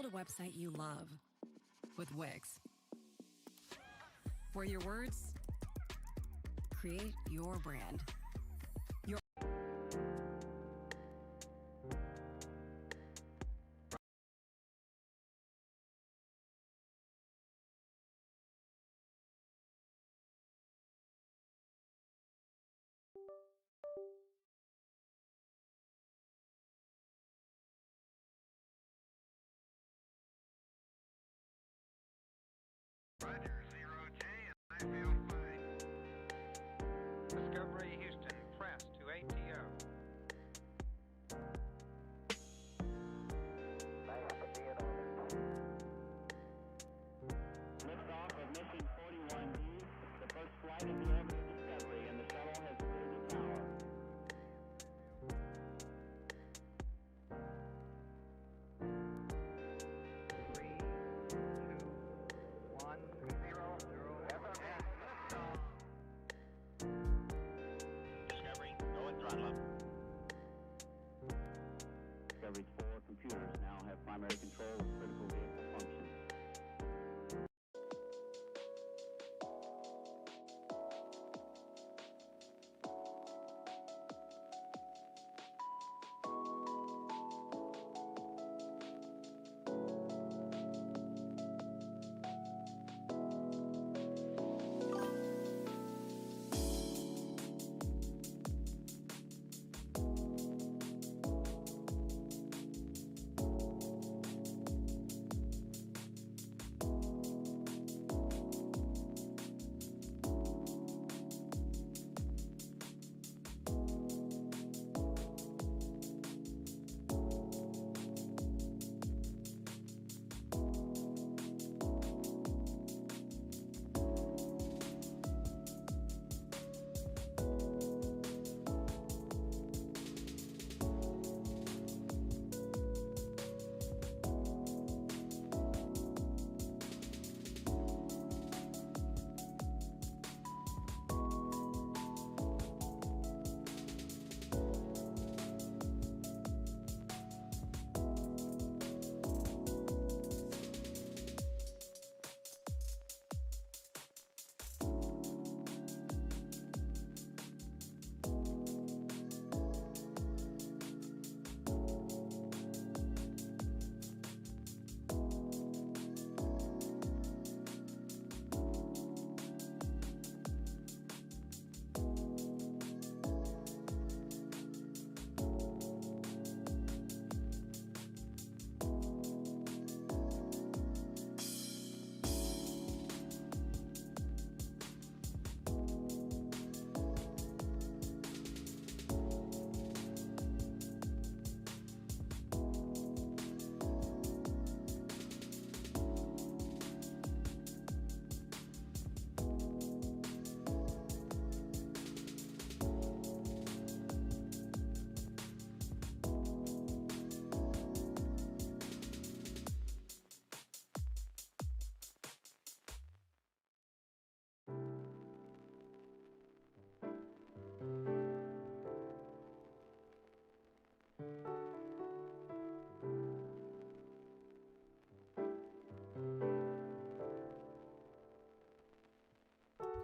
build a website you love with Wix, where your words create your brand. Roger, 0J, I feel fine. Discovery Houston, press to ATO. Liftoff of mission 41D, the first flight in the orbit of Discovery, and the shuttle has cleared the tower. Discovery, go and throttle up. Discovery's 4 computers now have primary control of critical vehicle functions.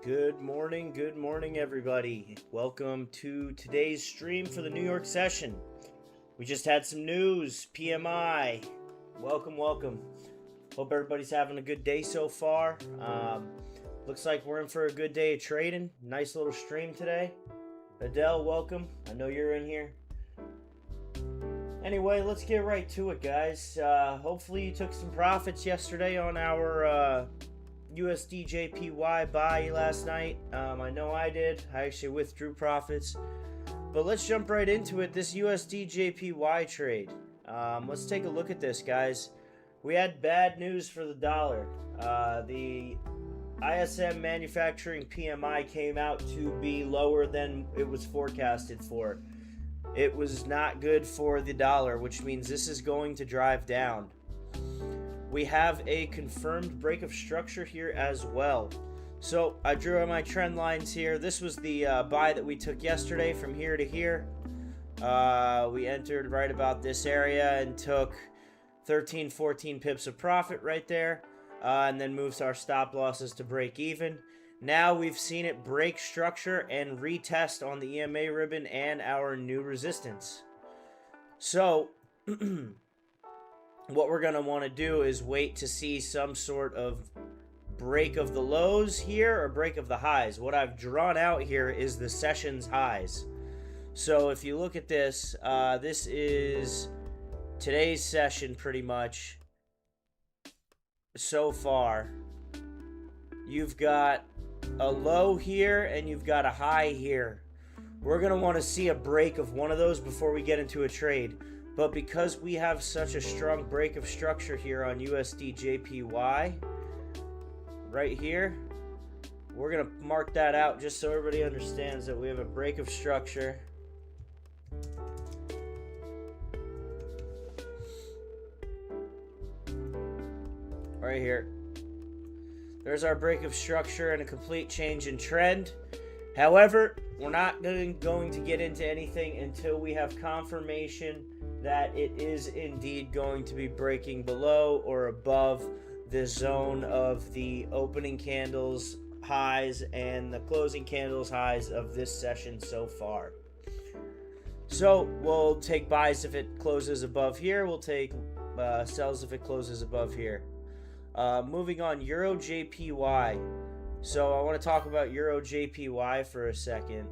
Good morning, everybody. Welcome to today's stream for the New York session. We just had some news, PMI. Welcome. Hope everybody's having a good day so far. Looks like we're in for a good day of trading. Nice little stream today. Adele, welcome. I know you're in here. Anyway, let's get right to it, guys. Hopefully you took some profits yesterday on our USD JPY buy last night. I know I did. I actually withdrew profits. But let's jump right into it. This USD JPY trade. Let's take a look at this, guys. We had bad news for the dollar. The ISM manufacturing PMI came out to be lower than it was forecasted for. It was not good for the dollar, which means this is going to drive down. We have a confirmed break of structure here as well. So I drew on my trend lines here. This was the buy that we took yesterday from here to here. We entered right about this area and took 13, 14 pips of profit right there, and then moves our stop losses to break even. Now we've seen it break structure and retest on the EMA ribbon and our new resistance. So what we're going to want to do is wait to see some sort of break of the lows here or break of the highs. What I've drawn out here is the session's highs. So if you look at this, this is today's session pretty much. So far, you've got a low here and you've got a high here. We're going to want to see a break of one of those before we get into a trade. But because we have such a strong break of structure here on USD JPY right here, we're going to mark that out just so everybody understands that we have a break of structure. Right here. There's our break of structure and a complete change in trend. However, we're not going to get into anything until we have confirmation that it is indeed going to be breaking below or above the zone of the opening candles highs and the closing candles highs of this session so far. So we'll take buys if it closes above here. We'll take sells if it closes above here. Moving on, Euro JPY. So I want to talk about Euro JPY for a second.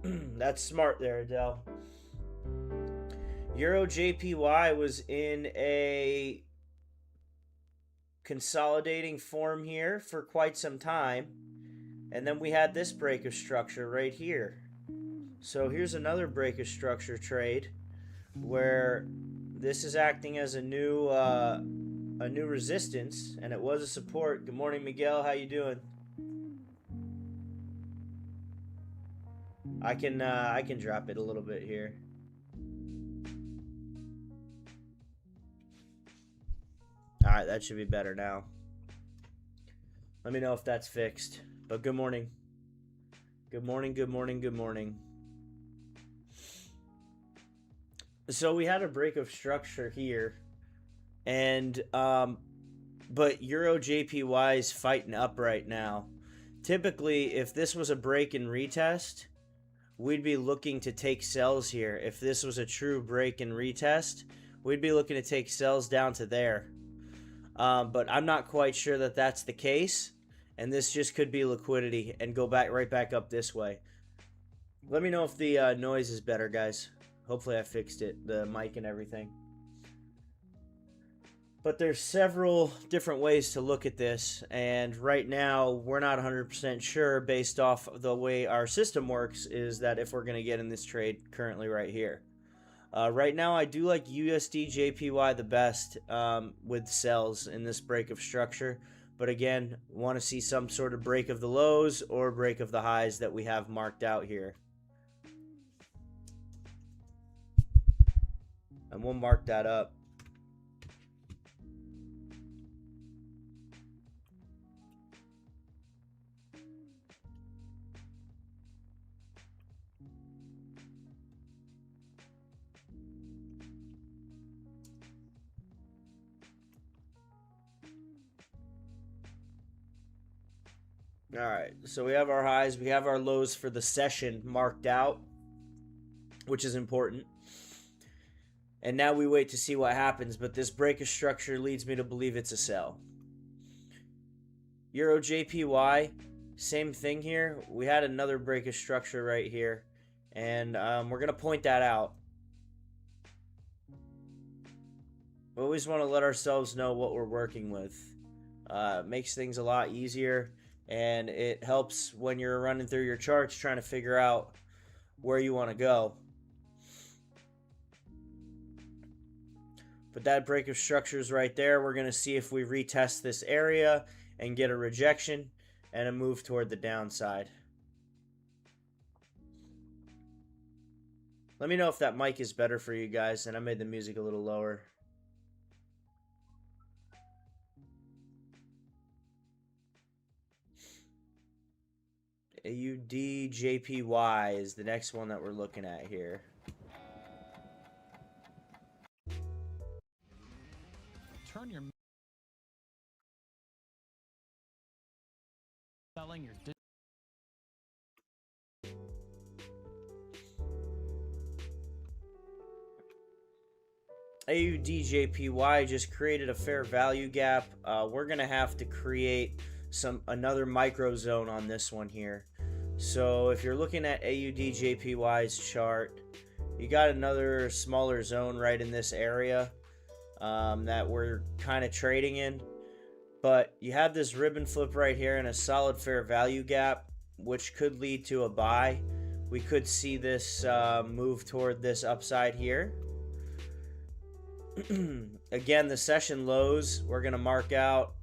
That's smart there, Adele. Euro JPY was in a consolidating form here for quite some time. And then we had this break of structure right here. So here's another break of structure trade where this is acting as a new resistance, and it was a support. Good morning, Miguel. How you doing? I can drop it a little bit here. All right, that should be better now. Let me know if that's fixed. But good morning. Good morning, good morning, good morning. So we had a break of structure here. And but Euro JPY is fighting up right now. Typically, if this was a break and retest, we'd be looking to take sells here. If this was a true break and retest, we'd be looking to take sells down to there. But I'm not quite sure that that's the case, and this just could be liquidity and go back right back up this way. Let me know if the noise is better, guys. Hopefully I fixed it, the mic and everything. But there's several different ways to look at this, and right now we're not 100% sure based off of the way our system works is that if we're going to get in this trade currently right here. Right now I do like USD JPY the best with sells in this break of structure, but again, want to see some sort of break of the lows or break of the highs that we have marked out here. And we'll mark that up. All right, so we have our highs, we have our lows for the session marked out, which is important. And now we wait to see what happens, but this break of structure leads me to believe it's a sell. Euro JPY, same thing here. We had another break of structure right here, and we're going to point that out. We always want to let ourselves know what we're working with. It makes things a lot easier, and it helps when you're running through your charts trying to figure out where you want to go. But that break of structure is right there. We're going to see if we retest this area and get a rejection and a move toward the downside. Let me know if that mic is better for you guys, and I made the music a little lower. AUD JPY is the next one that we're looking at here. turn your selling your AUDJPY just created a fair value gap. We're gonna have to create another micro zone on this one here. So if you're looking at AUDJPY's chart, you got another smaller zone right in this area that we're kind of trading in. But you have this ribbon flip right here and a solid fair value gap, which could lead to a buy. We could see this move toward this upside here. Again, the session lows, we're going to mark out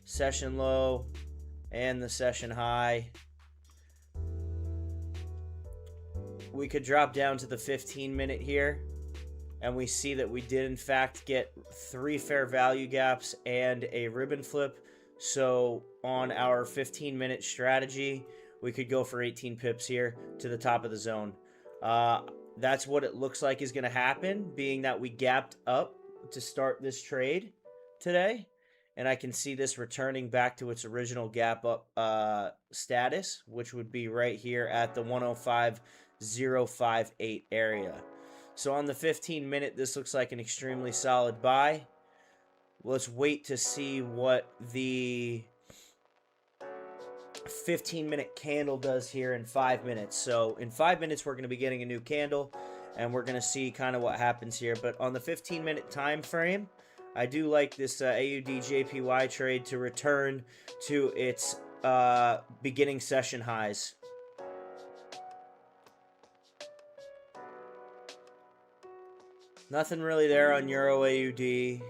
session low and the session high. We could drop down to the 15-minute here, and we see that we did in fact get 3 fair value gaps and a ribbon flip. So on our 15-minute strategy, we could go for 18 pips here to the top of the zone. That's what it looks like is going to happen, being that we gapped up to start this trade today. And I can see this returning back to its original gap up status, which would be right here at the 105.058 area. So on the 15-minute, this looks like an extremely solid buy. Let's wait to see what the 15-minute candle does here in 5 minutes. So in 5 minutes, we're going to be getting a new candle, and we're going to see kind of what happens here. But on the 15-minute time frame, I do like this AUDJPY trade to return to its beginning session highs. Nothing really there on Euro AUD.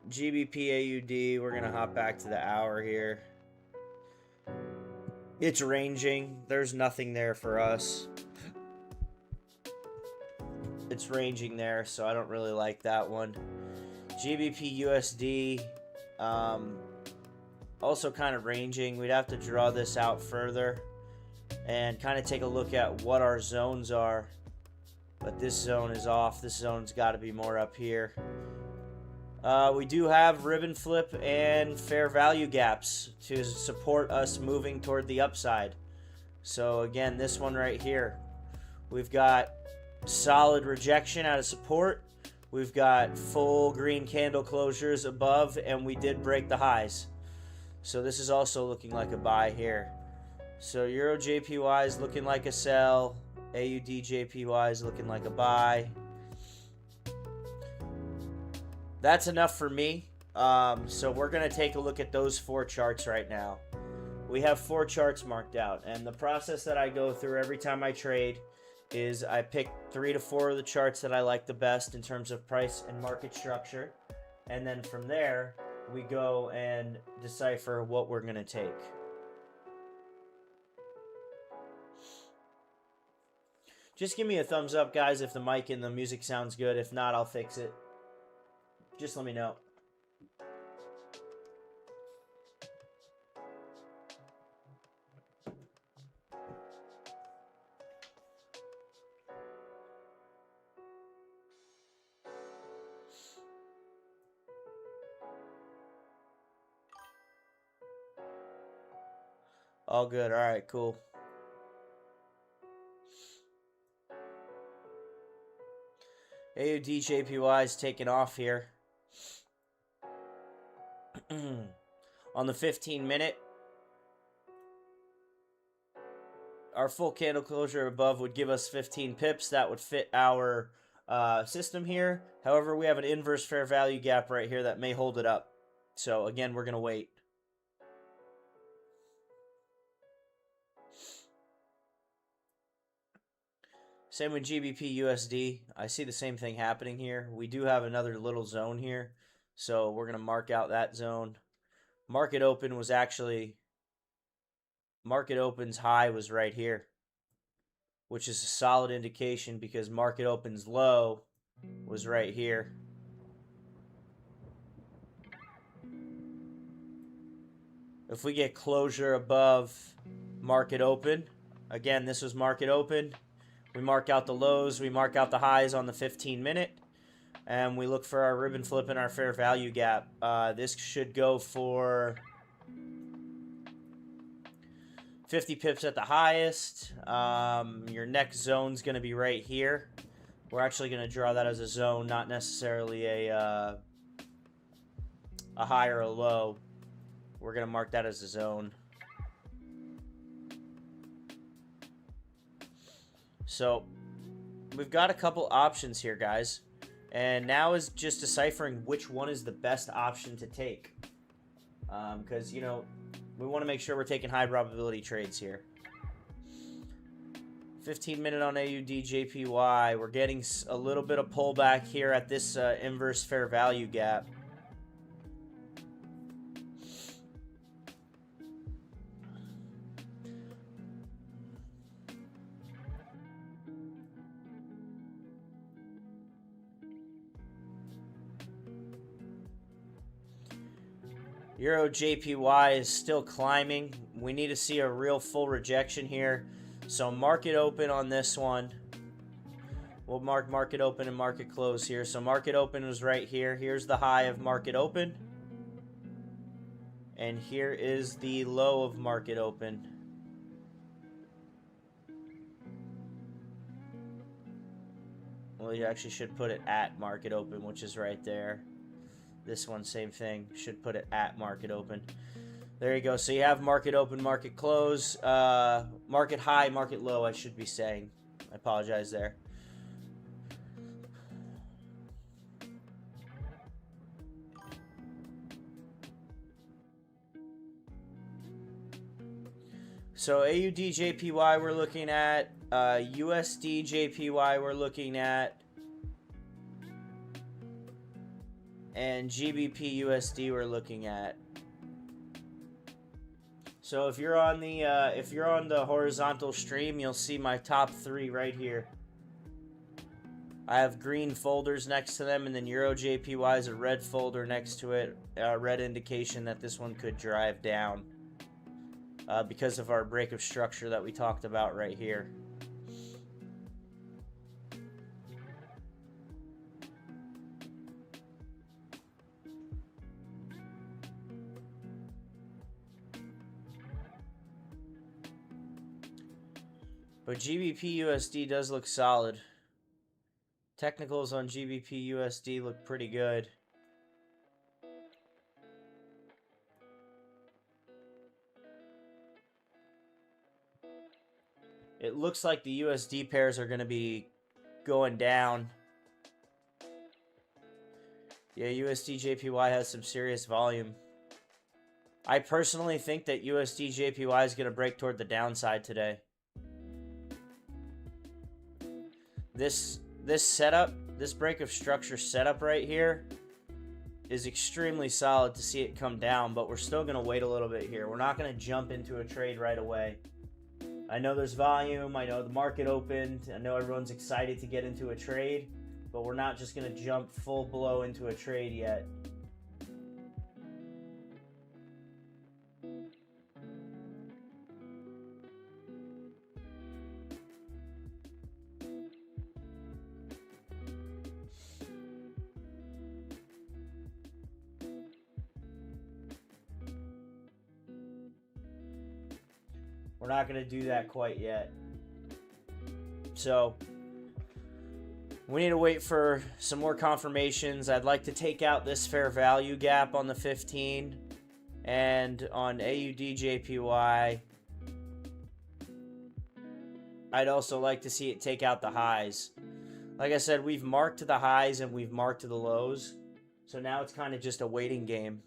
GBP AUD, we're going to hop back to the hour here. It's ranging. There's nothing there for us. It's ranging there, so I don't really like that one. GBP USD, also kind of ranging. We'd have to draw this out further and kind of take a look at what our zones are. But this zone is off. This zone's got to be more up here. We do have ribbon flip and fair value gaps to support us moving toward the upside. So again, this one right here, we've got solid rejection out of support. We've got full green candle closures above, and we did break the highs. So this is also looking like a buy here. So Euro JPY is looking like a sell. AUD JPY is looking like a buy. That's enough for me. So we're going to take a look at those 4 charts right now. We have 4 charts marked out, and the process that I go through every time I trade is I pick 3 to 4 of the charts that I like the best in terms of price and market structure, and then from there we go and decipher what we're going to take. Just give me a thumbs up, guys, if the mic and the music sounds good. If not, I'll fix it. Just let me know. All good. All right, cool. AUDJPY is taking off here. On the 15-minute, our full candle closure above would give us 15 pips. That would fit our system here. However, we have an inverse fair value gap right here that may hold it up. So again, we're going to wait. Same with GBP USD. I see the same thing happening here. We do have another little zone here, so we're going to mark out that zone. Market open was actually, market open's high was right here, which is a solid indication because market open's low was right here. If we get closure above market open, again, this was market open. We mark out the lows, we mark out the highs on the 15-minute, and we look for our ribbon flip and our fair value gap. This should go for 50 pips at the highest. Your next zone's going to be right here. We're actually going to draw that as a zone, not necessarily a high or a low. We're going to mark that as a zone. So we've got a couple options here, guys. And now is just deciphering which one is the best option to take. Because, you know, we want to make sure we're taking high probability trades here. 15-minute on AUD JPY. We're getting a little bit of pullback here at this inverse fair value gap. Euro JPY is still climbing. We need to see a real full rejection here. So market open on this one. We'll mark market open and market close here. So market open was right here. Here's the high of market open. And here is the low of market open. Well, you actually should put it at market open, which is right there. This one, same thing. Should put it at market open. There you go. So you have market open, market close, market high, market low, I should be saying. I apologize there. So AUD JPY we're looking at, USD JPY we're looking at, and GBP USD we're looking at. So if you're on the horizontal stream, you'll see my top three right here. I have green folders next to them, and then Euro JPY is a red folder next to it, a red indication that this one could drive down because of our break of structure that we talked about right here. But GBP USD does look solid. Technicals on GBP USD look pretty good. It looks like the USD pairs are going to be going down. Yeah, USD JPY has some serious volume. I personally think that USD JPY is going to break toward the downside today. This setup, this break of structure setup right here is extremely solid to see it come down, but we're still going to wait a little bit here. We're not going to jump into a trade right away. I know there's volume. I know the market opened. I know everyone's excited to get into a trade, but we're not just going to jump full blow into a trade yet. We're not going to do that quite yet. So we need to wait for some more confirmations. I'd like to take out this fair value gap on the 15 and on AUD JPY. I'd also like to see it take out the highs. Like I said, we've marked the highs and we've marked the lows. So now it's kind of just a waiting game.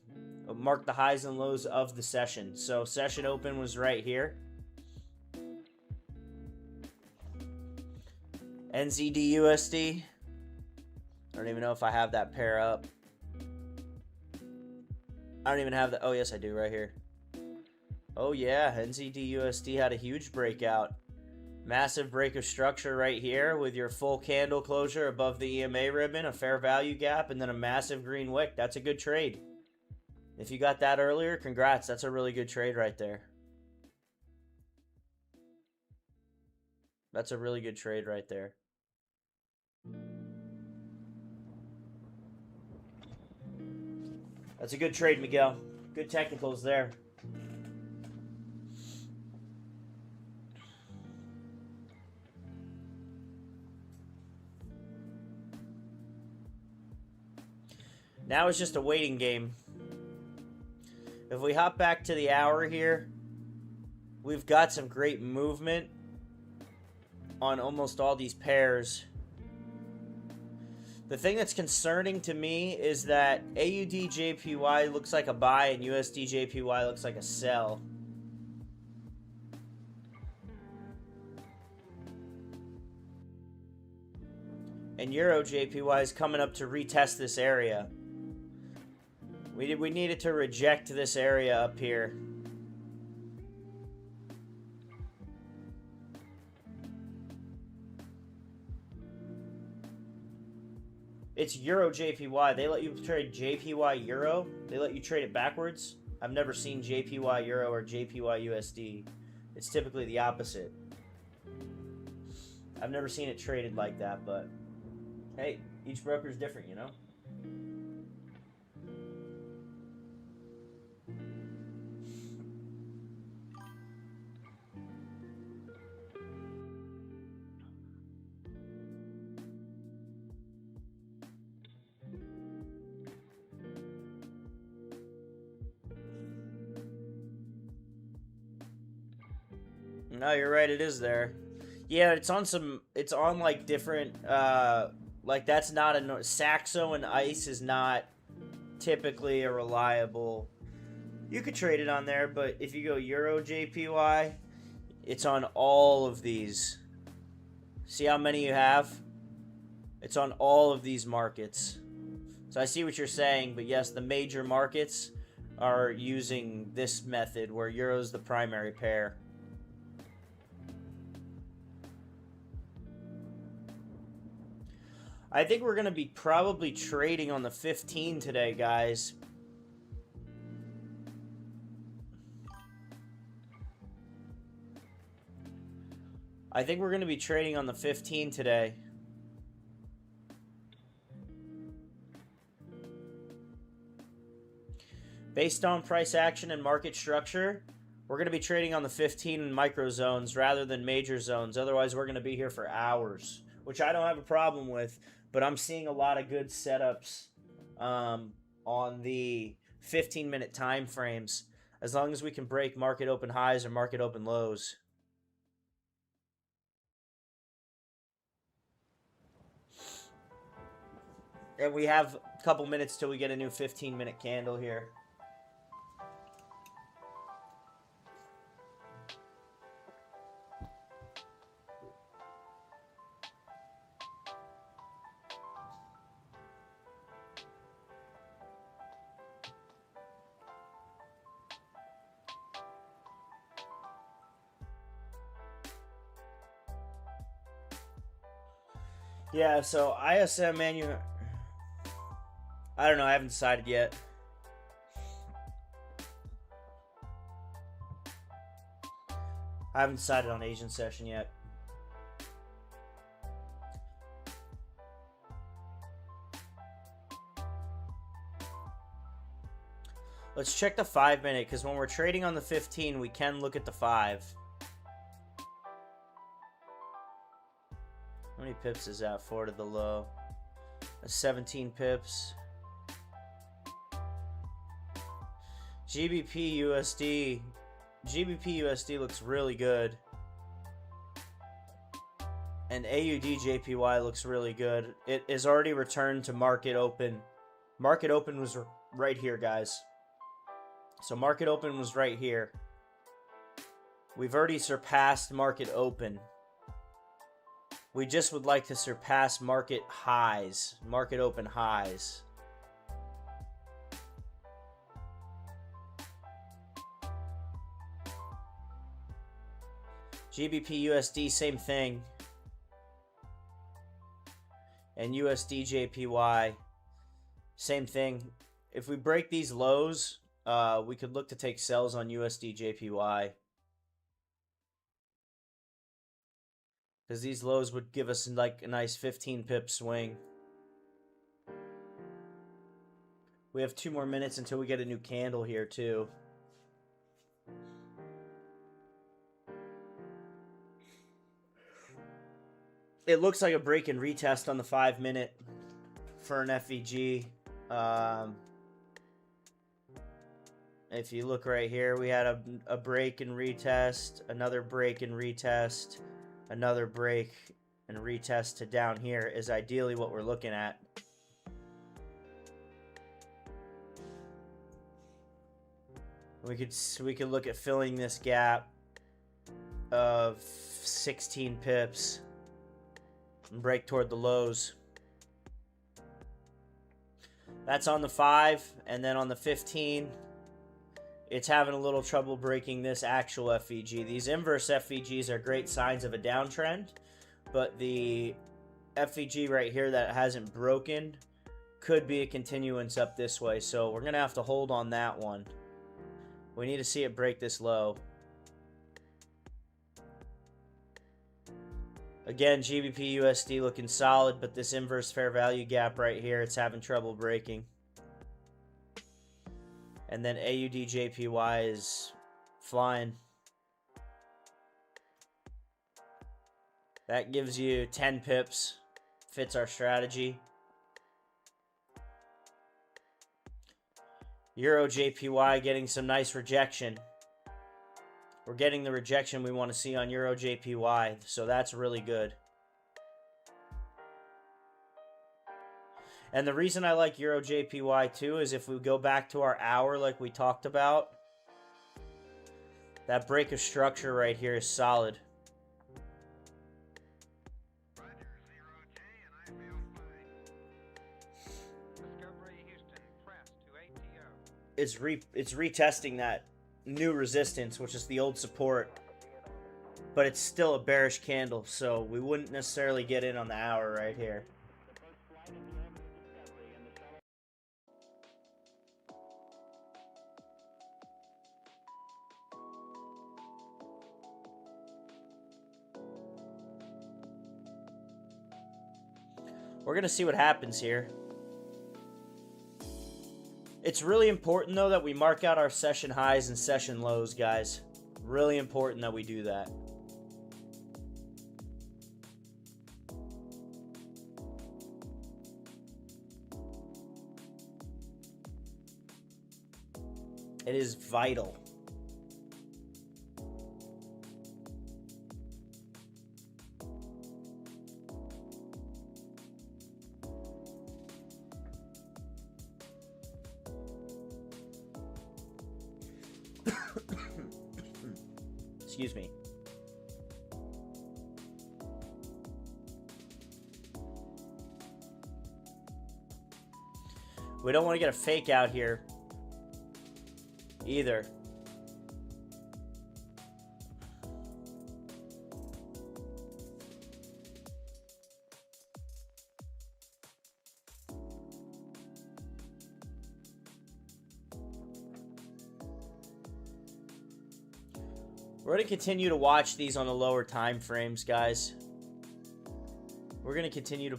Mark the highs and lows of the session. So session open was right here. NZD USD. I don't even know if I have that pair up. I don't even have the... Oh, yes, I do right here. Oh, yeah. NZD USD had a huge breakout. Massive break of structure right here with your full candle closure above the EMA ribbon, a fair value gap, and then a massive green wick. That's a good trade. If you got that earlier, congrats. That's a really good trade right there. That's a really good trade right there. That's a good trade, Miguel. Good technicals there. Now it's just a waiting game. If we hop back to the hour here, we've got some great movement on almost all these pairs. The thing that's concerning to me is that AUD JPY looks like a buy and USD JPY looks like a sell. And Euro JPY is coming up to retest this area. We needed to reject this area up here. It's Euro JPY. They let you trade JPY Euro. They let you trade it backwards. I've never seen JPY Euro or JPY USD. It's typically the opposite. I've never seen it traded like that, but hey, each broker's different, you know? No, you're right, it is there. Yeah, it's on like different, like that's not a, Saxo and ICE is not typically a reliable, you could trade it on there, but if you go Euro JPY, it's on all of these. See how many you have? It's on all of these markets. So I see what you're saying, but yes, the major markets are using this method where Euro's the primary pair. I think we're going to be probably trading on the 15 today, guys. I think we're going to be trading on the 15 today. Based on price action and market structure, we're going to be trading on the 15 and micro zones rather than major zones. Otherwise, we're going to be here for hours, which I don't have a problem with. But I'm seeing a lot of good setups on the 15-minute time frames, as long as we can break market open highs or market open lows. And we have a couple minutes till we get a new 15-minute candle here. Yeah, so ISM menu, I don't know, I haven't decided yet. I haven't decided on Asian session yet. Let's check the 5-minute, because when we're trading on the 15, we can look at the 5. How many pips is that? 4 to the low. That's 17 pips. GBP USD. GBP USD looks really good. And AUD JPY looks really good. It is already returned to market open. Market open was right here, guys. So market open was right here. We've already surpassed market open. We just would like to surpass market highs, market open highs. GBP USD, same thing. And USD JPY, same thing. If we break these lows, we could look to take sells on USD JPY. Because these lows would give us like a nice 15 pip swing. We have 2 more minutes until we get a new candle here too. It looks like a break and retest on the 5-minute for an FVG. If you look right here, we had a break and retest, another break and retest, another break and retest to down here is ideally what we're looking at. We could look at filling this gap of 16 pips and break toward the lows. That's on the 5, and then on the 15, it's having a little trouble breaking this actual FVG. These inverse FVGs are great signs of a downtrend, but the FVG right here that hasn't broken could be a continuance up this way, so we're going to have to hold on that one. We need to see it break this low. Again, GBP USD looking solid, but this inverse fair value gap right here, it's having trouble breaking. And then AUD JPY is flying. That gives you 10 pips. Fits our strategy. Euro JPY getting some nice rejection. We're getting the rejection we want to see on Euro JPY, so that's really good. And the reason I like Euro JPY too is if we go back to our hour like we talked about, that break of structure right here is solid. It's retesting that new resistance, which is the old support, but it's still a bearish candle, so we wouldn't necessarily get in on the hour right here. We're gonna see what happens here. It's really important, though, that we mark out our session highs and session lows, guys. Really important that we do that. It is vital. Excuse me. We don't want to get a fake out here either. We're going to continue to watch these on the lower time frames, guys. We're going to continue to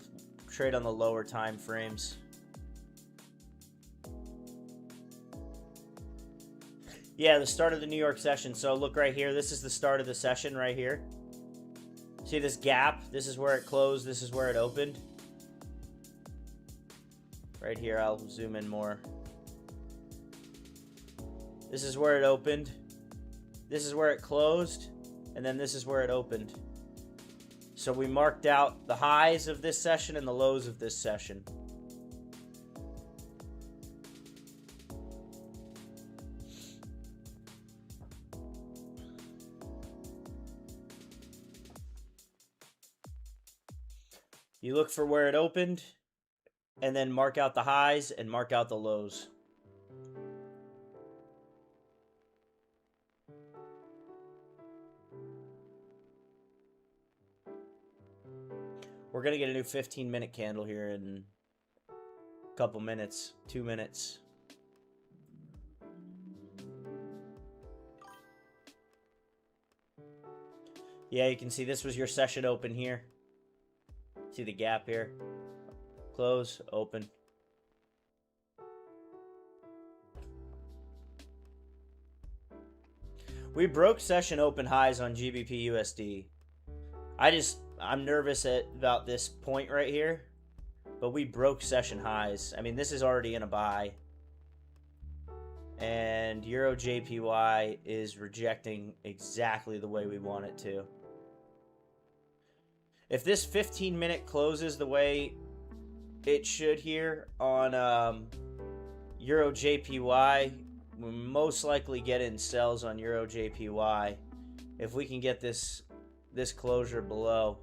trade on the lower time frames. Yeah, the start of the New York session. So look right here. This is the start of the session right here. See this gap? This is where it closed. This is where it opened. Right here, I'll zoom in more. This is where it opened. This is where it closed, and then this is where it opened. So we marked out the highs of this session and the lows of this session. You look for where it opened, and then mark out the highs and mark out the lows. We're going to get a new 15-minute candle here in a couple minutes, 2 minutes. Yeah, you can see this was your session open here. See the gap here? Close, open. We broke session open highs on GBP USD. I'm nervous about this point right here, but we broke session highs. I mean, this is already in a buy. And Euro JPY is rejecting exactly the way we want it to. If this 15-minute closes the way it should here on Euro JPY, we'll most likely get in sells on Euro JPY if we can get this closure below.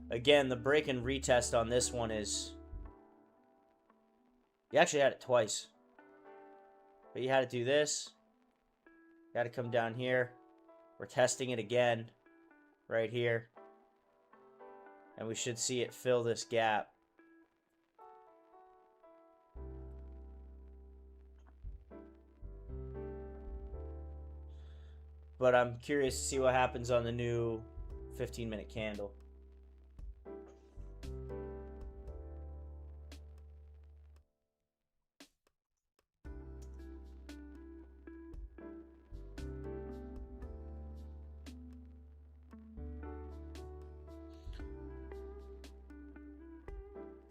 Again, the break and retest on this one is... You actually had it twice. But you had to do this. You had to come down here. We're testing it again. Right here. And we should see it fill this gap. But I'm curious to see what happens on the new 15-minute candle.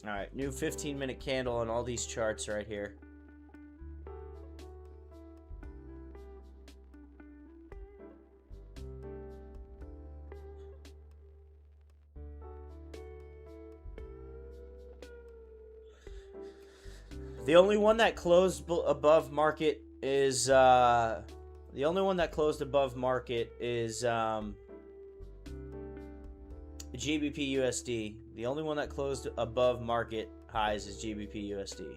All right, new 15-minute candle on all these charts right here. The only one that closed above market is GBP USD. The only one that closed above market highs is GBP USD.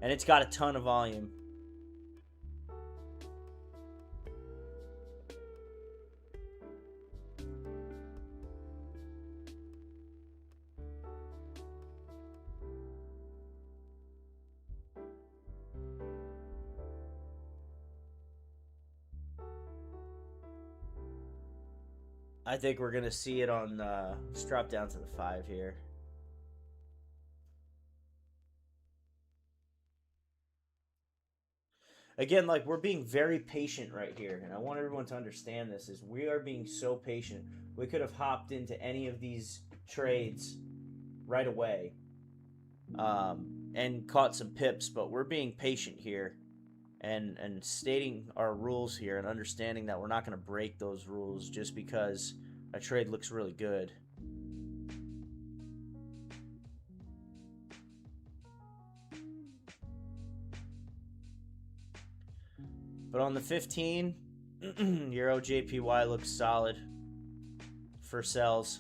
And it's got a ton of volume. I think we're going to see it on, let's drop down to the 5 here. Again, like, we're being very patient right here, and I want everyone to understand this, is we are being so patient. We could have hopped into any of these trades right away and caught some pips, but we're being patient here and stating our rules here and understanding that we're not going to break those rules just because a trade looks really good. But on the 15, Euro JPY looks solid for sells.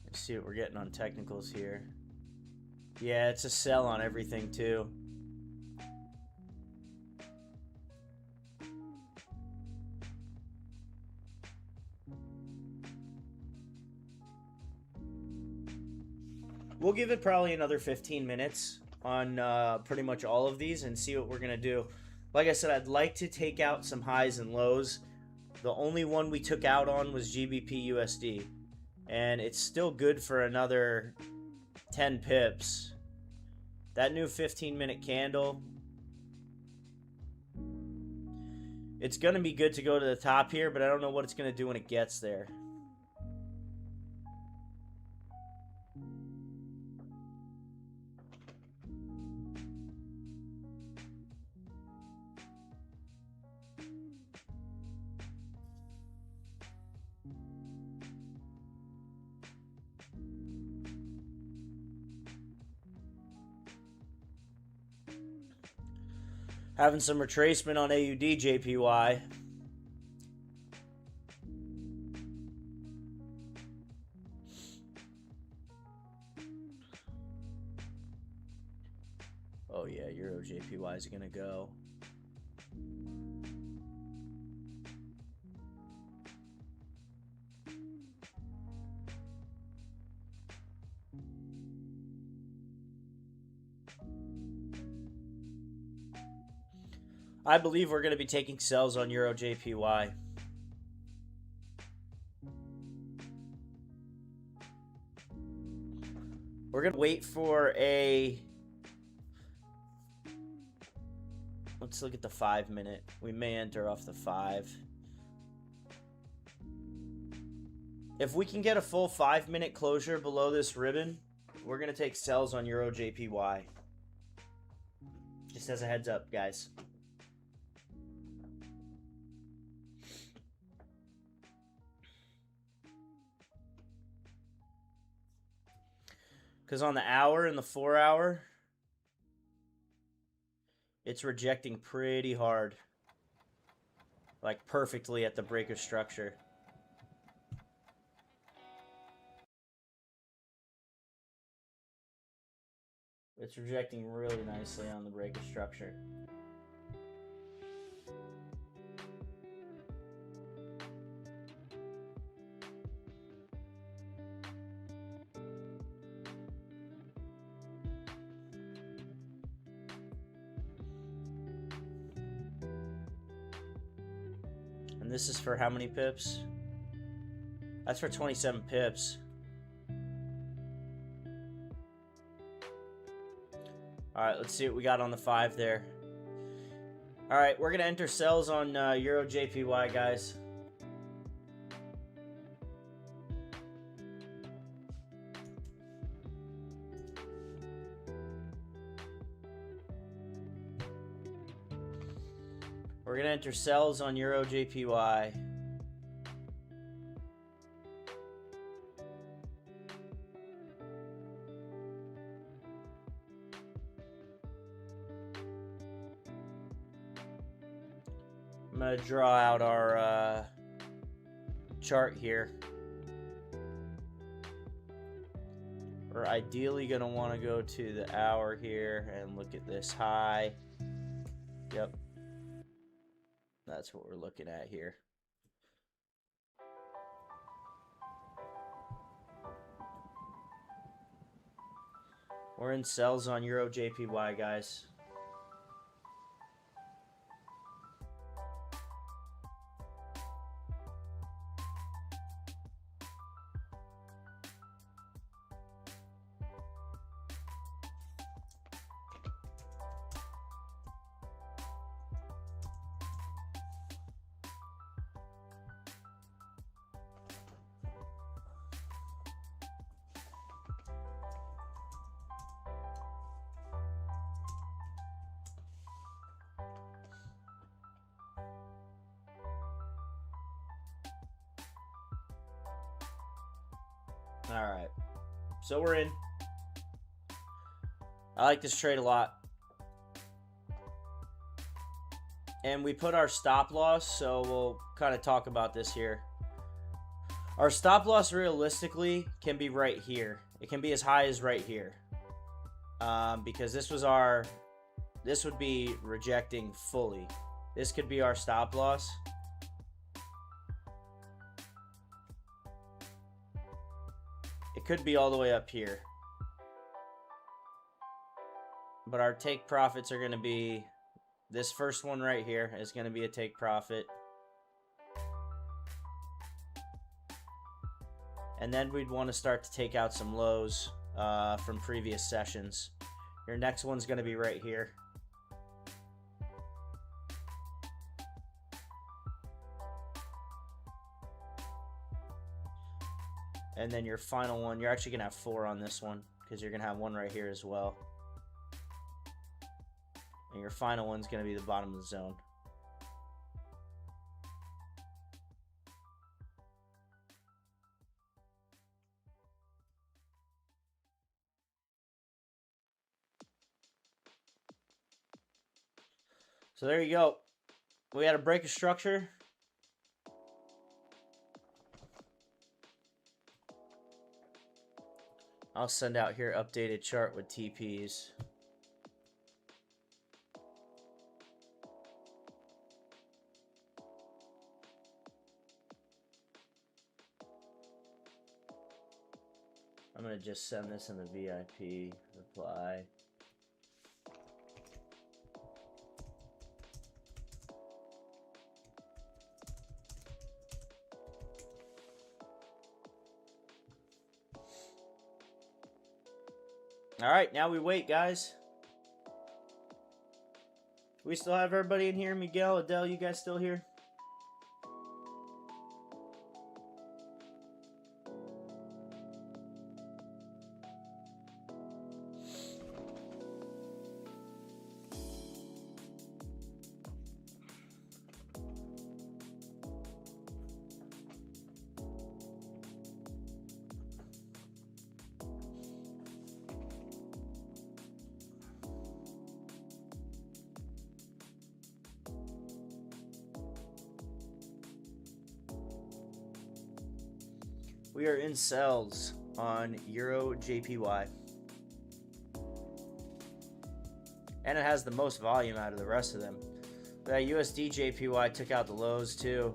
Let's see what we're getting on technicals here. Yeah, it's a sell on everything too. We'll give it probably another 15 minutes on pretty much all of these and see what we're going to do. Like I said, I'd like to take out some highs and lows. The only one we took out on was GBP USD. And it's still good for another 10 pips. That new 15-minute candle, it's going to be good to go to the top here, but I don't know what it's going to do when it gets there. Having some retracement on AUD JPY. Oh yeah, Euro JPY is going to go. I believe we're going to be taking sells on Euro JPY. We're going to wait for a... Let's look at the 5-minute. We may enter off the 5. If we can get a full 5-minute closure below this ribbon, we're going to take sells on Euro JPY. Just as a heads up, guys. Because on the hour and the 4 hour, it's rejecting pretty hard. Like perfectly at the break of structure. It's rejecting really nicely on the break of structure. And this is for how many pips? That's for 27 pips. Alright, let's see what we got on the 5 there. Alright, we're going to enter sells on Euro JPY, guys. We're going to enter sells on Euro JPY. I'm going to draw out our chart here. We're ideally going to want to go to the hour here and look at this high. Yep. That's what we're looking at here. We're in sells on Euro JPY, guys. Alright, so we're in. I like this trade a lot. And we put our stop loss, so we'll kind of talk about this here. Our stop loss realistically can be right here. It can be as high as right here. Because this would be rejecting fully. This could be our stop loss. It could be all the way up here. But our take profits are going to be... This first one right here is going to be a take profit. And then we'd want to start to take out some lows from previous sessions. Your next one's going to be right here. And then your final one, you're actually going to have 4 on this one because you're going to have one right here as well. And your final one's going to be the bottom of the zone. So there you go. We had a break of structure. I'll send out here updated chart with TPs. I'm going to just send this in the VIP reply. All right, now we wait, guys. We still have everybody in here. Miguel, Adele, you guys still here? We are in sells on Euro JPY. And it has the most volume out of the rest of them. That USD JPY took out the lows too.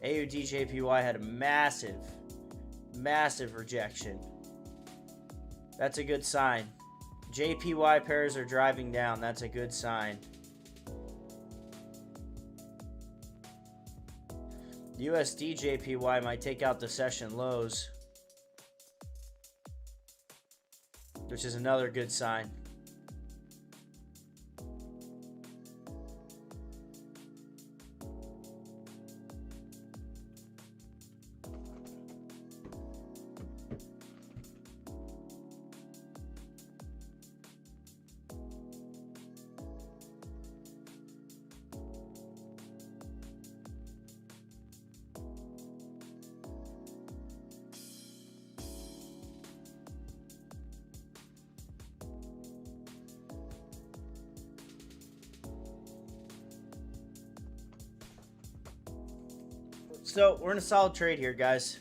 AUD JPY had a massive rejection. That's a good sign. JPY pairs are driving down. That's a good sign. USD JPY might take out the session lows, which is another good sign. So we're in a solid trade here, guys.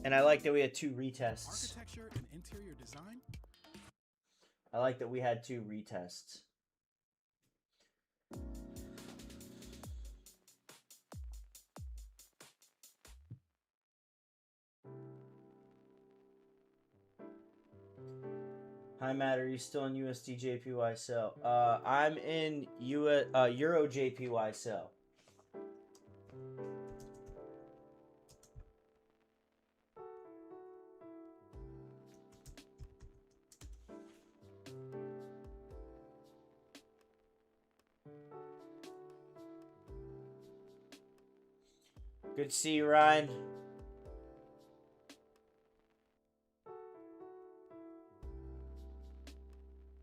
And I like that we had two retests. Architecture and interior design. I like that we had two retests. Hi Matt, are you still in USD JPY sell? I'm in Euro JPY sell. Good to see you, Ryan.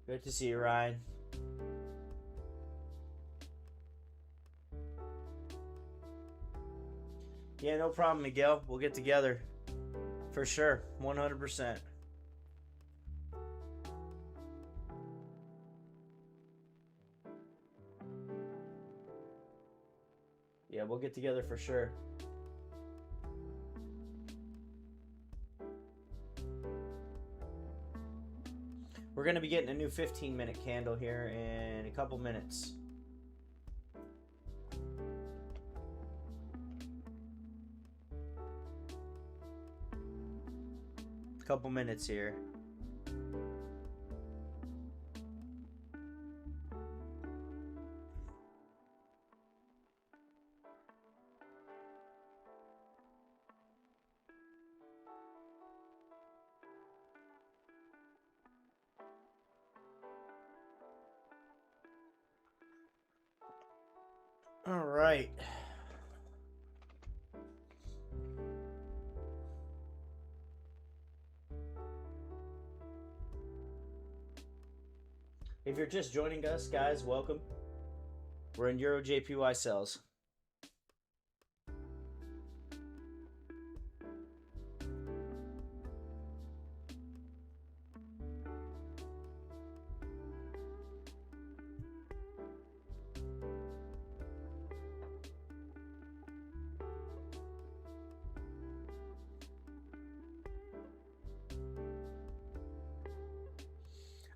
Good to see you, Ryan. Yeah, no problem, Miguel. We'll get together. For sure. 100%. Yeah, we'll get together for sure. We're going to be getting a new 15-minute candle here in a couple minutes. Couple minutes here. All right. If you're just joining us, guys, welcome. We're in Euro JPY sells.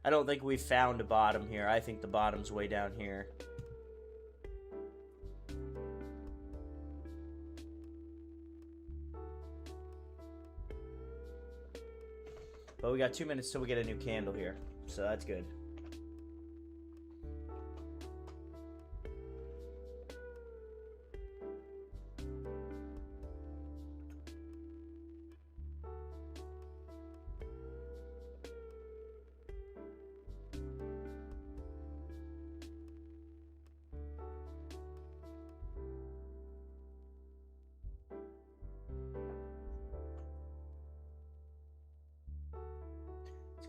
I don't think we've found a bottom here. I think the bottom's way down here. But we got 2 minutes till we get a new candle here. So that's good.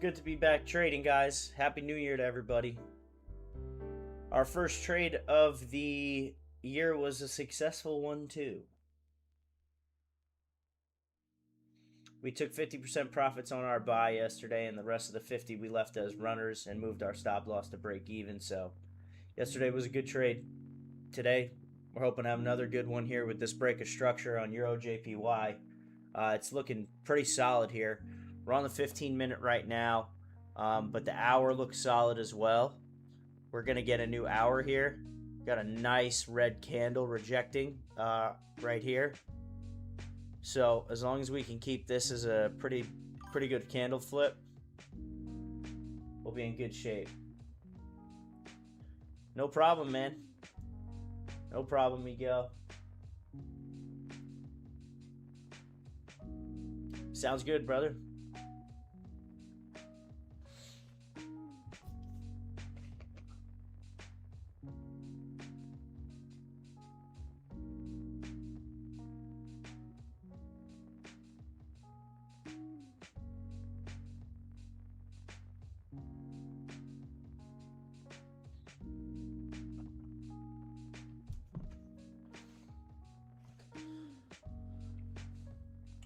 good to be back trading, guys. Happy New Year to everybody. Our first trade of the year was a successful one, too. We took 50% profits on our buy yesterday, and the rest of the 50 we left as runners and moved our stop loss to break even. So yesterday was a good trade. Today, we're hoping to have another good one here with this break of structure on Euro JPY. It's looking pretty solid here. We're on the 15-minute right now, but the hour looks solid as well. We're going to get a new hour here. Got a nice red candle rejecting right here. So as long as we can keep this as a pretty good candle flip, we'll be in good shape. No problem, man. No problem, Miguel. Sounds good, brother.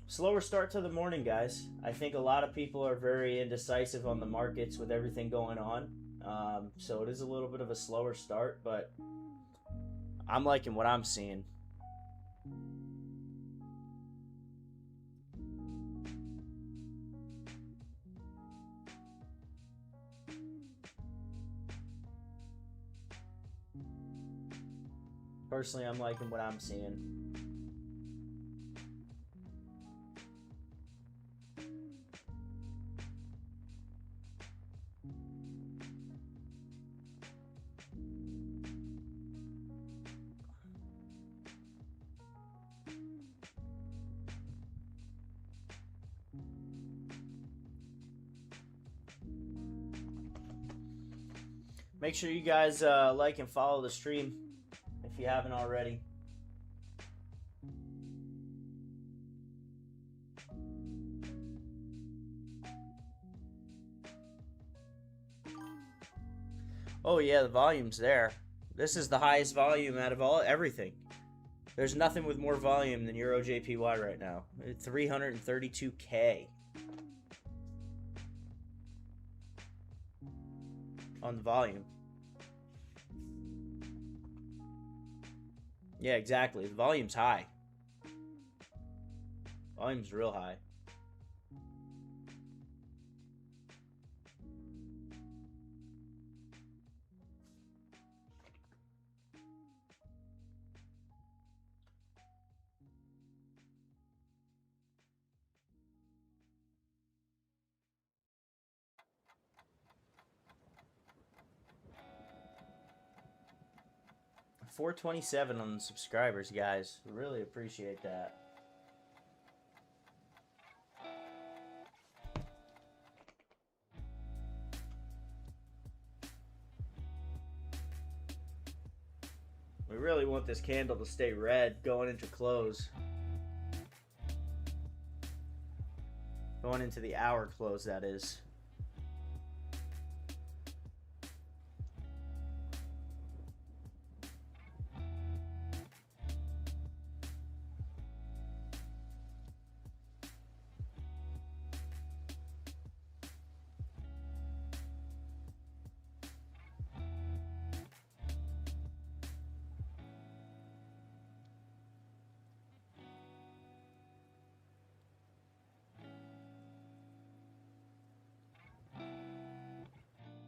Slower start to the morning, guys. I think a lot of people are very indecisive on the markets with everything going on. So it is a little bit of a slower start, but I'm liking what I'm seeing. Personally, I'm liking what I'm seeing. Make sure you guys like and follow the stream if you haven't already. Oh yeah, the volume's there. This is the highest volume out of everything. There's nothing with more volume than Euro JPY right now. 332K on the volume. Yeah, exactly. The volume's high. Volume's real high. $427 on the subscribers, guys. Really appreciate that. We really want this candle to stay red going into close. Going into the hour close, that is.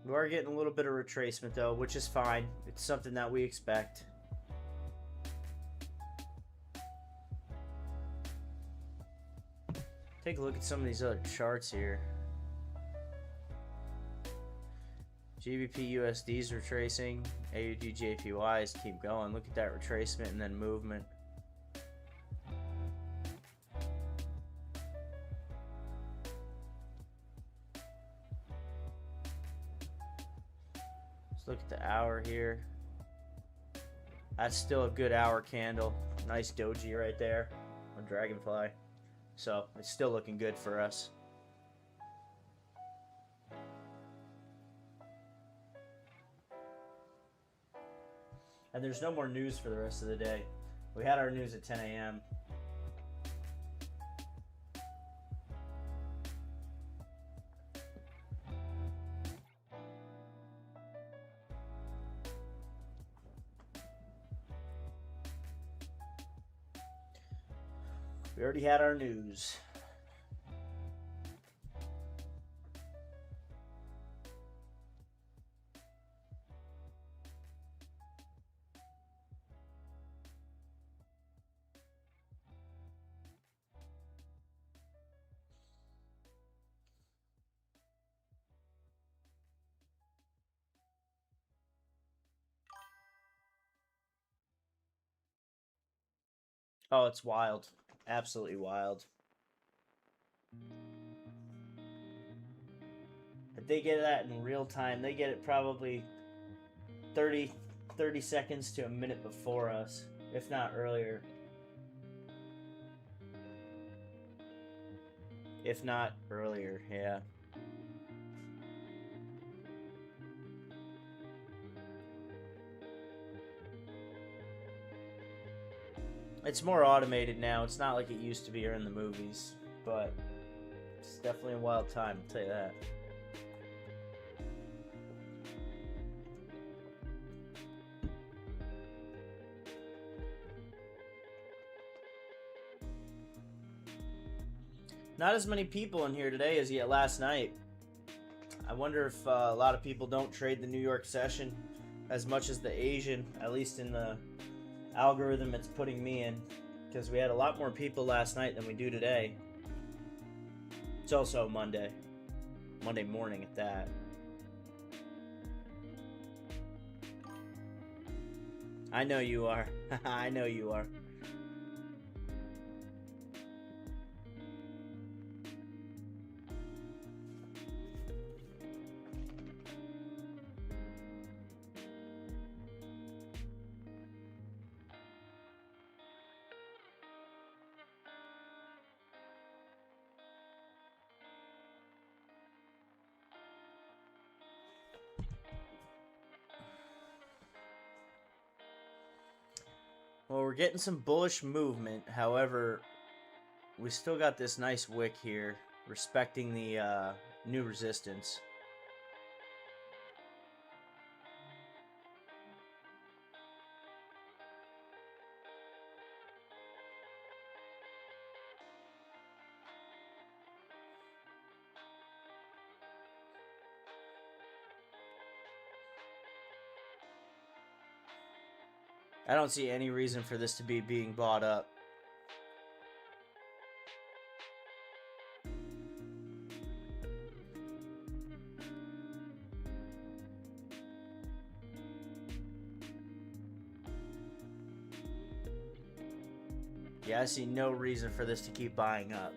We are getting a little bit of retracement though, which is fine. It's something that we expect. Take a look at some of these other charts here. GBP USD's retracing. AUD JPY's keep going. Look at that retracement and then movement. Look at the hour here. That's still a good hour candle. Nice doji right there on Dragonfly. So it's still looking good for us. And there's no more news for the rest of the day. We had our news at 10 a.m. We already had our news. Oh, it's wild. Absolutely wild. If they get that in real time, they get it probably 30 seconds to a minute before us, if not earlier. If not earlier, yeah. It's more automated now. It's not like it used to be or in the movies, but it's definitely a wild time, I'll tell you that. Not as many people in here today as yet last night. I wonder if a lot of people don't trade the New York session as much as the Asian, at least in the algorithm it's putting me in, because we had a lot more people last night than we do today. It's also Monday morning at that. I know you are. I know you are. Well, we're getting some bullish movement. However, we still got this nice wick here, respecting the new resistance. I don't see any reason for this to be being bought up. Yeah, I see no reason for this to keep buying up.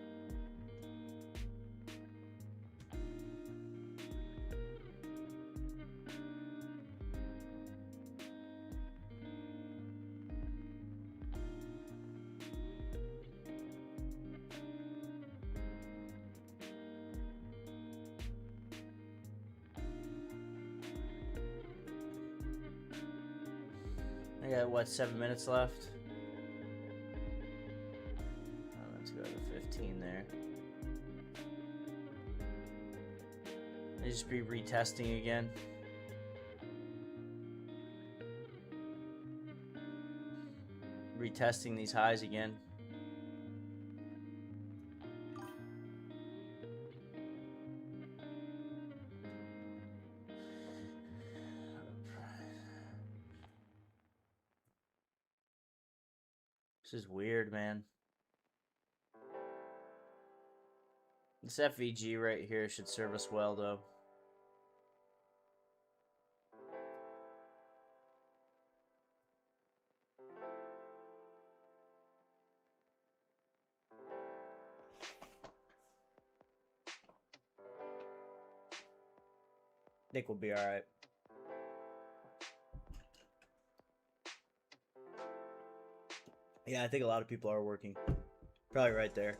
I got, what, 7 minutes left? Let's go to 15 there. I just be retesting again. Retesting these highs again. This is weird, man. This FVG right here should serve us well, though. I think we'll be all right. Yeah, I think a lot of people are working. Probably right there.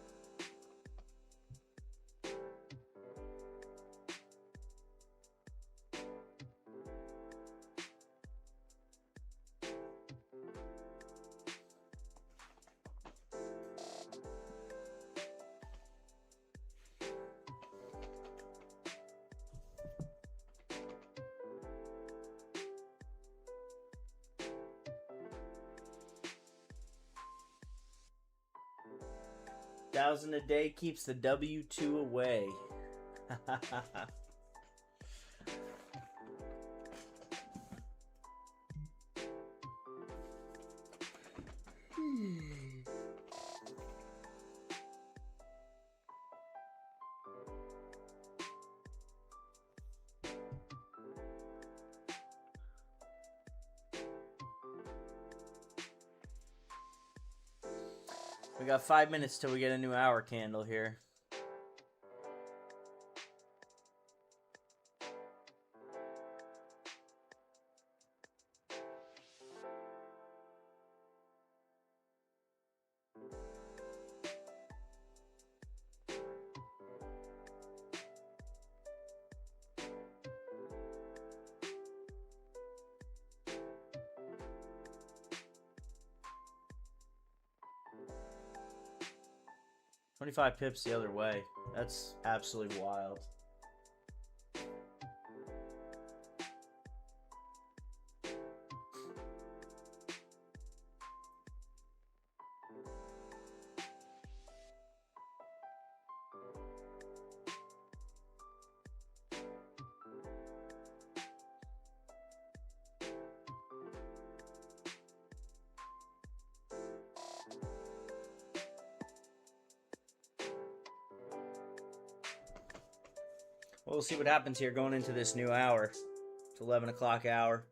1,000 a day keeps the W2 away. We got 5 minutes till we get a new hour candle here. $25 pips the other way. That's absolutely wild. We'll see what happens here going into this new hour. It's 11 o'clock hour.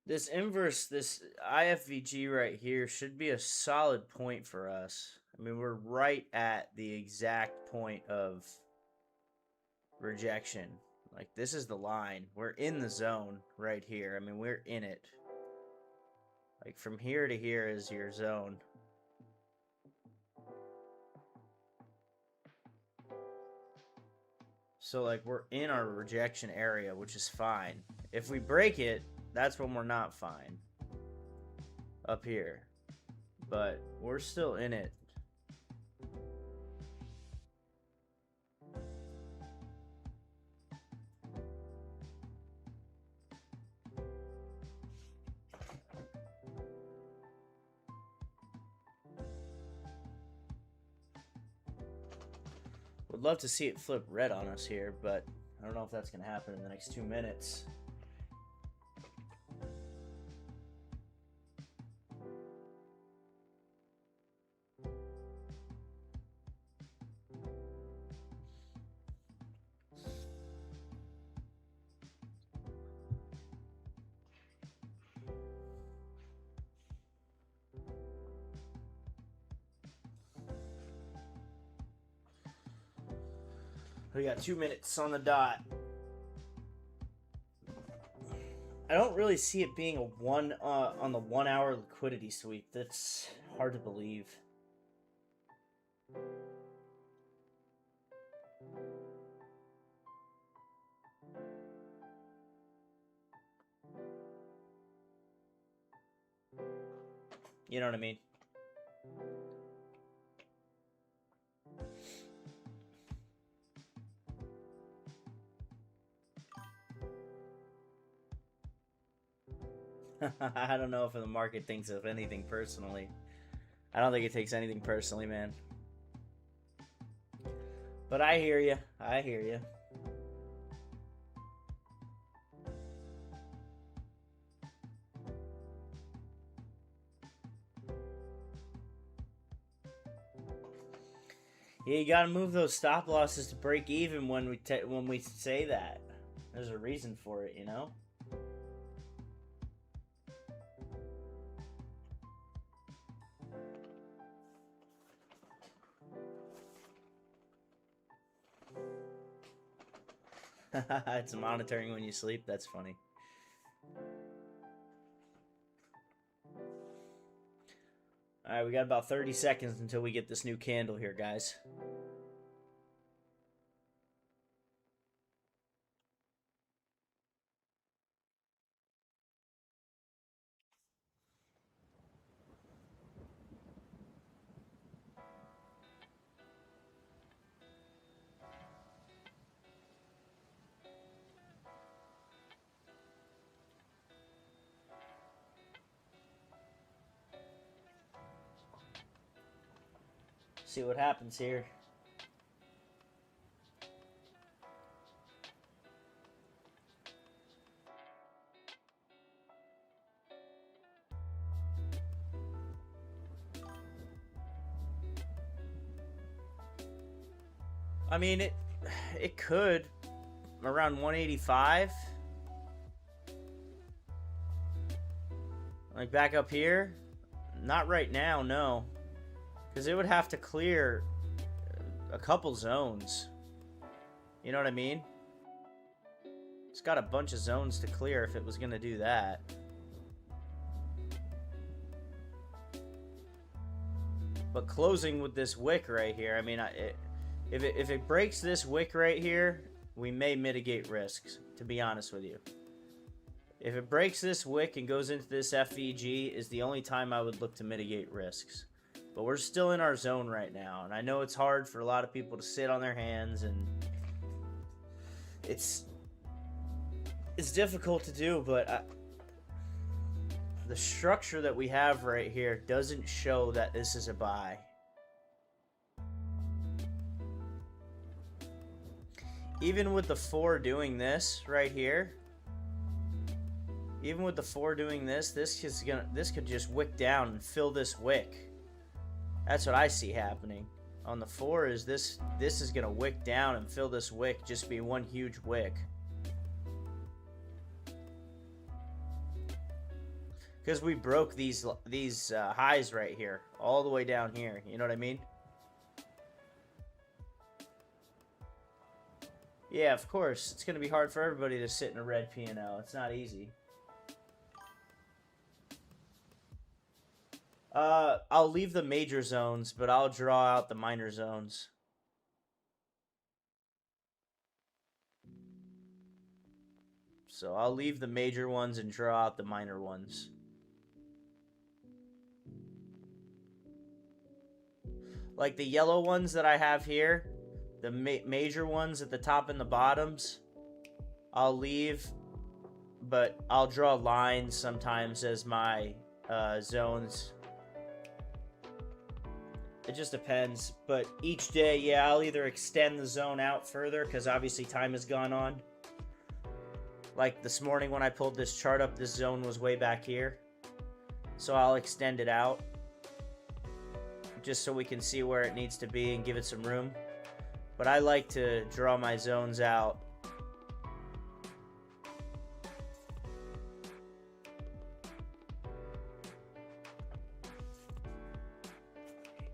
This inverse, this IFVG right here should be a solid point for us. I mean, we're right at the exact point of rejection. Like, this is the line. We're in the zone right here. I mean, we're in it. Like, from here to here is your zone. So, like, we're in our rejection area, which is fine. If we break it, that's when we're not fine. Up here. But we're still in it. Would love to see it flip red on us here, but I don't know if that's going to happen in the next 2 minutes. We got 2 minutes on the dot. I don't really see it being a on the 1 hour liquidity sweep. That's hard to believe. You know what I mean? I don't know if the market thinks of anything personally. I don't think it takes anything personally, man. But I hear you. I hear you. Yeah, you gotta move those stop losses to break even when we say that. There's a reason for it, you know? It's monitoring when you sleep. That's funny. Alright, we got about 30 seconds until we get this new candle here, guys. See what happens here. I mean, it could around 185. Like back up here? Not right now, no. Because it would have to clear a couple zones. You know what I mean? It's got a bunch of zones to clear if it was going to do that. But closing with this wick right here, I mean, if it breaks this wick right here, we may mitigate risks, to be honest with you. If it breaks this wick and goes into this FVG is the only time I would look to mitigate risks. But we're still in our zone right now, and I know it's hard for a lot of people to sit on their hands, and it's difficult to do, but the structure that we have right here doesn't show that this is a buy. Even with the 4 doing this right here, even with the 4 doing this, this could just wick down and fill this wick. That's what I see happening. On the 4 is this is gonna wick down and fill this wick, just be one huge wick. Because we broke these highs right here, all the way down here. You know what I mean? Yeah, of course. It's going to be hard for everybody to sit in a red P&L. It's not easy. I'll leave the major zones, but I'll draw out the minor zones. So I'll leave the major ones and draw out the minor ones. Like the yellow ones that I have here, the major ones at the top and the bottoms, I'll leave, but I'll draw lines sometimes as my zones. It just depends, but each day, yeah, I'll either extend the zone out further, because obviously time has gone on. Like this morning when I pulled this chart up, this zone was way back here. So I'll extend it out, just so we can see where it needs to be and give it some room. But I like to draw my zones out.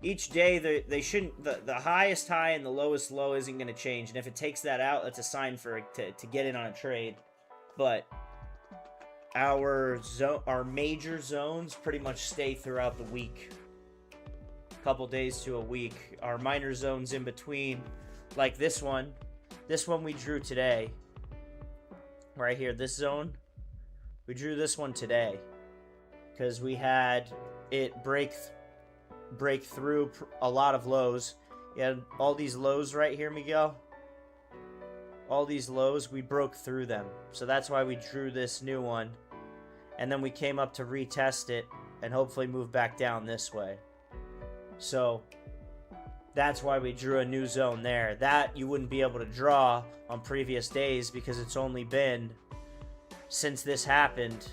Each day, they shouldn't. The highest high and the lowest low isn't going to change, and if it takes that out, that's a sign for it to get in on a trade. But our major zones pretty much stay throughout the week. A couple days to a week. Our minor zones in between, like this one we drew today. Right here, this zone, we drew this one today because we had it break through a lot of lows. You had all these lows right here, Miguel. All these lows, we broke through them. So that's why we drew this new one. And then we came up to retest it and hopefully move back down this way. So that's why we drew a new zone there. That you wouldn't be able to draw on previous days because it's only been, since this happened,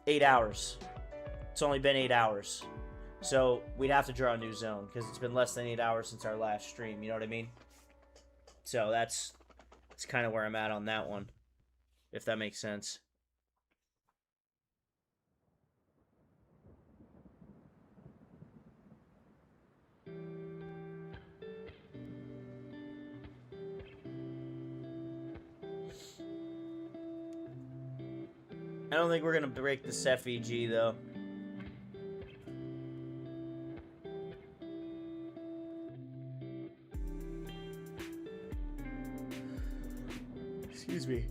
8 hours. It's only been 8 hours. So we'd have to draw a new zone because it's been less than 8 hours since our last stream. You know what I mean? So that's kind of where I'm at on that one, if that makes sense. I don't think we're going to break this FEG, though. Excuse me.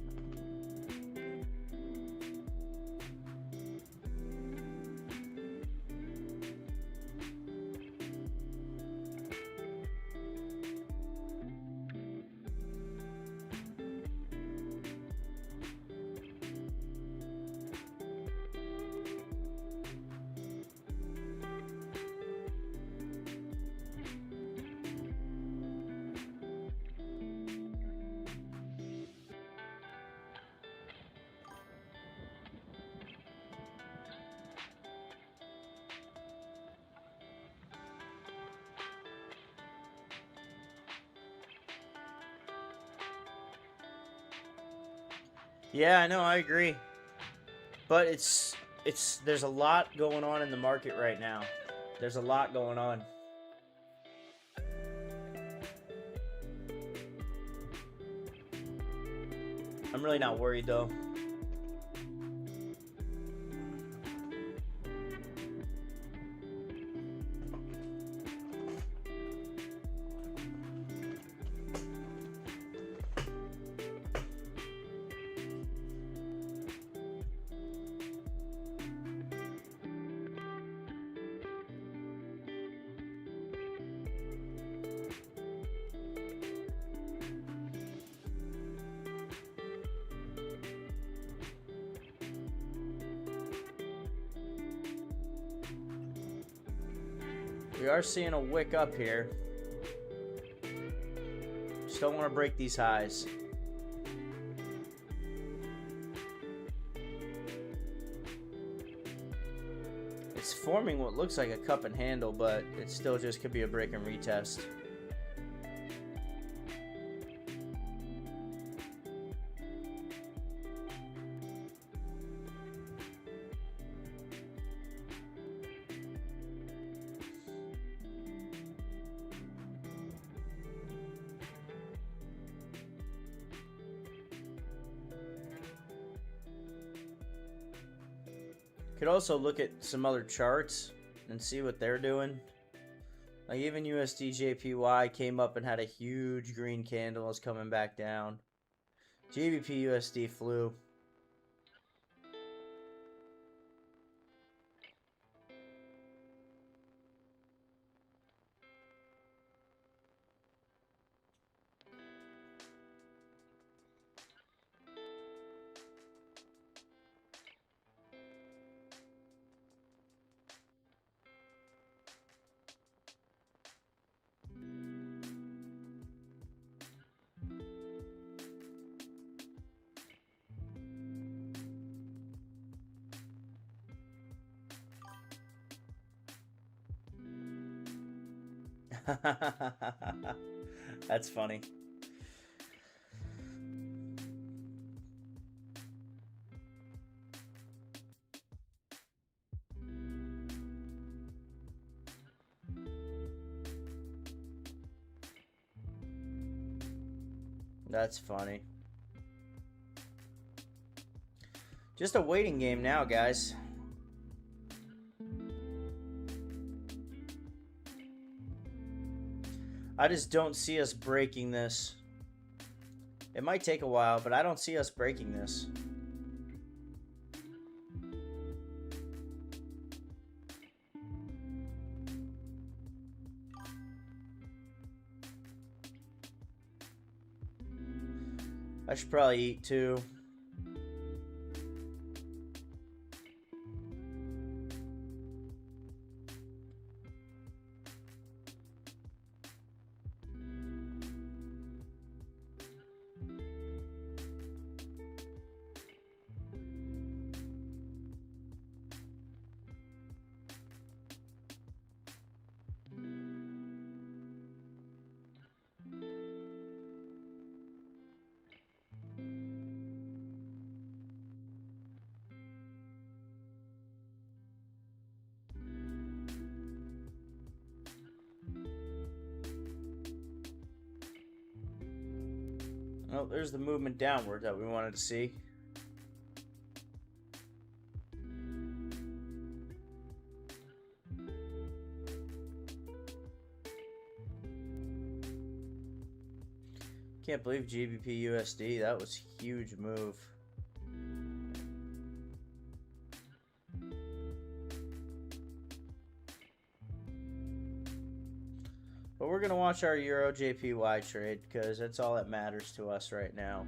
Yeah, I know, I agree. But there's a lot going on in the market right now. There's a lot going on. I'm really not worried though. We are seeing a wick up here. Just don't want to break these highs. It's forming what looks like a cup and handle, but it still just could be a break and retest. Could also look at some other charts and see what they're doing. Like even USD JPY came up and had a huge green candle, is coming back down. GBP USD flew. That's funny. That's funny. Just a waiting game now, guys. I just don't see us breaking this. It might take a while, but I don't see us breaking this. I should probably eat too. Oh, there's the movement downward that we wanted to see. Can't believe GBP USD. That was a huge move. But we're going to watch our Euro JPY trade because that's all that matters to us right now.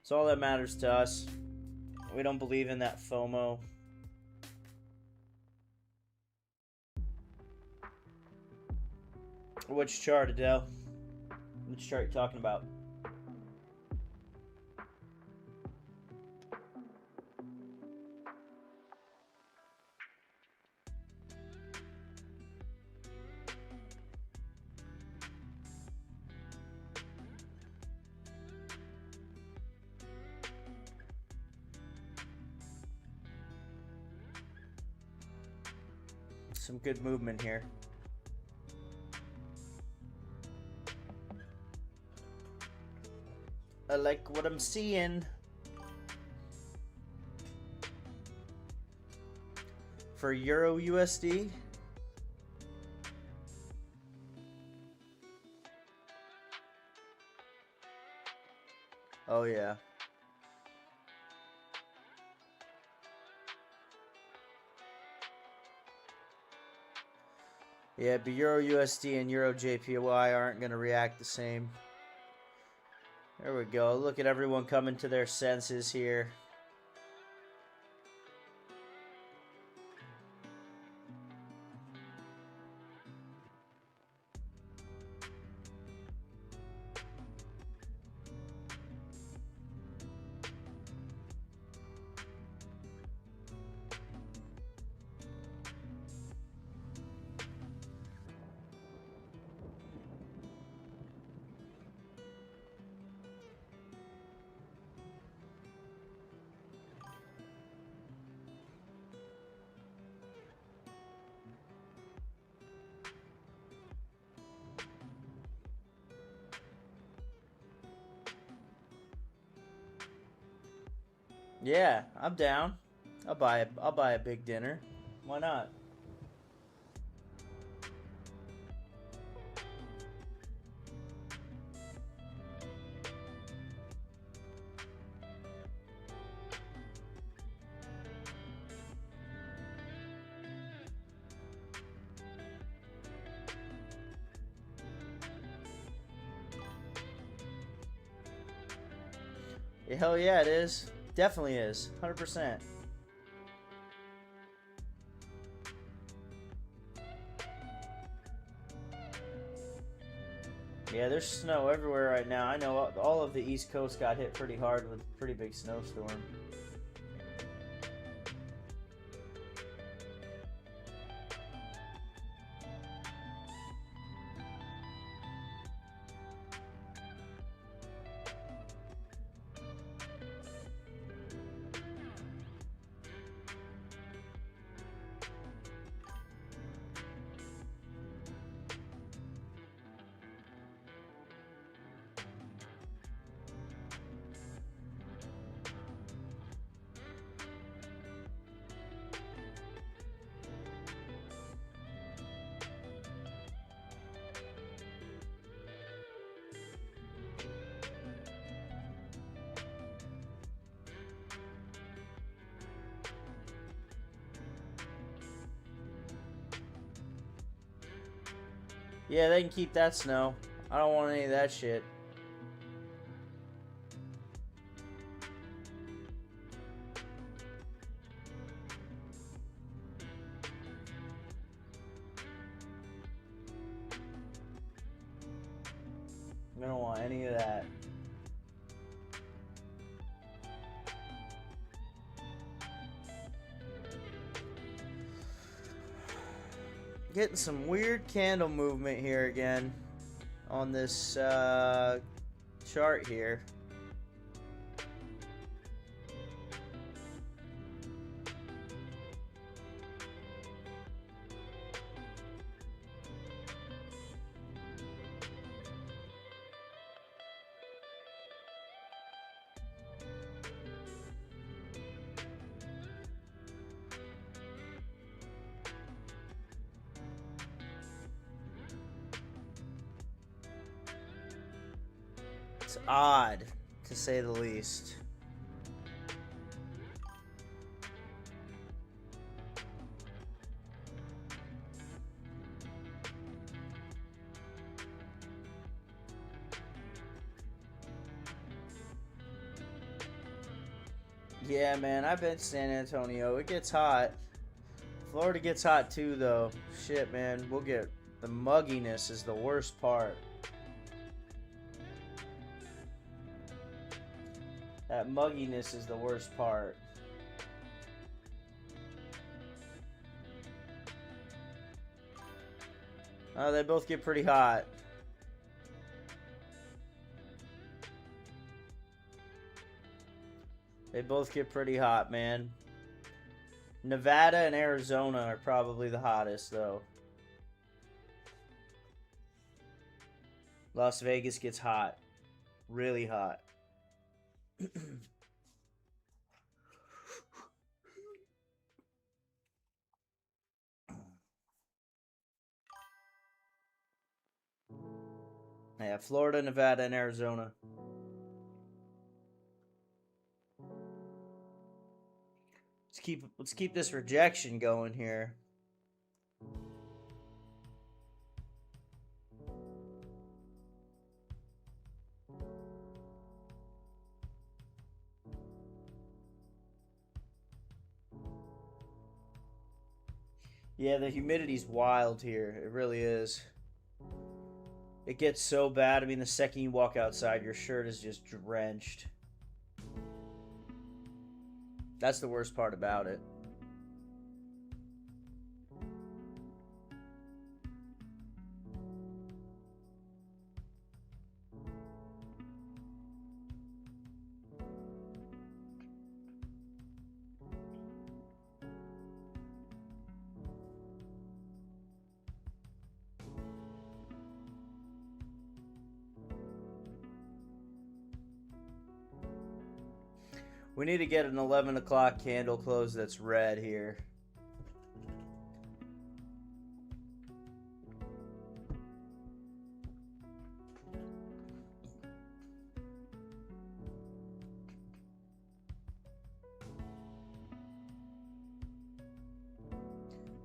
It's all that matters to us. We don't believe in that FOMO. Which chart, Adele? Which chart are you talking about? some good movement here. I like what I'm seeing. For Euro USD. Oh yeah. Yeah, but Euro USD and Euro JPY aren't going to react the same. There we go. Look at everyone coming to their senses here. Yeah, I'm down. I'll buy a big dinner. Why not? Yeah, hell yeah, it is. Definitely is. 100%. Yeah, there's snow everywhere right now. I know all of the East Coast got hit pretty hard with a pretty big snowstorm. Yeah, they can keep that snow. I don't want any of that shit. I don't want any of that. Getting some weird candle movement here again on this chart here. It's odd, to say the least. Yeah, man, I've been to San Antonio. It gets hot. Florida gets hot too, though. Shit, man, we'll get... The mugginess is the worst part. That mugginess is the worst part. Oh, they both get pretty hot. They both get pretty hot, man. Nevada and Arizona are probably the hottest, though. Las Vegas gets hot. Really hot. Yeah, Florida, Nevada, and Arizona. Let's keep this rejection going here. Yeah, the humidity's wild here. It really is. It gets so bad. I mean, the second you walk outside, your shirt is just drenched. That's the worst part about it. We need to get an 11 o'clock candle close that's red here.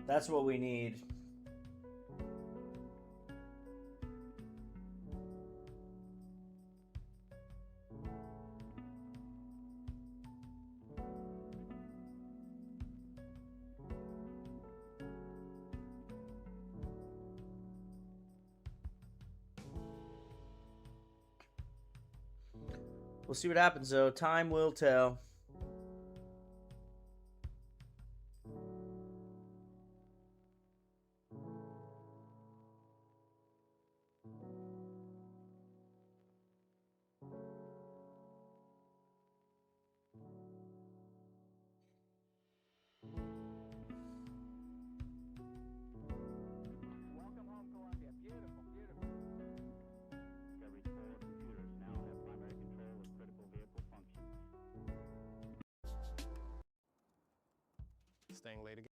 That's what we need. We'll see what happens, though. Time will tell. Welcome home, Columbia. Beautiful, beautiful. Discovery's 4 computers now have primary control of critical vehicle functions. Staying late again.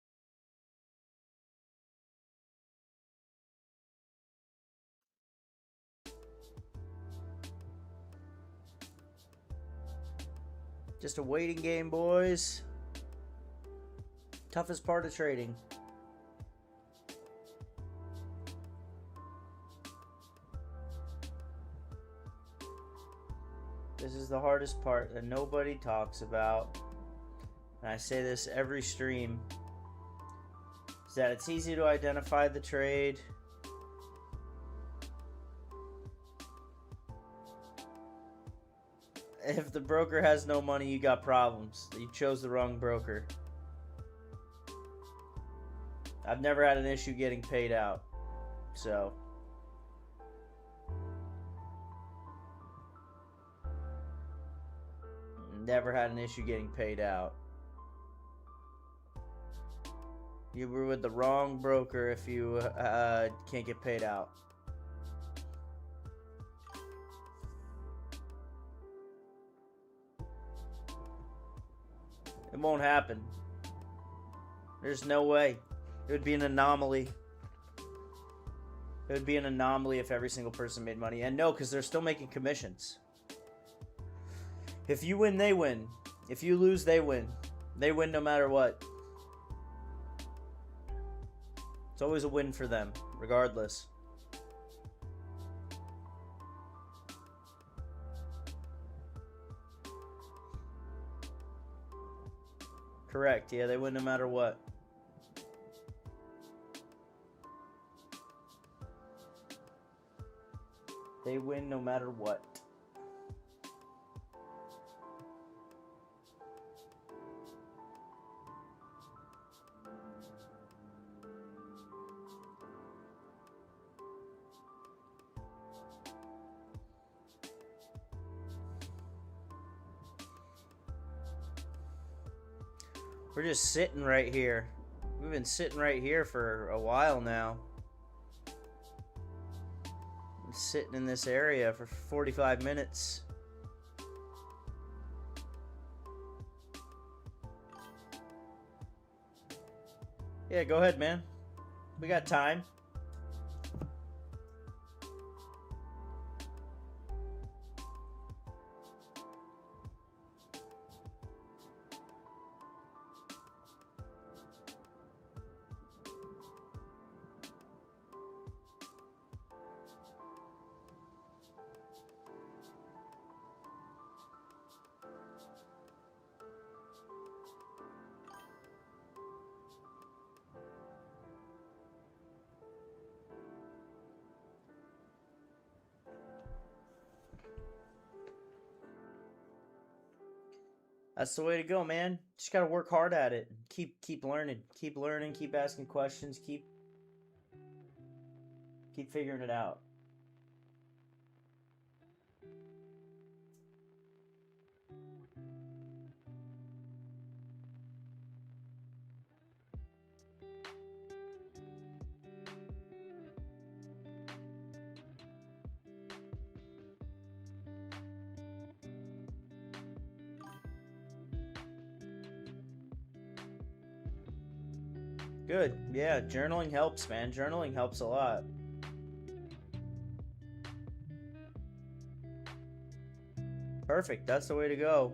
Just a waiting game, boys. Toughest part of trading. This is the hardest part that nobody talks about. And I say this every stream. Is that it's easy to identify the trade. If the broker has no money, you got problems. You chose the wrong broker. I've never had an issue getting paid out. So. Never had an issue getting paid out. You were with the wrong broker if you can't get paid out. It won't happen. There's no way. It would be an anomaly. It would be an anomaly if every single person made money. And no, because they're still making commissions. If you win, they win. If you lose, they win. They win no matter what. It's always a win for them, regardless. Correct. Yeah, they win no matter what. They win no matter what. We're just sitting right here. We've been sitting right here for a while now. I'm sitting in this area for 45 minutes. Yeah, go ahead, man. We got time. That's the way to go, man. Just gotta work hard at it. Keep learning. Keep learning. Keep asking questions. Keep figuring it out. Good. Yeah, journaling helps, man. Journaling helps a lot. Perfect. That's the way to go.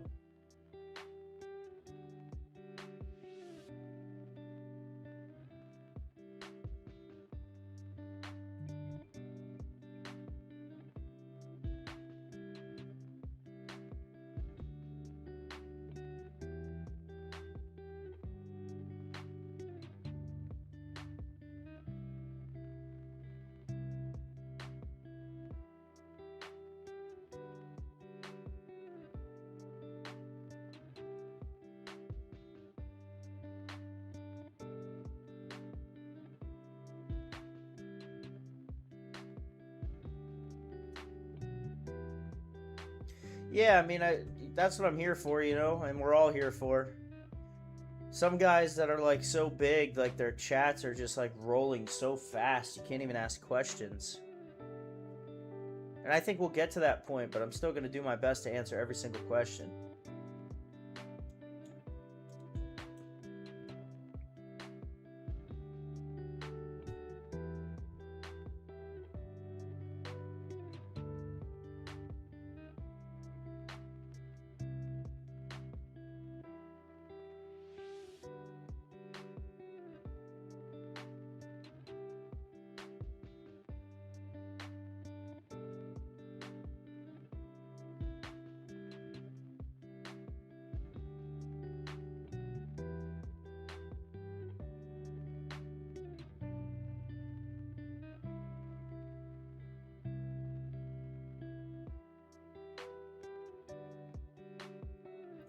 Yeah, I mean, that's what I'm here for, you know, and we're all here for. Some guys that are like so big, like their chats are just like rolling so fast, you can't even ask questions. And I think we'll get to that point, but I'm still going to do my best to answer every single question.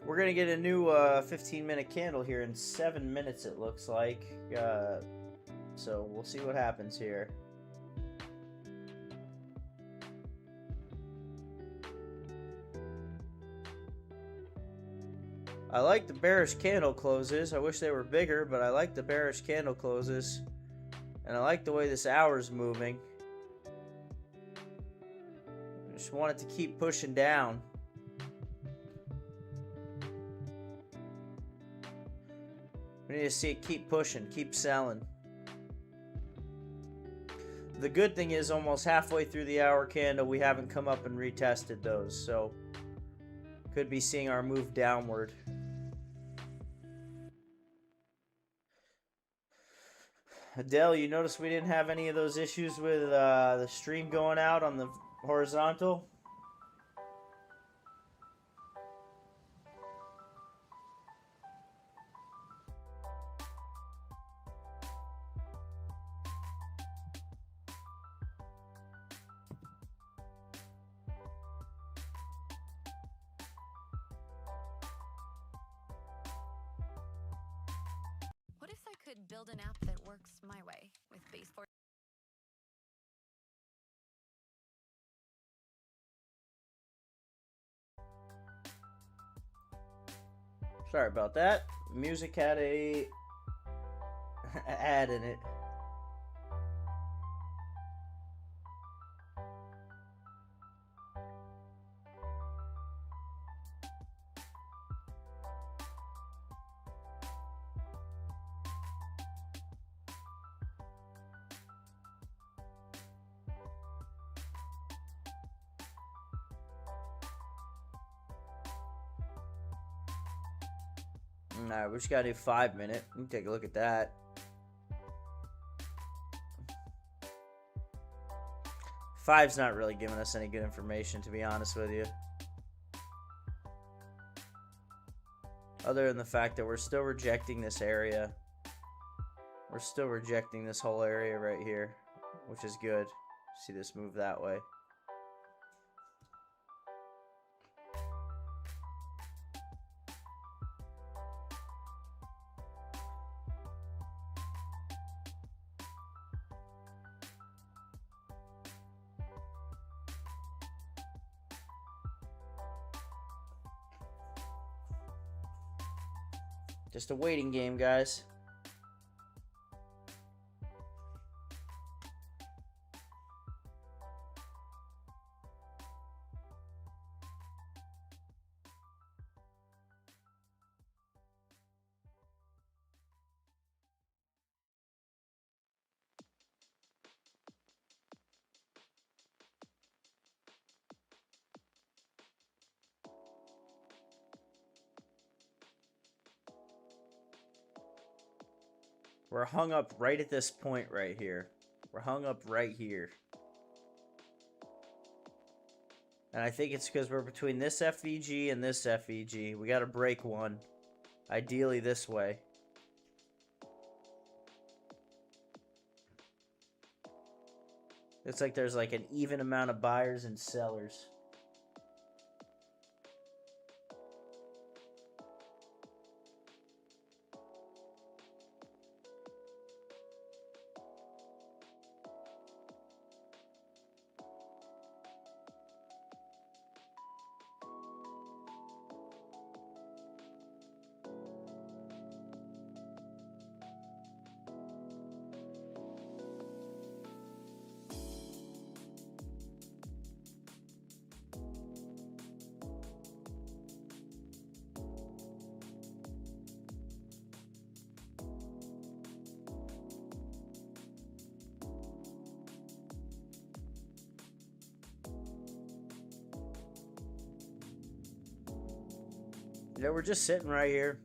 We're going to get a new 15-minute candle here in 7 minutes, it looks like. So we'll see what happens here. I like the bearish candle closes. I wish they were bigger, but I like the bearish candle closes. And I like the way this hour's moving. I just want it to keep pushing down. We need to see it keep pushing, keep selling. The good thing is almost halfway through the hour candle, we haven't come up and retested those. So could be seeing our move downward. Adele, you notice we didn't have any of those issues with the stream going out on the horizontal? What if I could build an app that works my way with base for Sorry about that. Music had a ad in it. Alright, we just gotta do 5 minute. You can take a look at that. Five's not really giving us any good information, to be honest with you. Other than the fact that we're still rejecting this area. We're still rejecting this whole area right here, which is good. See this move that way. Just a waiting game, guys. We're hung up right at this point right here. We're hung up right here. And I think it's because we're between this FVG and this FVG. We got to break one. Ideally this way. Looks like there's like an even amount of buyers and sellers. Yeah, we're just sitting right here.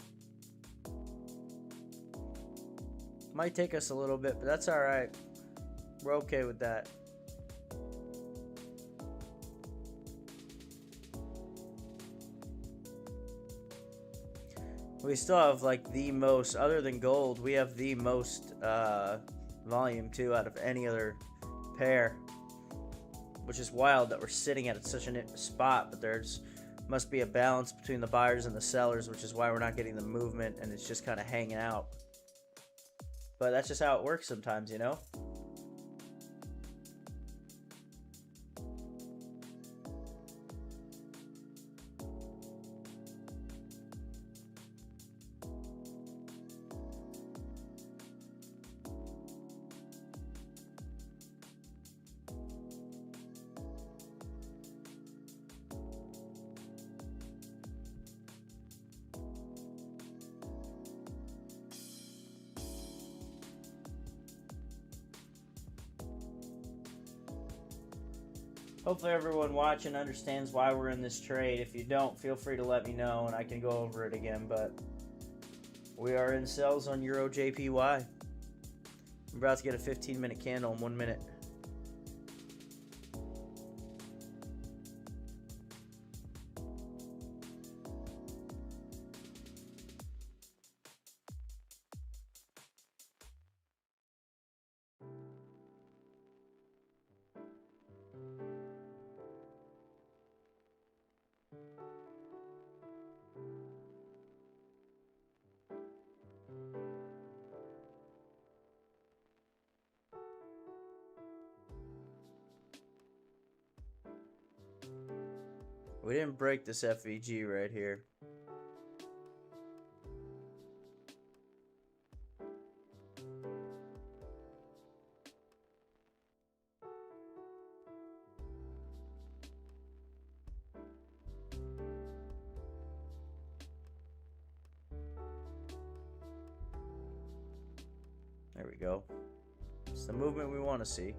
Might take us a little bit, but that's all right. We're okay with that. We still have like the most, other than gold, we have the most volume too out of any other pair, which is wild that we're sitting at such a spot, but there's must be a balance between the buyers and the sellers, which is why we're not getting the movement and it's just kind of hanging out. But that's just how it works sometimes, you know? Hopefully everyone watching understands why we're in this trade. If you don't, feel free to let me know and I can go over it again. But we are in sells on Euro JPY. I'm about to get a 15-minute candle in 1 minute. We didn't break this FVG right here. go. It's the movement we want to see.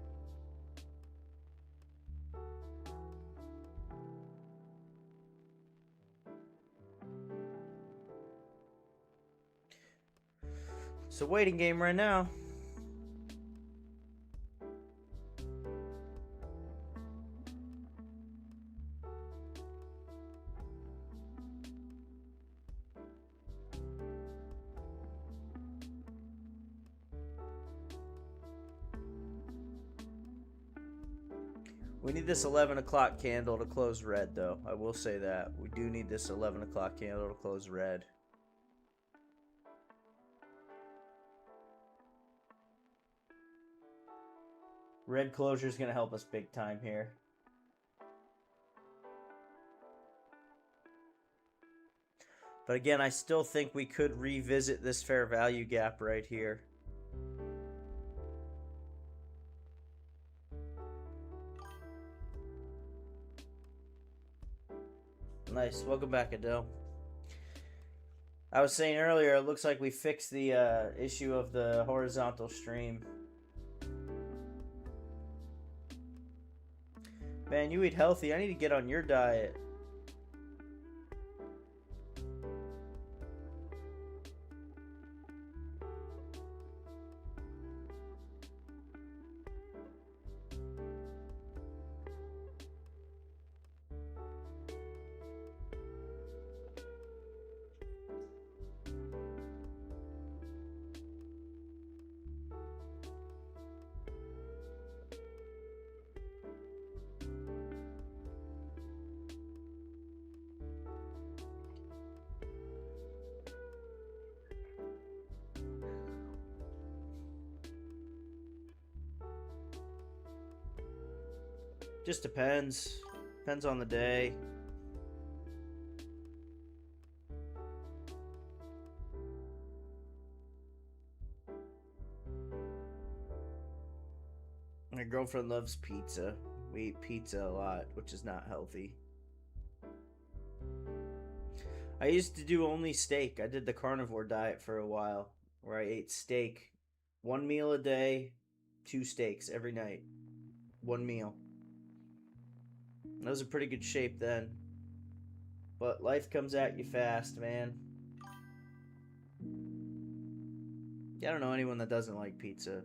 It's a waiting game right now. We need this 11 o'clock candle to close red, though. I will say that. We do need this 11 o'clock candle to close red. Red closure is going to help us big time here. But again, I still think we could revisit this fair value gap right here. Nice. Welcome back, Adele. I was saying earlier, it looks like we fixed the issue of the horizontal stream. Man, you eat healthy. I need to get on your diet. Just depends. Depends on the day. My girlfriend loves pizza. We eat pizza a lot, which is not healthy. I used to do only steak. I did the carnivore diet for a while, where I ate steak 1 meal a day, 2 steaks every night. 1 meal. I was in pretty good shape then. But life comes at you fast, man. Yeah, I don't know anyone that doesn't like pizza.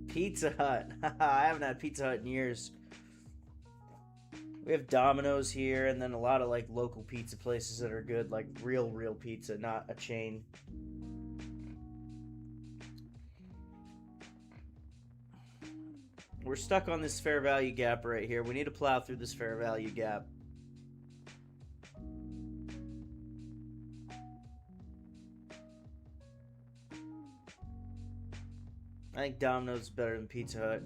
Pizza Hut. I haven't had Pizza Hut in years. We have Domino's here, and then a lot of like local pizza places that are good, like real pizza, not a chain. We're stuck on this fair value gap right here. We need to plow through this fair value gap. I think Domino's is better than Pizza Hut.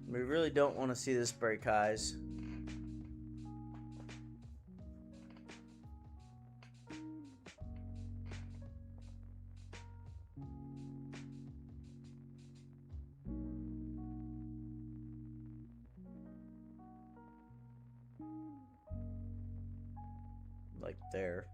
We really don't want to see this break highs. Like there.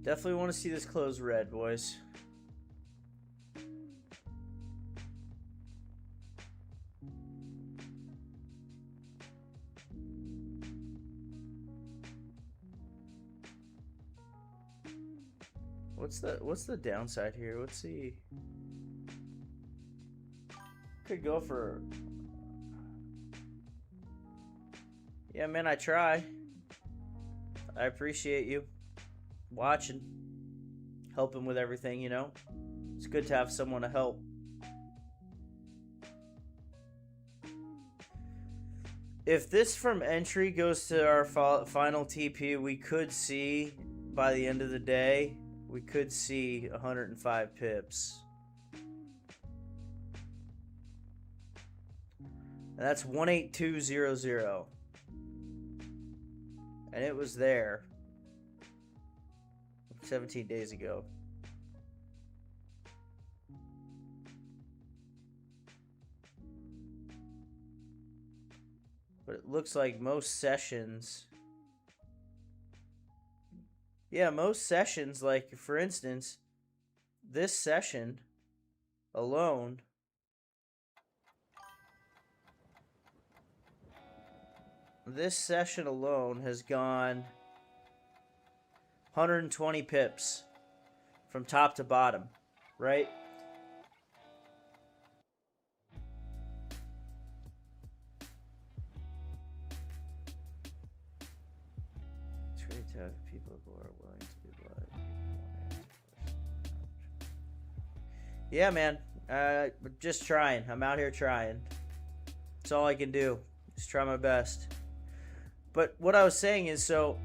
Definitely want to see this close red, boys. What's the downside here? Let's see. Could go for... Yeah, man, I try. I appreciate you watching, helping with everything, you know. It's good to have someone to help. If this from entry goes to our final TP, we could see by the end of the day we could see 105 pips. And that's 18200. And it was there 17 days ago. But it looks like most sessions, yeah, most sessions, like for instance, this session alone has gone 120 pips from top to bottom, right? It's great to have people who are willing to do live. Yeah, man. Just trying. I'm out here trying. That's all I can do. Just try my best. But what I was saying is, so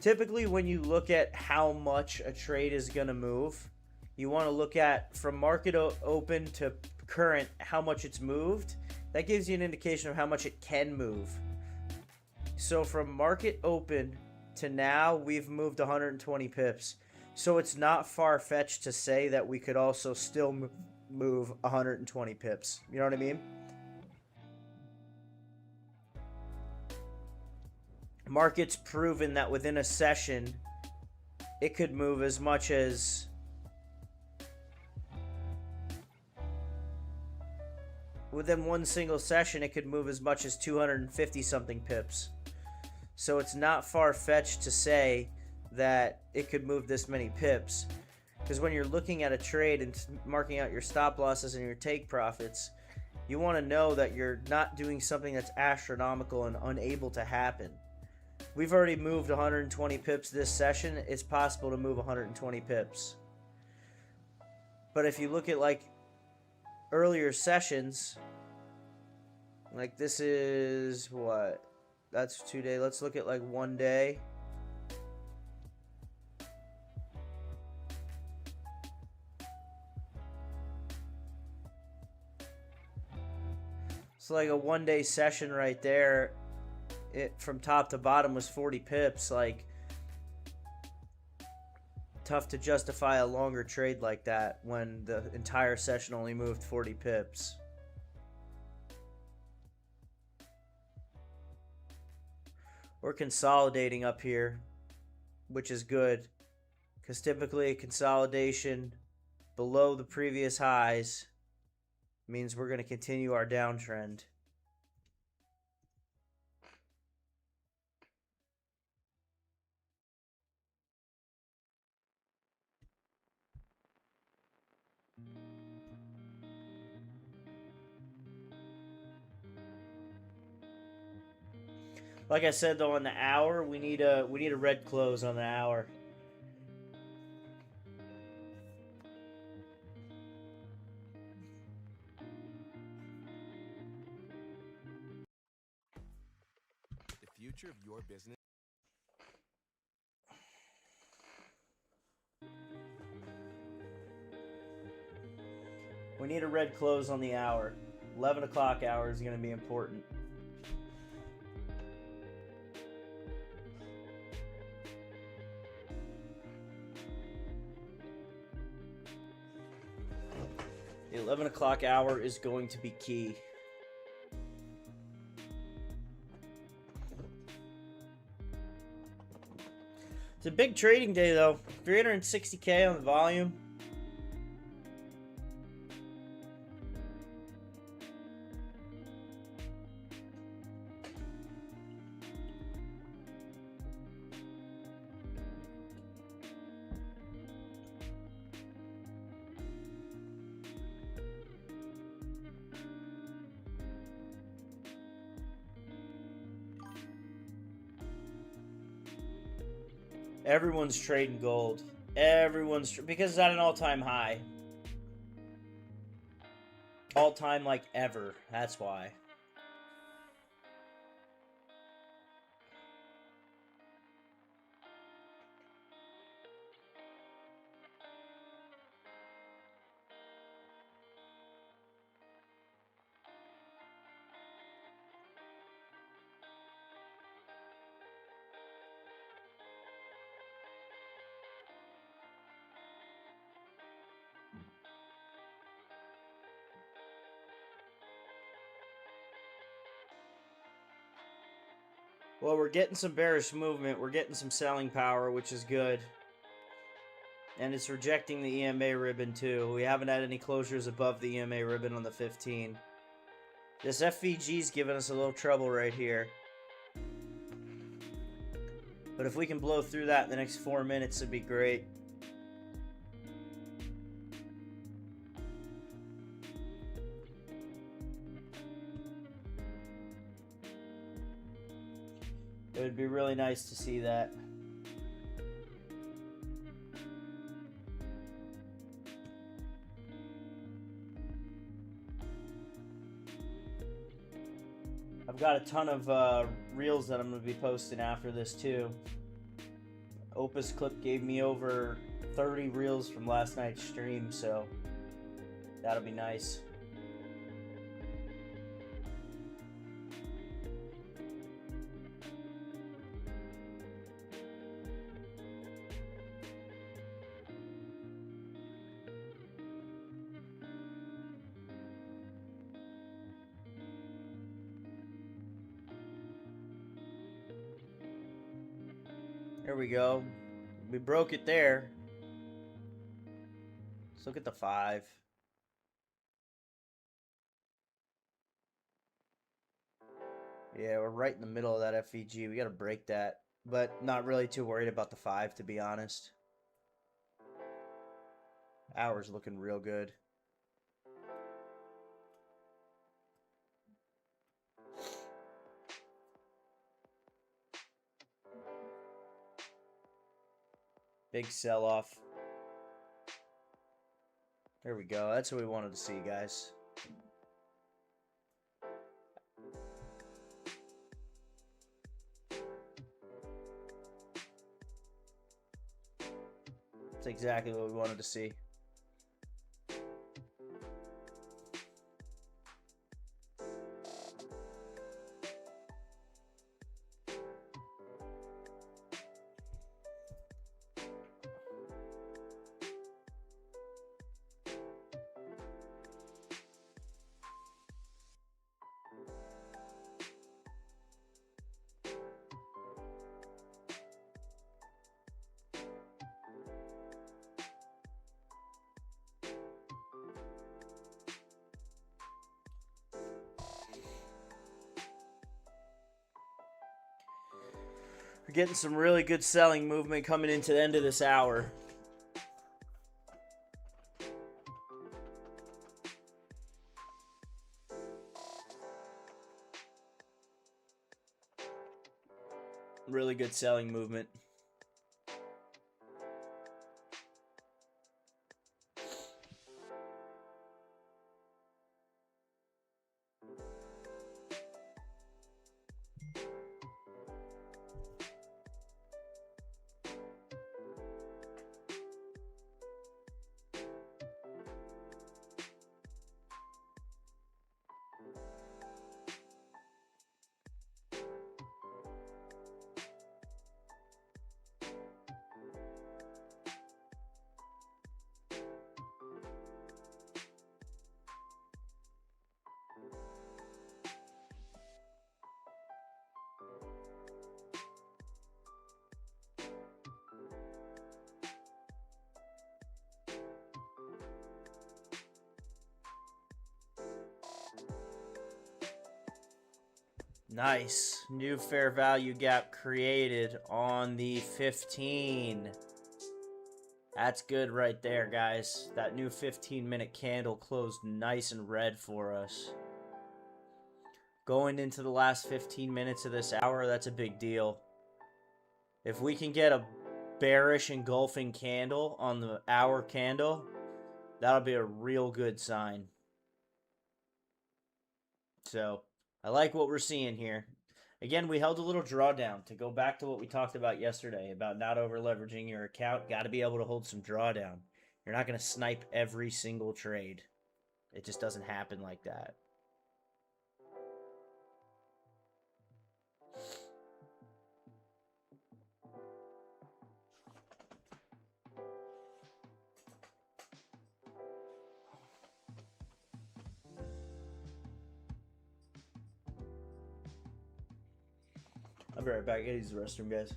typically when you look at how much a trade is going to move, you want to look at from market open to current how much it's moved. That gives you an indication of how much it can move. So from market open to now, we've moved 120 pips. So it's not far-fetched to say that we could also still move 120 pips. You know what I mean? Market's proven that within a session, it could move as much as within one single session, it could move as much as 250 something pips. So it's not far-fetched to say that it could move this many pips, because when you're looking at a trade and marking out your stop losses and your take profits, you want to know that you're not doing something that's astronomical and unable to happen. We've already moved 120 pips this session. It's possible to move 120 pips. But if you look at like earlier sessions, like this is what? That's 2 days. Let's look at like 1 day. So like a 1 day session right there, it from top to bottom was 40 pips. Like, tough to justify a longer trade like that when the entire session only moved 40 pips. We're consolidating up here, which is good, because typically a consolidation below the previous highs means we're going to continue our downtrend. Like I said though, on the hour, we need a red close on the hour. The future of your business. We need a red close on the hour. 11 o'clock hour is going to be important. The 11 o'clock hour is going to be key. It's a big trading day though. 360K on the volume. Everyone's trading gold. Everyone's because it's at an all-time high. All-time like ever. That's why. Well, we're getting some bearish movement. We're getting some selling power, which is good. And it's rejecting the EMA ribbon too. We haven't had any closures above the EMA ribbon on the 15. This FVG's giving us a little trouble right here. But if we can blow through that in the next 4 minutes, it'd be great. It would be really nice to see that. I've got a ton of reels that I'm going to be posting after this too. Opus Clip gave me over 30 reels from last night's stream, so that'll be nice. There we go. We broke it there. Let's look at the 5. Yeah, we're right in the middle of that FVG. We got to break that. But not really too worried about the 5, to be honest. Hour's looking real good. Big sell-off. There we go. That's what we wanted to see, guys. That's exactly what we wanted to see. We're getting some really good selling movement coming into the end of this hour. Really good selling movement. Nice. New fair value gap created on the 15. That's good right there, guys. That new 15-minute candle closed nice and red for us. Going into the last 15 minutes of this hour, that's a big deal. If we can get a bearish engulfing candle on the hour candle, that'll be a real good sign. So, I like what we're seeing here. Again, we held a little drawdown to go back to what we talked about yesterday about not over leveraging your account. Got to be able to hold some drawdown. You're not going to snipe every single trade. It just doesn't happen like that. be right back. I gotta use the restroom, guys.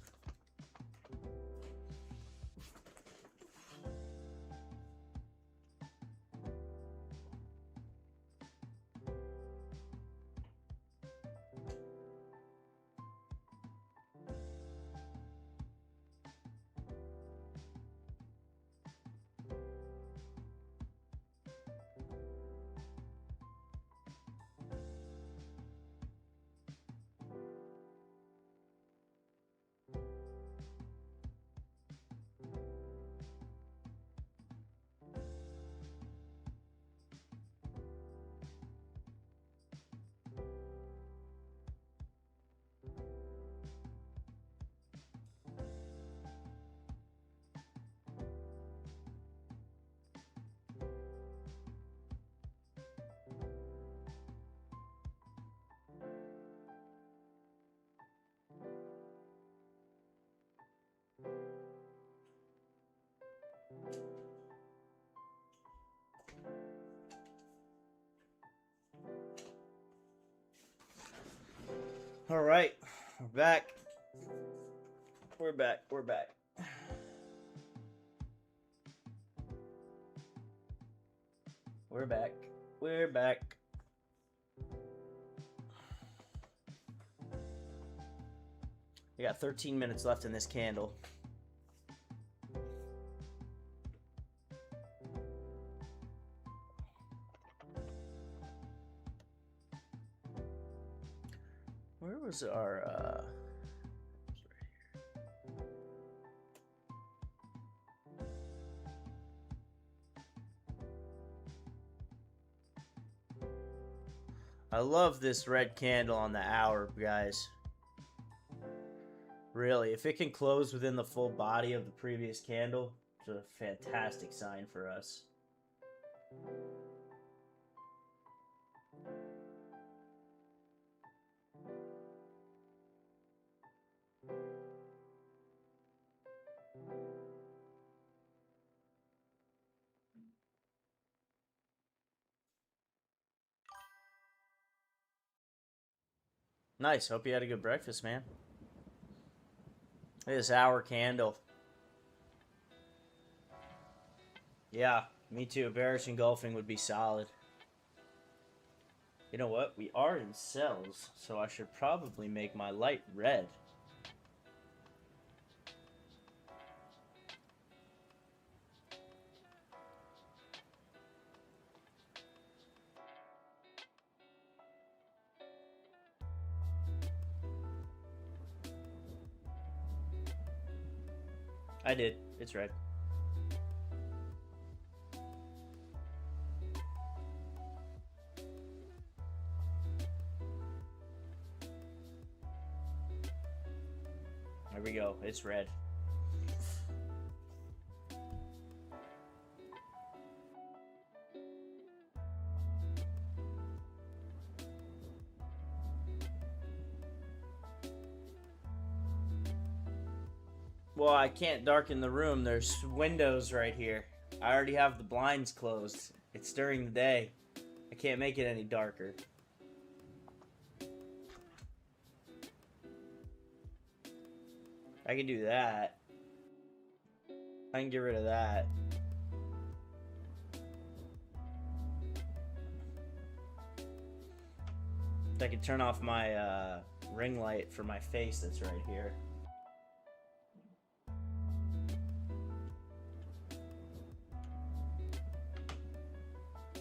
All right, we're back. We're back. We're back. We're back. We're back. We got 13 minutes left in this candle. Where was our I love this red candle on the hour, guys. Really, if it can close within the full body of the previous candle, it's a fantastic sign for us. Nice. Hope you had a good breakfast, man. Look at this hour candle. Yeah, me too. Bearish engulfing would be solid. You know what? We are in sells, so I should probably make my light red. I did. It's red. There we go. It's red. Well, I can't darken the room. There's windows right here. I already have the blinds closed. It's during the day. I can't make it any darker. I can do that. I can get rid of that. I can turn off my ring light for my face that's right here.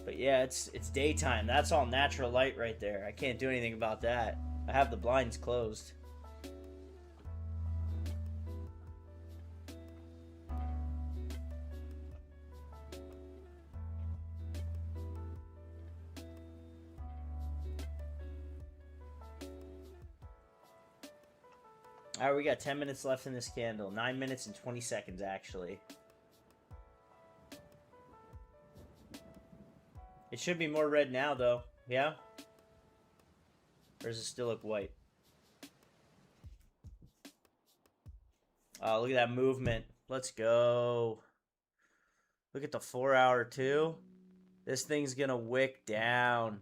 But yeah, it's daytime. That's all natural light right there. I can't do anything about that. I have the blinds closed. Alright, we got 10 minutes left in this candle. 9 minutes and 20 seconds, actually. It should be more red now, though. Yeah? Or does it still look white? Oh, look at that movement. Let's go. Look at the 4 hour, too. This thing's gonna wick down.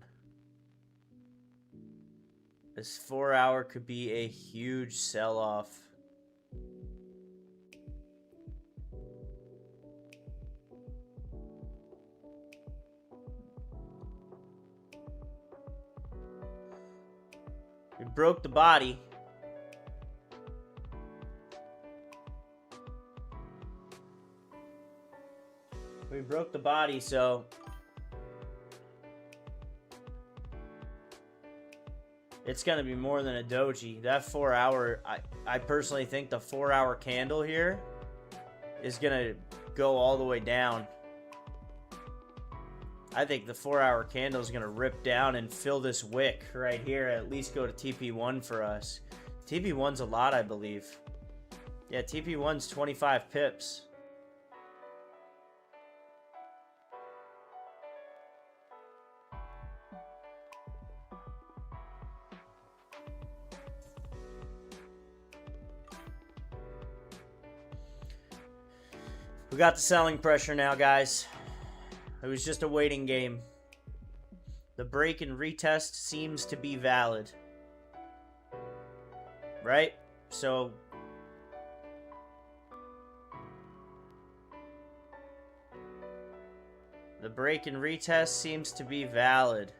This 4 hour could be a huge sell-off. We broke the body. We broke the body, so it's going to be more than a doji. That 4 hour, I personally think the 4 hour candle here is going to go all the way down. I think the 4 hour candle is going to rip down and fill this wick right here. At least go to TP1 for us. TP1's a lot, I believe. Yeah, TP1's 25 pips. We got the selling pressure now, guys. It was just a waiting game. The break and retest seems to be valid. Right? So the break and retest seems to be valid.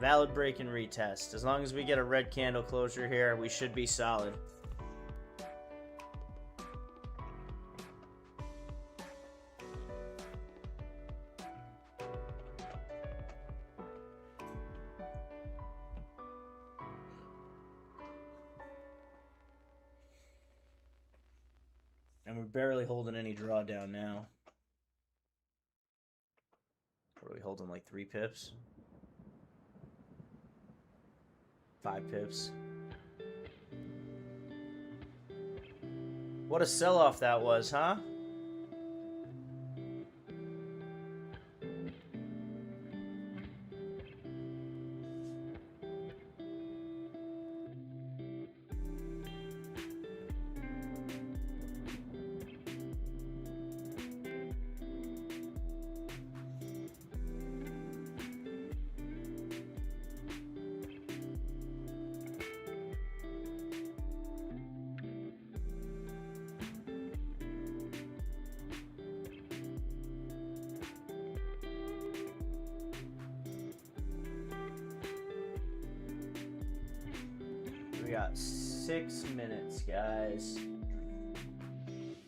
Valid break and retest. As long as we get a red candle closure here, we should be solid. And we're barely holding any drawdown now. What are we holding, like 3 pips? 5 pips. What a sell-off that was, huh? We got 6 minutes, guys.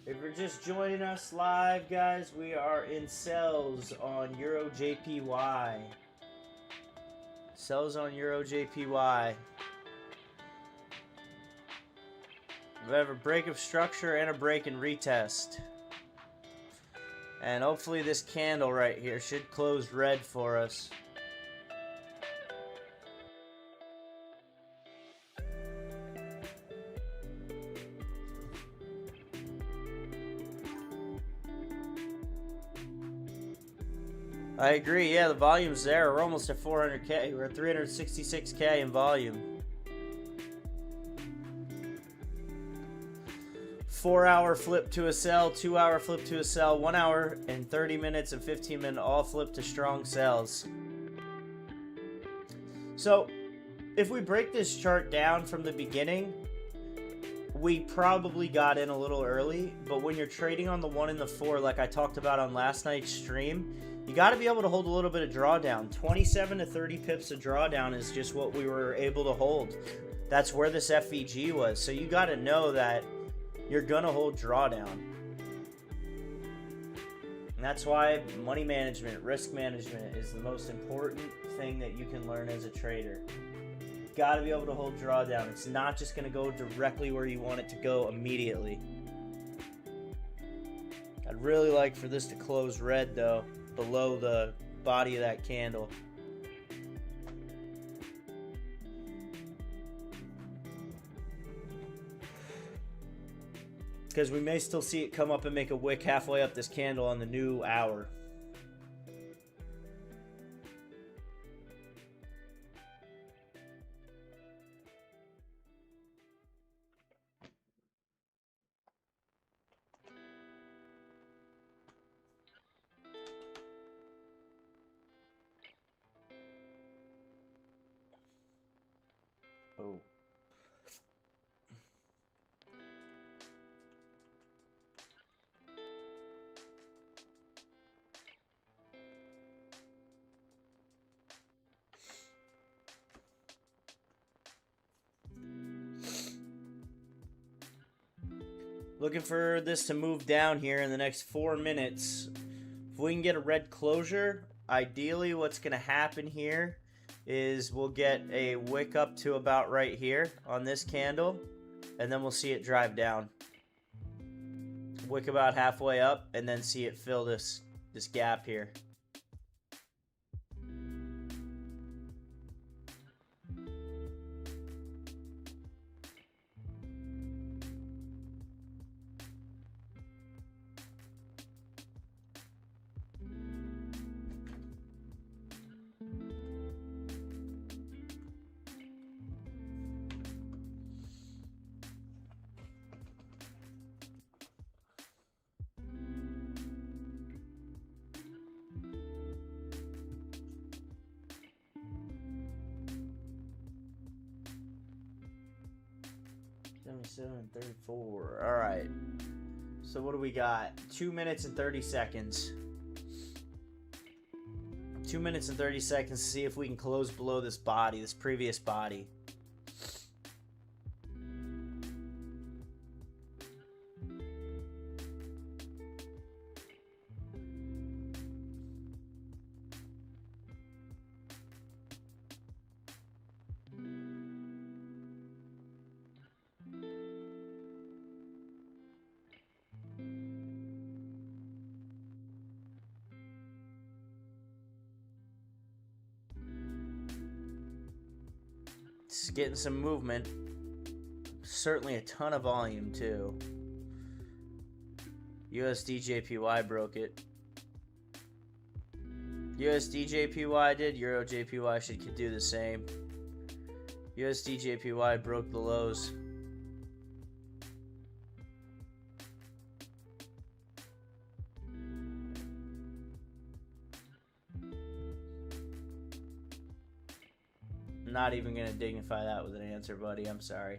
If you're just joining us live, guys, we are in sells on Euro JPY. Sells on Euro JPY. We have a break of structure and a break and retest. And hopefully this candle right here should close red for us. I agree, yeah, the volume's there. We're almost at 400K. We're at 366K in volume. 4 hour flip to a sell, 2 hour flip to a sell, 1 hour and 30 minutes and 15 minutes all flip to strong sells. So, if we break this chart down from the beginning, we probably got in a little early, but when you're trading on the 1 and the 4, like I talked about on last night's stream, you got to be able to hold a little bit of drawdown. 27 to 30 pips of drawdown is just what we were able to hold. That's where this FVG was. So you got to know that you're going to hold drawdown. And that's why money management, risk management is the most important thing that you can learn as a trader. You got to be able to hold drawdown. It's not just going to go directly where you want it to go immediately. I'd really like for this to close red, though, below the body of that candle. Because we may still see it come up and make a wick halfway up this candle on the new hour. Looking for this to move down here in the next 4 minutes. If we can get a red closure, ideally what's going to happen here is we'll get a wick up to about right here on this candle, and then we'll see it drive down. Wick about halfway up, and then see it fill this gap here. And 34. All right. So what do we got? 2 minutes and 30 seconds. 2 minutes and 30 seconds to see if we can close below this body, this previous body. It's getting some movement. Certainly a ton of volume too. USD JPY broke it. USD JPY did. Euro JPY should do the same. USD JPY broke the lows. Not even gonna dignify that with an answer, buddy. I'm sorry.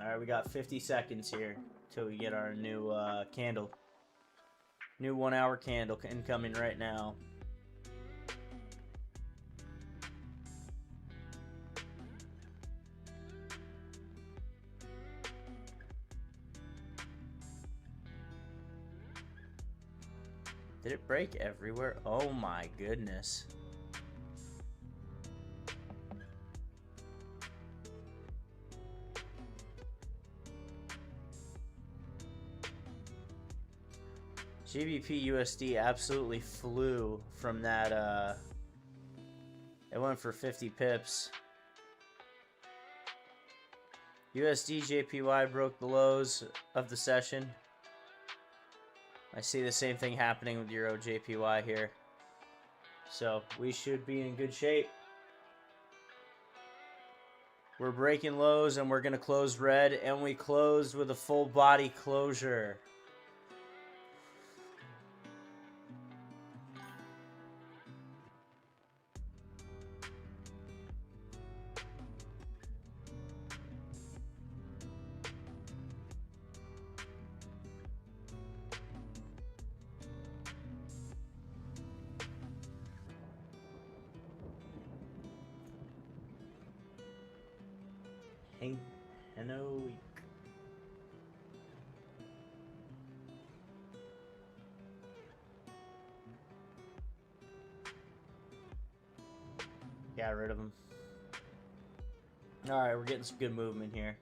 All right, we got 50 seconds here till we get our new candle. New 1 hour candle incoming right now. Did it break everywhere? Oh my goodness. GBP USD absolutely flew from that, it went for 50 pips. USD JPY broke the lows of the session. I see the same thing happening with Euro JPY here. So we should be in good shape. We're breaking lows and we're going to close red, and we closed with a full body closure. Hello. Got rid of him. Alright, we're getting some good movement here.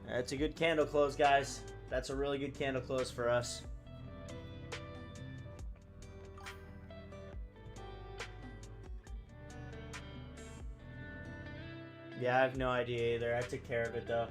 That's a good candle close, guys. That's a really good candle close for us. Yeah, I have no idea either. I took care of it though.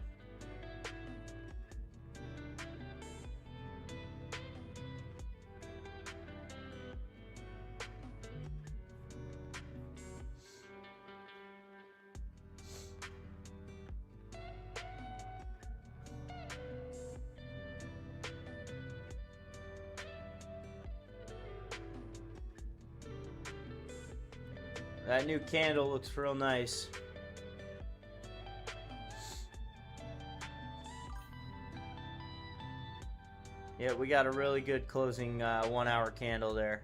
That new candle looks real nice. Yeah, we got a really good closing 1 hour candle there.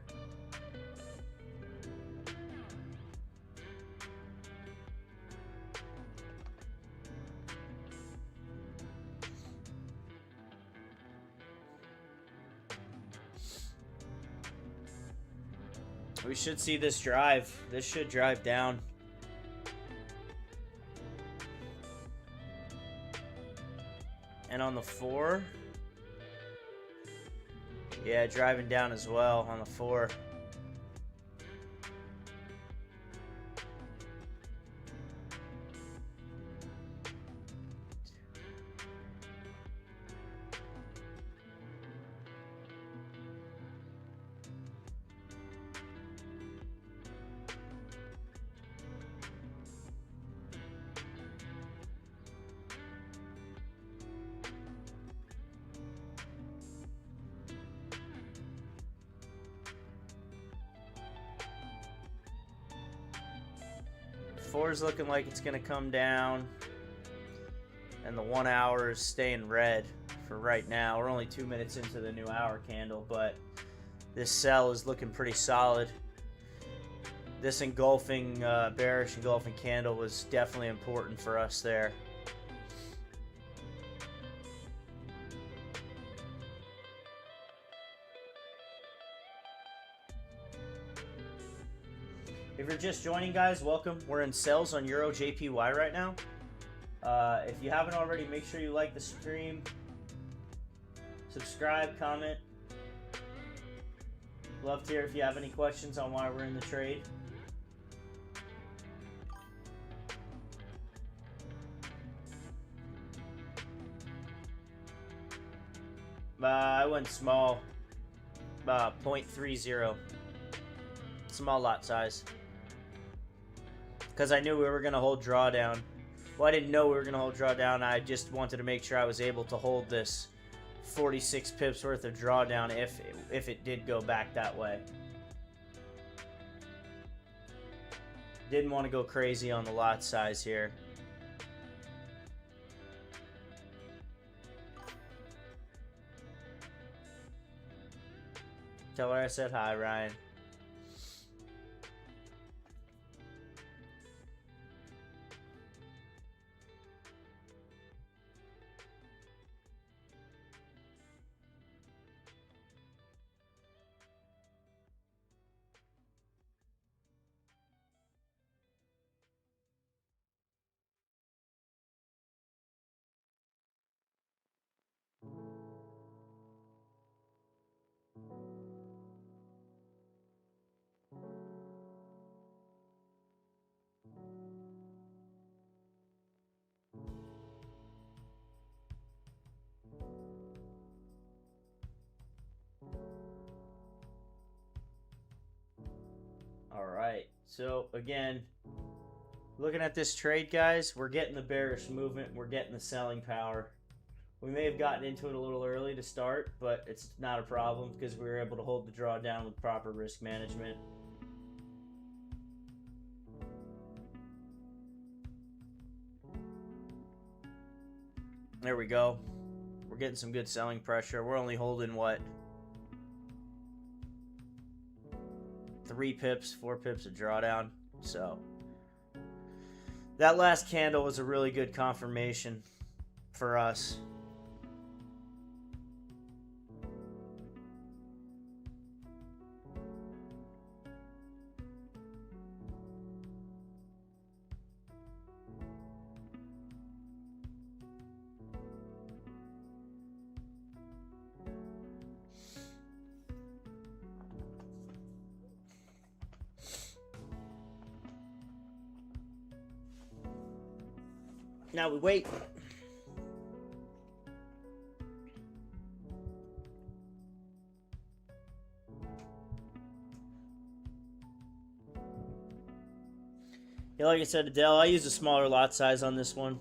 We should see this drive. This should drive down. And on the 4, yeah, driving down as well on the 4. Four's looking like it's gonna come down, and the 1 hour is staying red for right now. We're only 2 minutes into the new hour candle, but this sell is looking pretty solid. This engulfing, bearish engulfing candle was definitely important for us there. If you're just joining, guys, welcome. We're in sells on Euro JPY right now. If you haven't already, make sure you like the stream, subscribe, comment. Love to hear if you have any questions on why we're in the trade. I went small, 0.30, small lot size. Because I knew we were going to hold drawdown. Well, I didn't know we were going to hold drawdown. I just wanted to make sure I was able to hold this 46 pips worth of drawdown if it did go back that way. Didn't want to go crazy on the lot size here. Tell her I said hi, Ryan. Alright, so again, looking at this trade, guys, we're getting the bearish movement, we're getting the selling power. We may have gotten into it a little early to start, but it's not a problem because we were able to hold the drawdown with proper risk management. There we go. We're getting some good selling pressure. We're only holding, what, 3 pips, 4 pips of drawdown. So that last candle was a really good confirmation for us. Now we wait. Yeah, like I said, Adele, I use a smaller lot size on this one.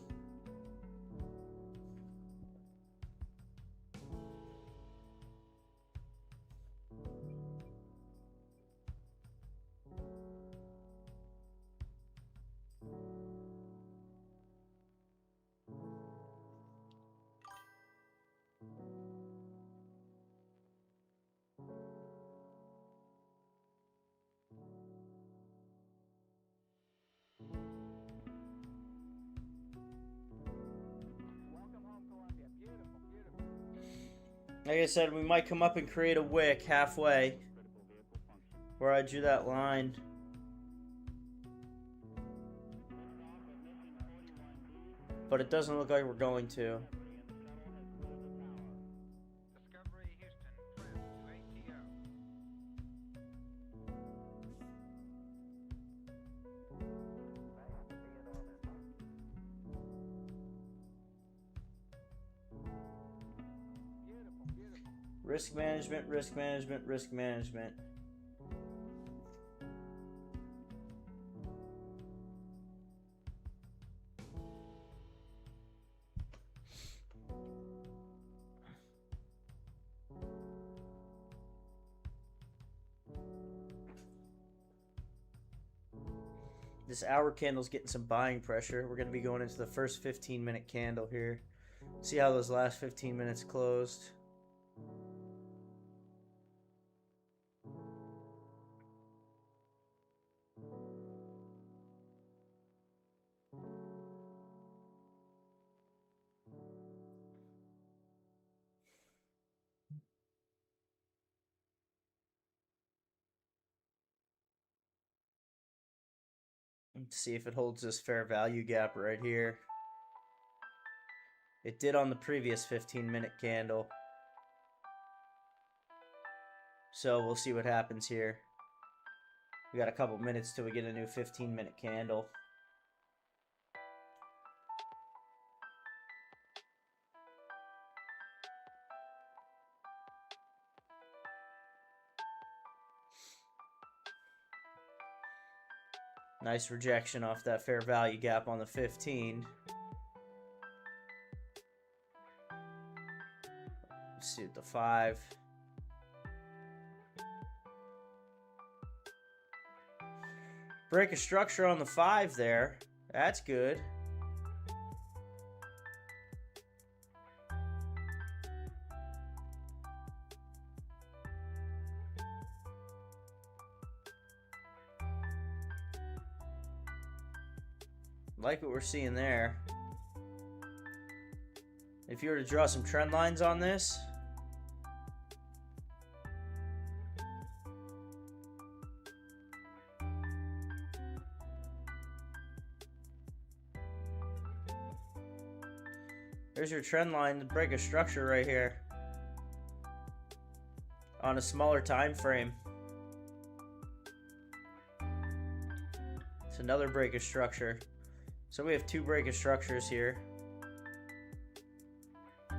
Like I said, we might come up and create a wick halfway where I drew that line. But it doesn't look like we're going to. Discovery Houston, press to ATO. Beautiful, beautiful. Risk management, risk management, risk management. This hour candle's getting some buying pressure. We're going to be going into the first 15-minute candle here. See how those last 15 minutes closed. Let's see if it holds this fair value gap right here. It did on the previous 15-minute candle. So we'll see what happens here. We got a couple minutes till we get a new 15-minute candle. Nice rejection off that fair value gap on the 15. Let's see at the 5. Break a structure on the 5 there. That's good. Like what we're seeing there. If you were to draw some trend lines on this, there's your trend line to break a structure right here on a smaller time frame. It's another break of structure. So we have two break of structures here.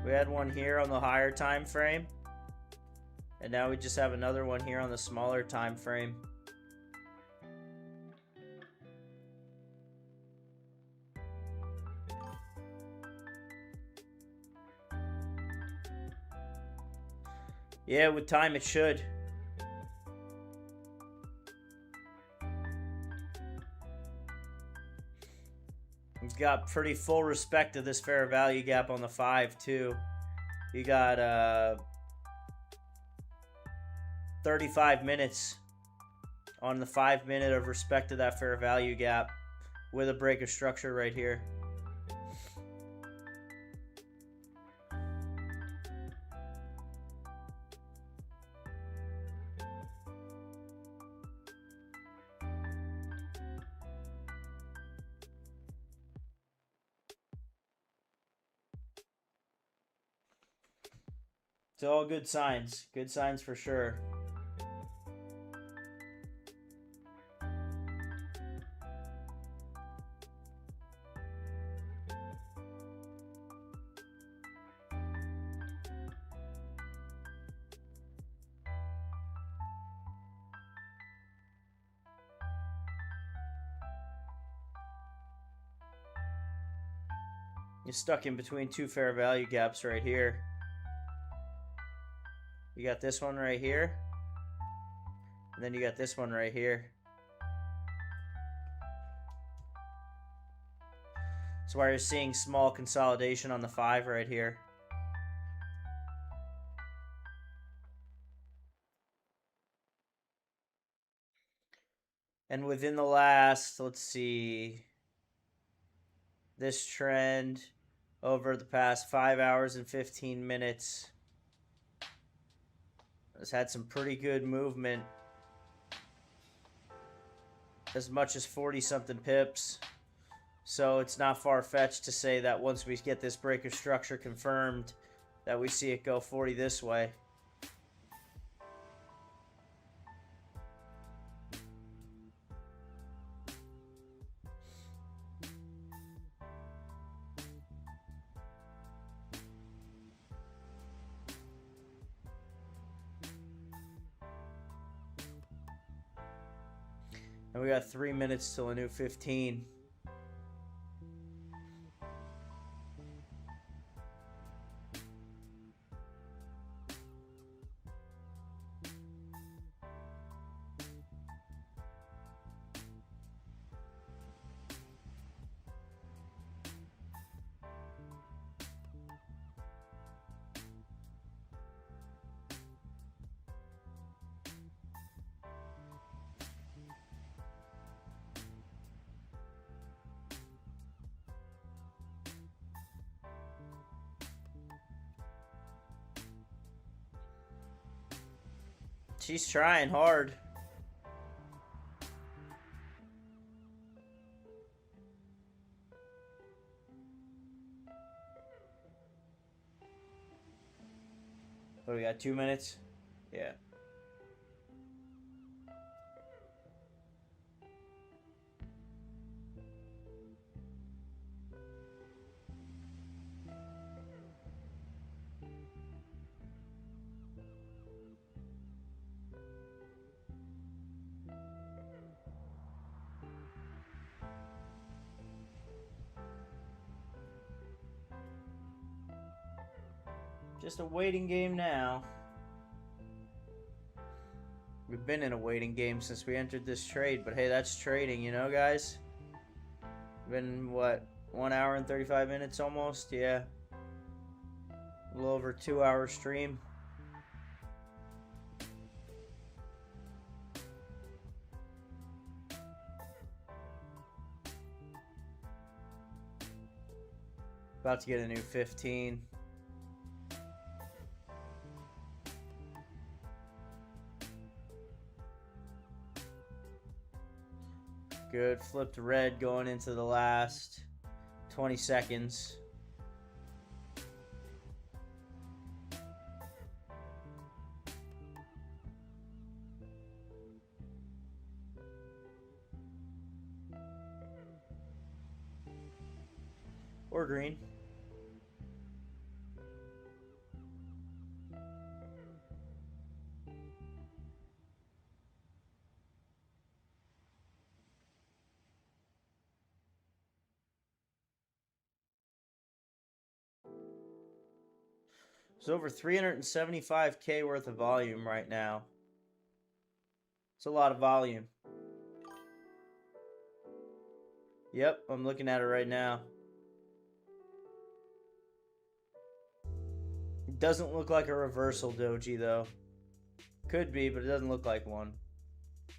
We had one here on the higher time frame, and now we just have another one here on the smaller time frame. Yeah, with time it should. He's got pretty full respect of this fair value gap on the 5 too. You got 35 minutes on the 5 minute of respect to that fair value gap with a break of structure right here. It's all good signs. Good signs for sure. You're stuck in between two fair value gaps right here. You got this one right here, and then you got this one right here. That's why you're seeing small consolidation on the 5 right here. And within the last, let's see, this trend over the past 5 hours and 15 minutes. has had some pretty good movement. As much as 40-something pips. So it's not far-fetched to say that once we get this breaker structure confirmed, that we see it go 40 this way. And we got 3 minutes till a new 15. She's trying hard. What do we got? 2 minutes? Yeah. Just a waiting game now. We've been in a waiting game since we entered this trade, but hey, that's trading, you know, guys? Been, what, 1 hour and 35 minutes almost? Yeah. A little over 2 hour stream. About to get a new 15. Good. Flipped red going into the last 20 seconds. Or green. It's over 375K worth of volume right now. It's a lot of volume. Yep, I'm looking at it right now. It doesn't look like a reversal doji though. Could be, but it doesn't look like one. I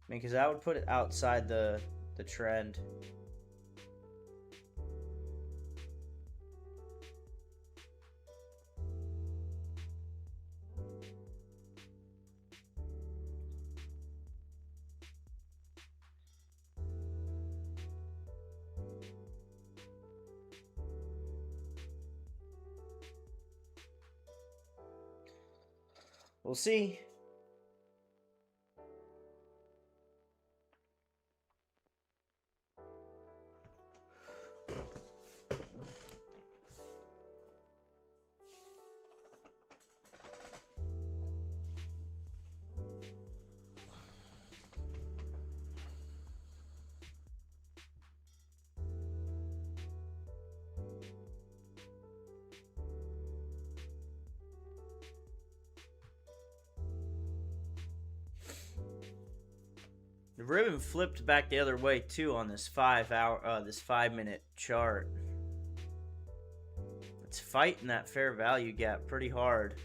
mean, because that would put it outside the trend. We'll see. The ribbon flipped back the other way too on this 5 minute chart. It's fighting that fair value gap pretty hard.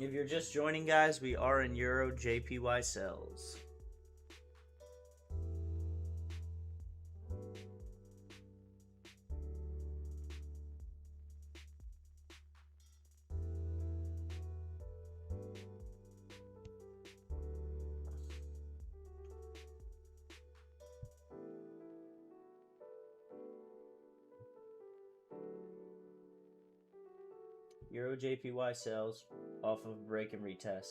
If you're just joining, guys, we are in Euro JPY sells. Euro JPY sells off of break and retest.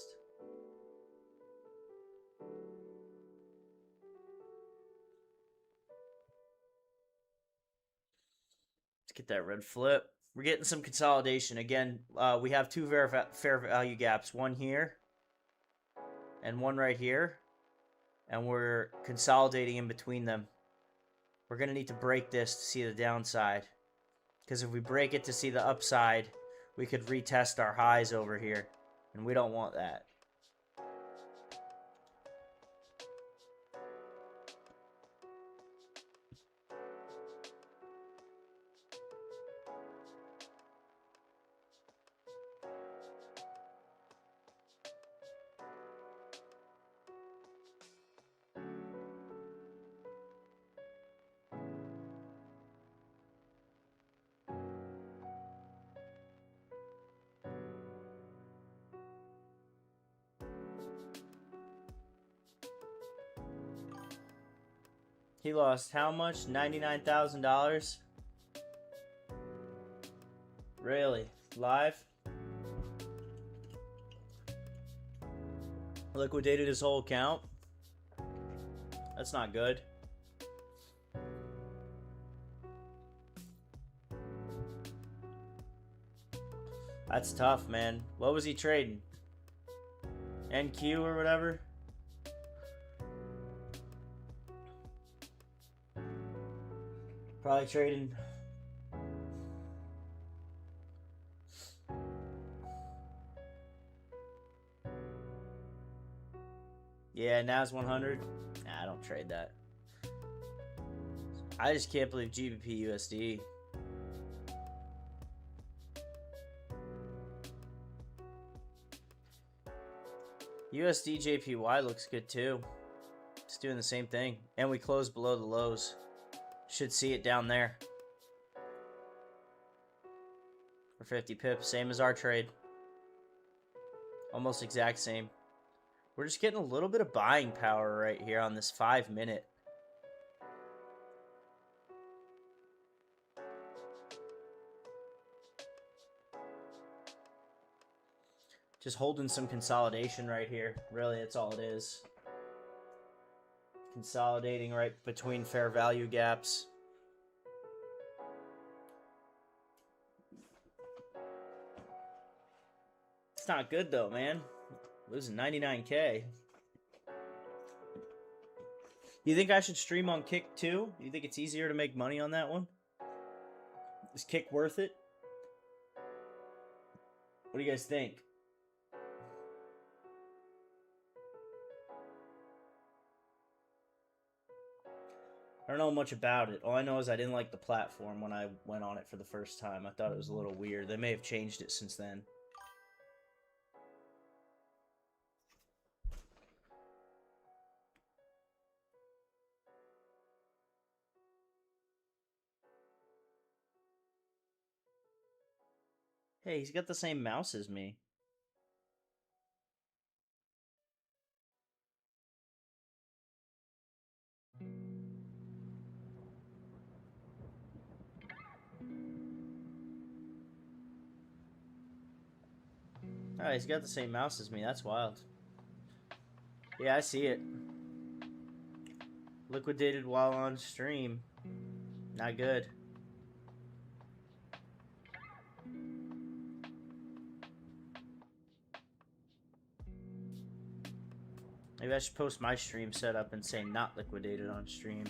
Let's get that red flip. We're getting some consolidation. Again, we have two fair value gaps. One here and one right here. And we're consolidating in between them. We're going to need to break this to see the downside. Because if we break it to see the upside, we could retest our highs over here. And we don't want that. He lost how much? $99,000? Really? Live? Liquidated his whole account? That's not good. That's tough, man. What was he trading? NQ or whatever? Probably trading. Yeah, now's 100. Nah, I don't trade that. I just can't believe GBP USD. USD JPY looks good too. It's doing the same thing. And we closed below the lows. Should see it down there. For 50 pips. Same as our trade. Almost exact same. We're just getting a little bit of buying power right here on this 5-minute. Just holding some consolidation right here. Really, that's all it is. Consolidating right between fair value gaps. It's not good though, man. Losing 99K. You think I should stream on Kick too? You think it's easier to make money on that one? Is Kick worth it? What do you guys think? I don't know much about it. All I know is I didn't like the platform when I went on it for the first time. I thought it was a little weird. They may have changed it since then. Hey, he's got the same mouse as me. Oh, he's got the same mouse as me. That's wild. Yeah, I see it. Liquidated while on stream. Not good. Maybe I should post my stream setup and say not liquidated on stream.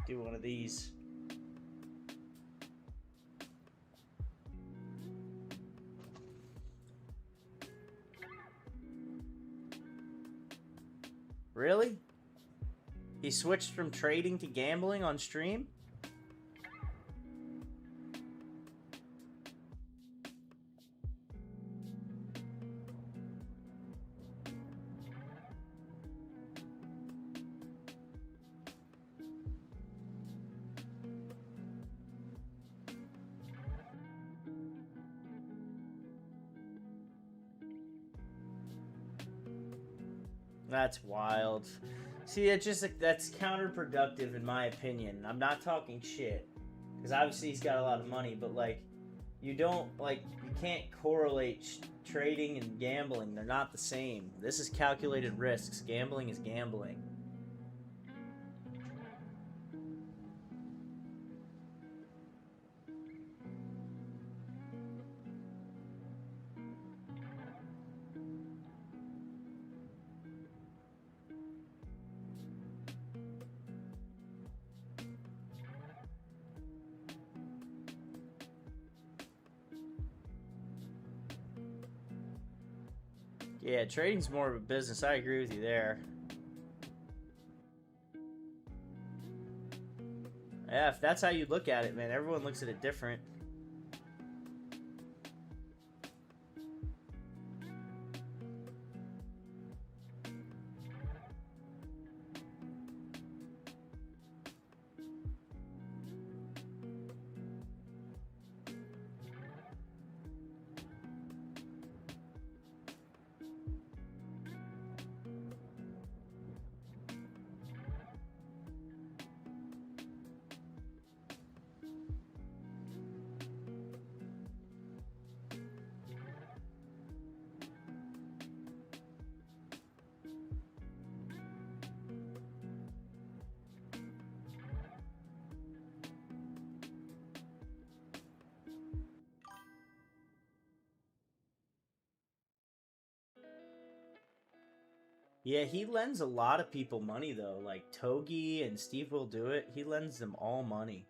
Do one of these. Really? He switched from trading to gambling on stream? That's wild. See, it's just like, that's counterproductive in my opinion. I'm not talking shit, because obviously he's got a lot of money, but like, you can't correlate trading and gambling. They're not the same. This is calculated risks. Gambling is gambling. Yeah, trading's more of a business. I agree with you there. Yeah, if that's how you look at it, man, everyone looks at it different. Yeah, he lends a lot of people money, though. Like Togi and Steve Will Do It. He lends them all money.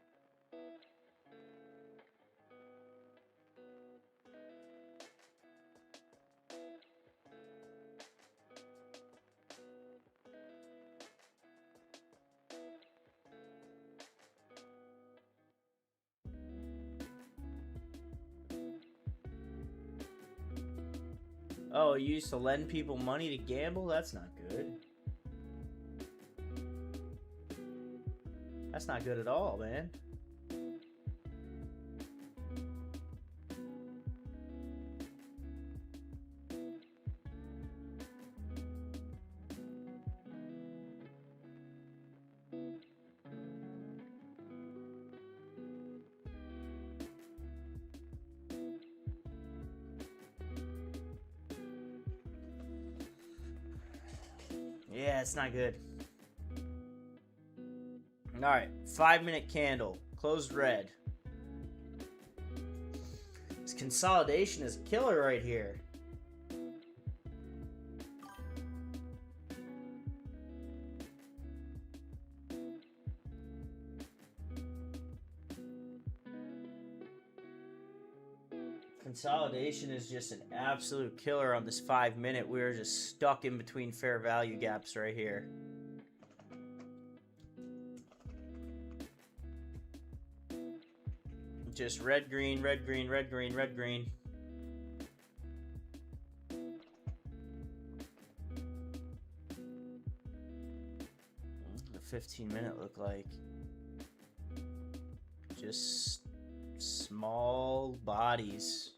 Oh, you used to lend people money to gamble? That's not good. That's not good at all, man. Yeah, it's not good. Alright, 5-minute candle. Closed red. This consolidation is a killer right here. Consolidation is just an absolute killer on this 5-minute. We are just stuck in between fair value gaps right here. Just red, green, red, green, red, green, red, green. The 15-minute look like just small bodies.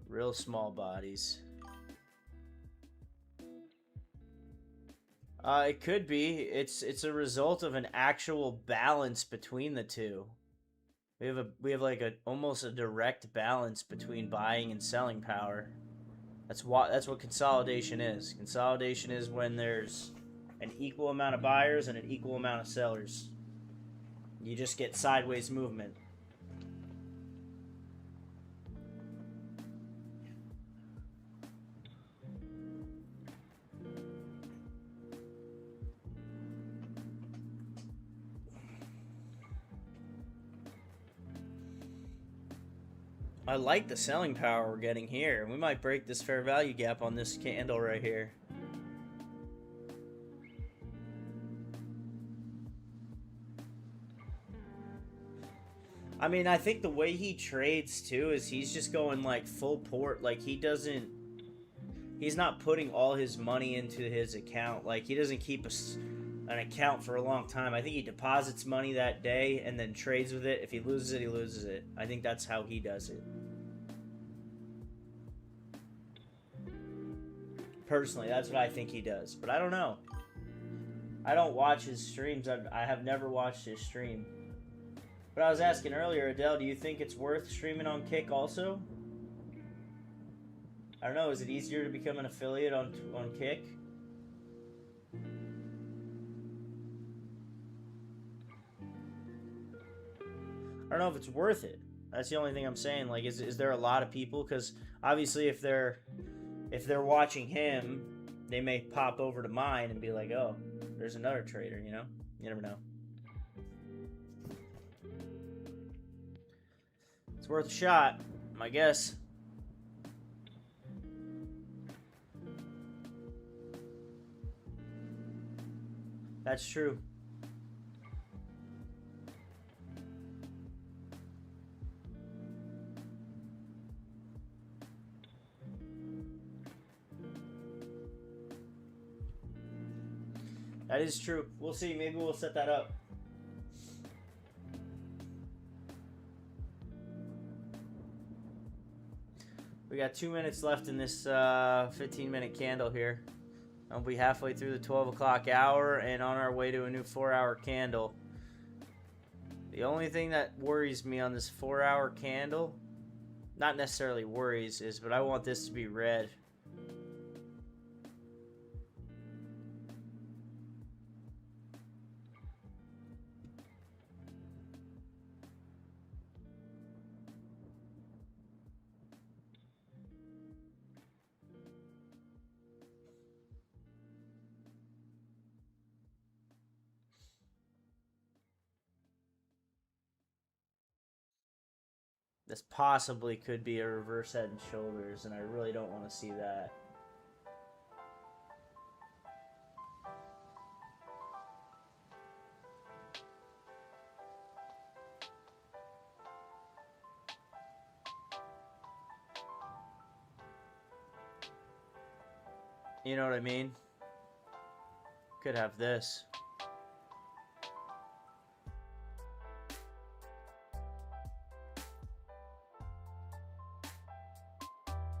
Real small bodies. It could be. It's a result of an actual balance between the two. We have like almost a direct balance between buying and selling power. That's what consolidation is. Consolidation is when there's an equal amount of buyers and an equal amount of sellers. You just get sideways movement. I like the selling power we're getting here. We might break this fair value gap on this candle right here. I mean, I think the way he trades too is he's just going like full port. Like he's not putting all his money into his account. Like he doesn't keep an account for a long time. I think he deposits money that day and then trades with it. If he loses it, he loses it. I think that's how he does it. Personally, that's what I think he does. But I don't know. I don't watch his streams. I have never watched his stream. But I was asking earlier, Adele, do you think it's worth streaming on Kick also? I don't know. Is it easier to become an affiliate on Kick? I don't know if it's worth it. That's the only thing I'm saying. Like, is there a lot of people? Because obviously, if they're watching him, they may pop over to mine and be like, "Oh, there's another trader." You know, you never know. It's worth a shot, I guess. That's true. That is true. We'll see. Maybe we'll set that up. We got 2 minutes left in this 15-minute candle here. I'll be halfway through the 12 o'clock hour and on our way to a new 4-hour candle. The only thing that worries me on this 4-hour candle, not necessarily worries, is but I want this to be red. This possibly could be a reverse head and shoulders, and I really don't want to see that. You know what I mean? Could have this.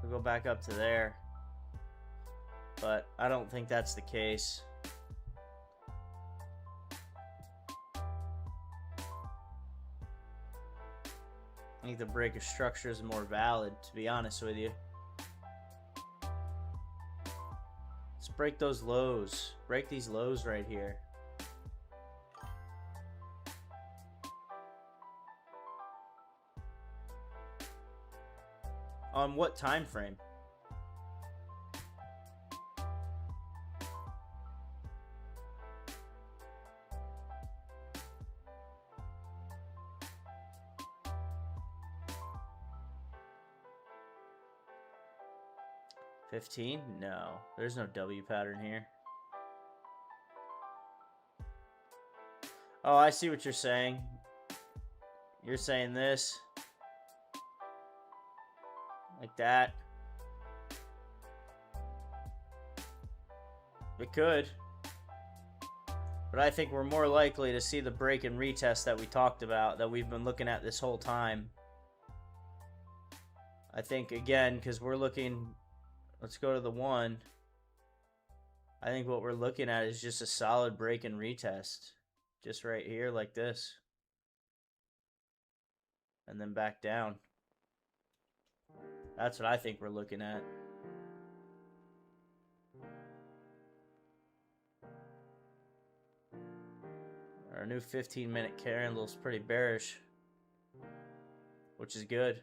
We'll go back up to there. But I don't think that's the case. I think the break of structure is more valid, to be honest with you. Let's break those lows. Break these lows right here. On what time frame? $15? No, there's no W pattern here. Oh, I see what you're saying. You're saying this. Like that. It could. But I think we're more likely to see the break and retest that we talked about, that we've been looking at this whole time. I think, again, because we're looking... Let's go to the 1. I think what we're looking at is just a solid break and retest. Just right here like this. And then back down. That's what I think we're looking at. Our new 15-minute candle is pretty bearish, which is good.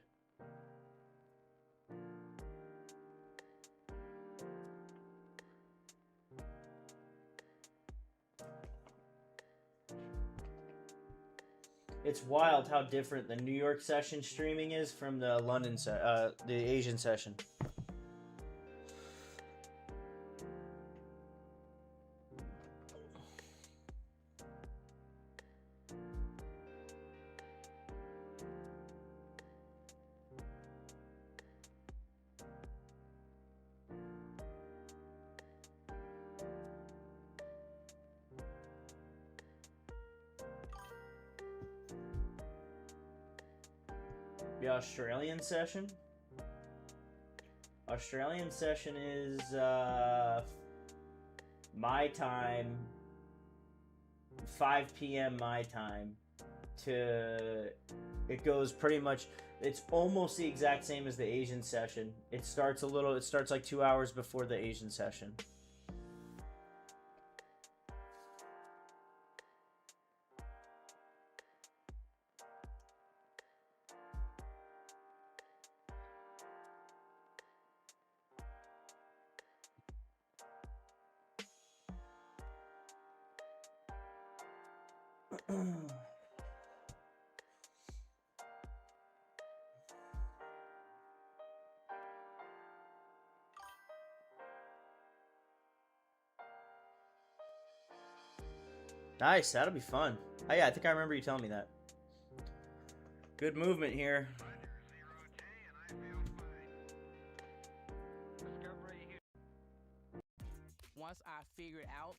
It's wild how different the New York session streaming is from the London, the Asian session. The Australian session? Australian session is my time, 5 p.m. my time, to it goes pretty much, it's almost the exact same as the Asian session. It starts like 2 hours before the Asian session. Nice, that'll be fun. Oh yeah, I think I remember you telling me that. Good movement here. Once I figured out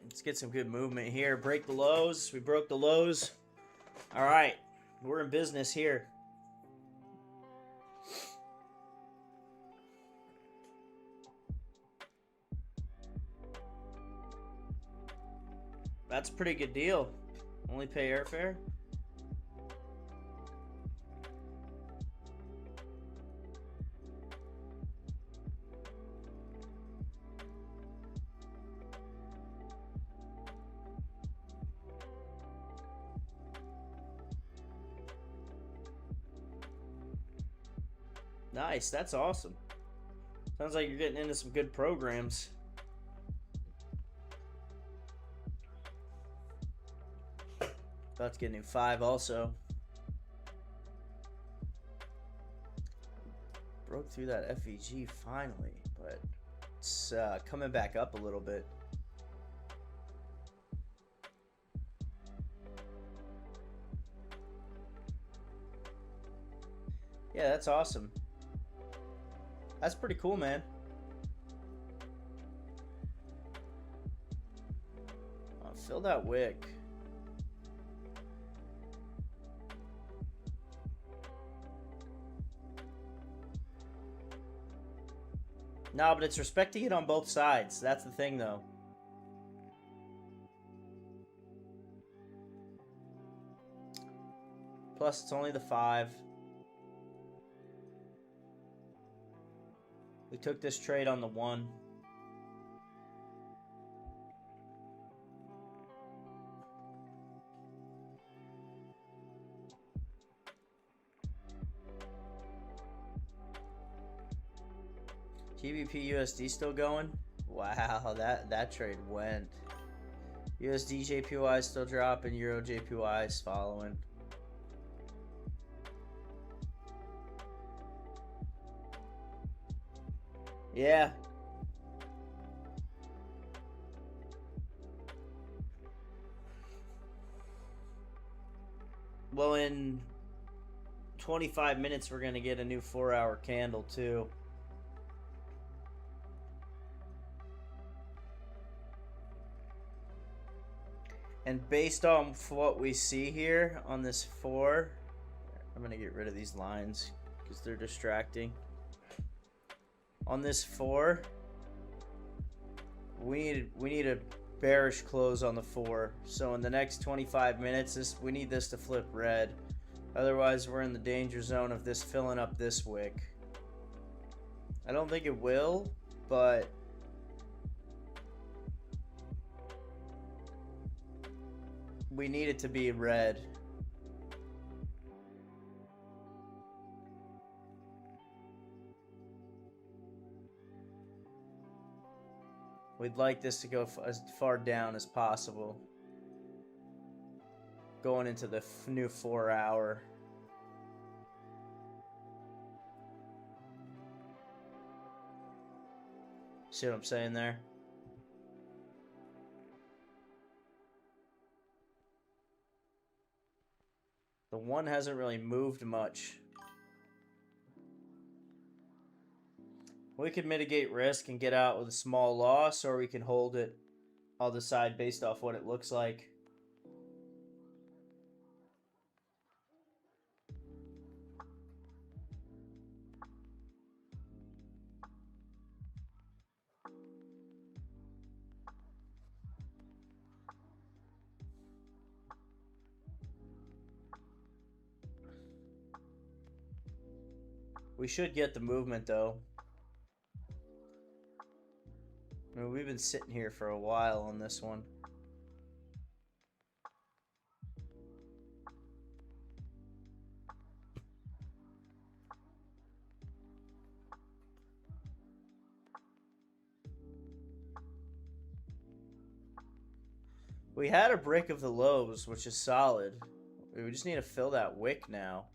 Let's get some good movement here. Break the lows. We broke the lows. All right, we're in business here. That's a pretty good deal. Only pay airfare. Nice, that's awesome. Sounds like you're getting into some good programs. About to get a new 5 also. Broke through that FEG finally, but it's coming back up a little bit. Yeah, that's awesome. That's pretty cool, man. Fill that wick. No, but it's respecting it on both sides. That's the thing, though. Plus, it's only the 5. We took this trade on the 1. GBP USD still going? Wow, that trade went. USD JPY is still dropping, Euro JPY is following. Yeah. Well, in 25 minutes, we're going to get a new 4-hour candle, too. And based on what we see here on this 4, I'm going to get rid of these lines because they're distracting. On this 4, we need a bearish close on the 4. So in the next 25 minutes, we need this to flip red. Otherwise, we're in the danger zone of this filling up this wick. I don't think it will, but we need it to be red. We'd like this to go as far down as possible. Going into the new 4-hour. See what I'm saying there? The 1 hasn't really moved much. We could mitigate risk and get out with a small loss, or we can hold it. I'll decide based off what it looks like. We should get the movement, though. I mean, we've been sitting here for a while on this one. We had a break of the lows, which is solid. We just need to fill that wick now.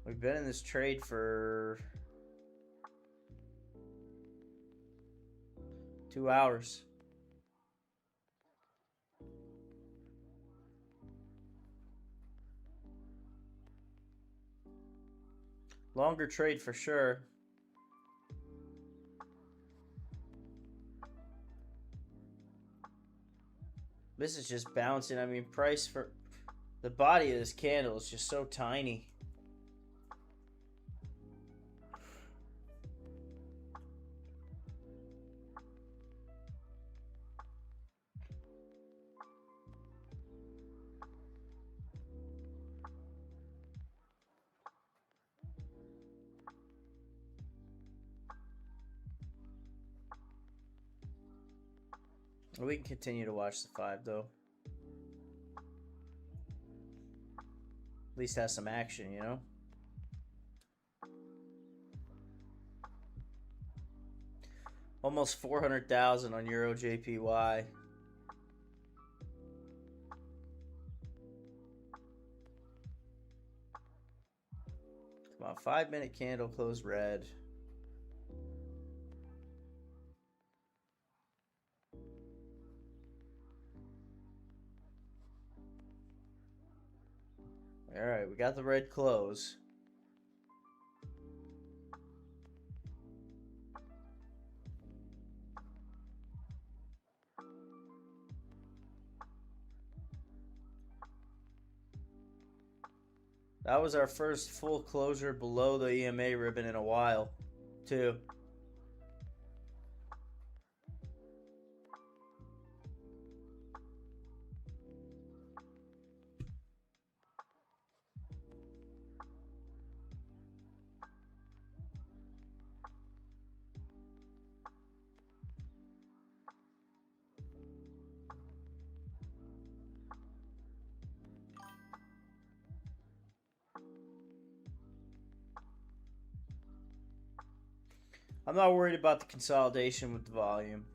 We've been in this trade for 2 hours. Longer trade for sure. This is just bouncing. I mean, price for the body of this candle is just so tiny. We can continue to watch the 5 though. At least has some action, you know? Almost 400,000 on Euro JPY. Come on, 5-minute candle close red. All right, we got the red close. That was our first full closure below the EMA ribbon in a while, too. I'm not worried about the consolidation with the volume.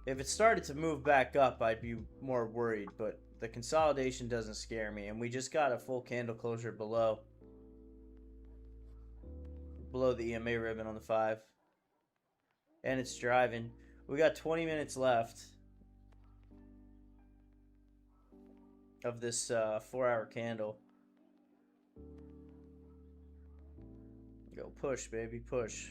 If it started to move back up, I'd be more worried, but the consolidation doesn't scare me, and we just got a full candle closure below the EMA ribbon on the 5. And it's driving. We got 20 minutes left of this 4-hour candle. Go push, baby, push.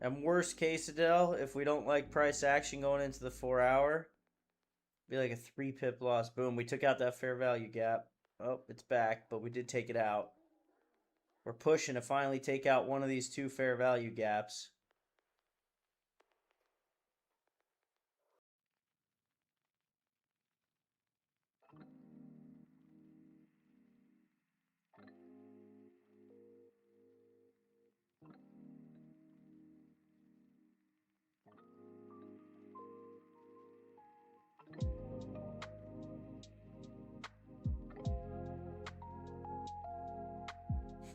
And worst case, Adele, if we don't like price action going into the 4-hour, be like a 3-pip loss. Boom, we took out that fair value gap. Oh, it's back, but we did take it out. We're pushing to finally take out one of these 2 fair value gaps.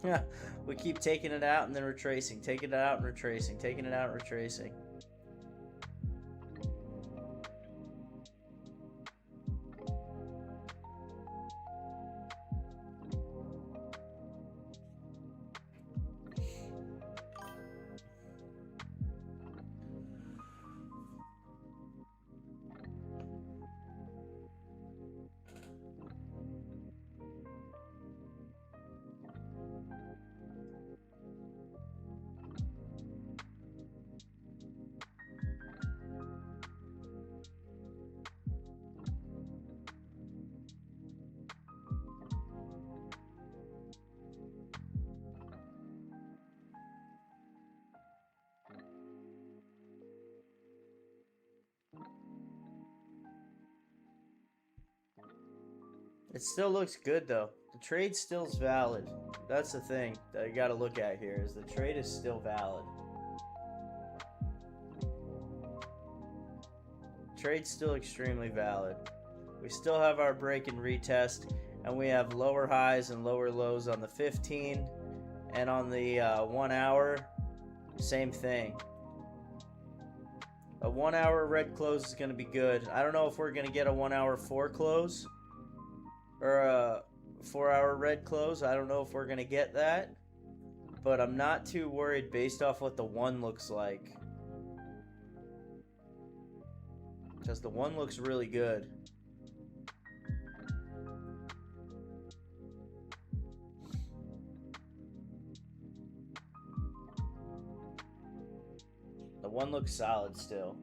Yeah, we keep taking it out and then retracing, taking it out and retracing, taking it out and retracing. It still looks good though. The trade still's valid. That's the thing that you got to look at here is the trade is still valid. Trade's still extremely valid. We still have our break and retest, and we have lower highs and lower lows on the 15 and on the 1 hour. Same thing. A 1 hour red close is going to be good. I don't know if we're going to get a 1 hour 4 close or a 4 hour red close. I don't know if we're going to get that, but I'm not too worried based off what the 1 looks like, because the 1 looks really good. The 1 looks solid still.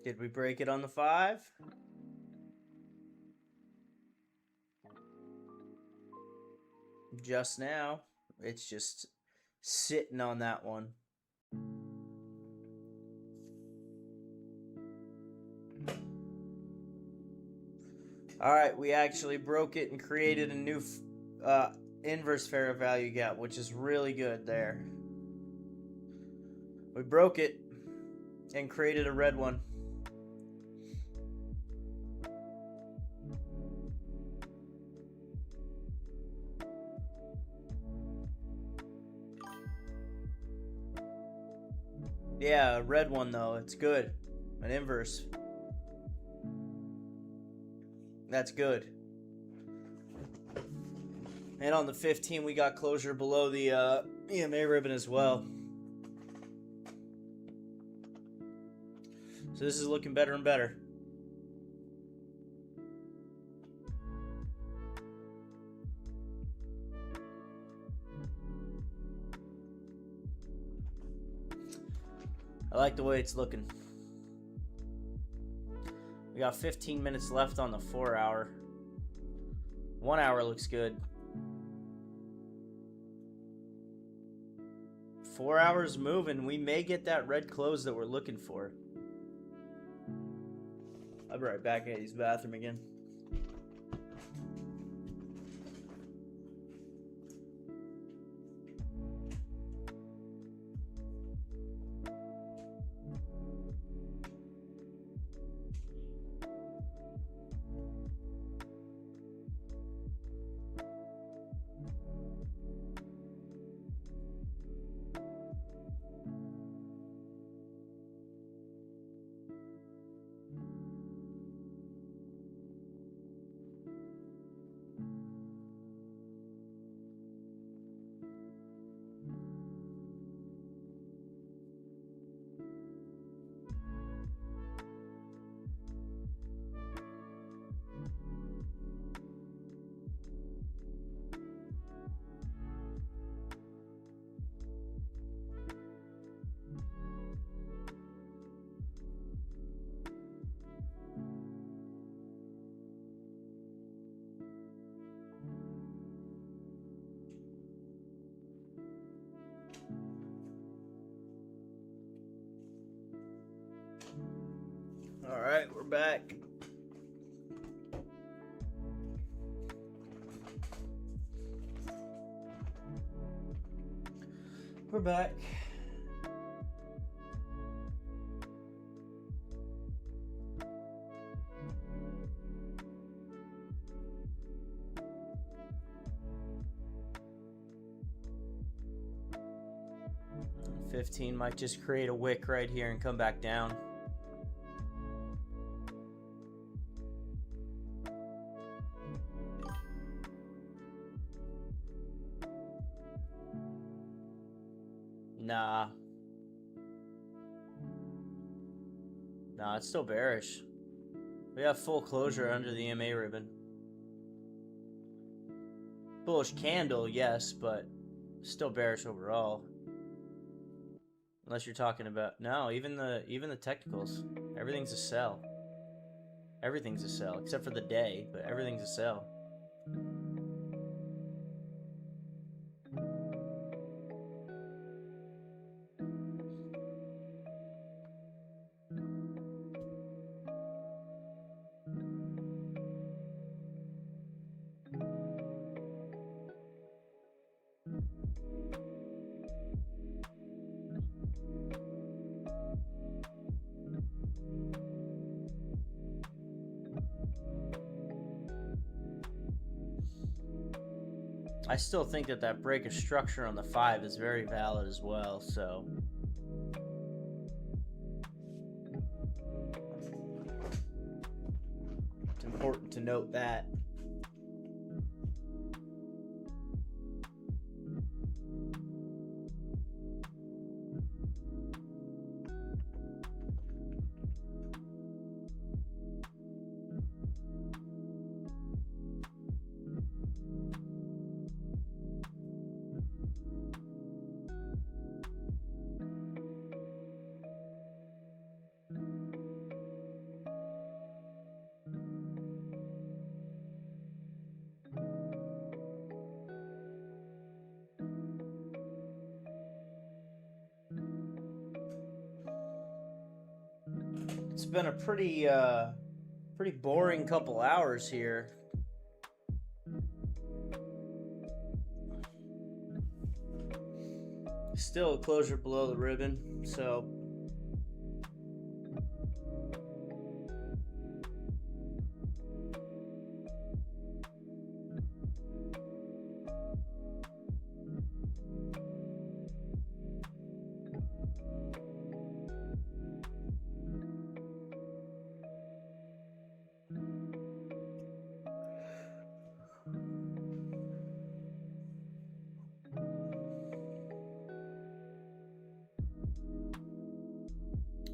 Did we break it on the 5? Just now. It's just sitting on that one. Alright, we actually broke it and created a new inverse fair value gap, which is really good there. We broke it and created a red one. Yeah, a red one though. It's good. An inverse. That's good. And on the 15, we got closure below the EMA ribbon as well. So this is looking better and better. I like the way it's looking. We got 15 minutes left on the 4 hour. 1 hour looks good. 4 hours moving. We may get that red close that we're looking for. I'll be right back at his bathroom again. All right, we're back. We're back. $15 might just create a wick right here and come back down. Nah. Nah, it's still bearish. We have full closure under the MA ribbon. Bullish candle, yes, but still bearish overall. Unless you're talking about no, even the technicals. Everything's a sell. Everything's a sell, except for the day, but everything's a sell. I still think that break of structure on the 5 is very valid as well, so it's important to note that. It's been a pretty boring couple hours here. Still a closure below the ribbon, so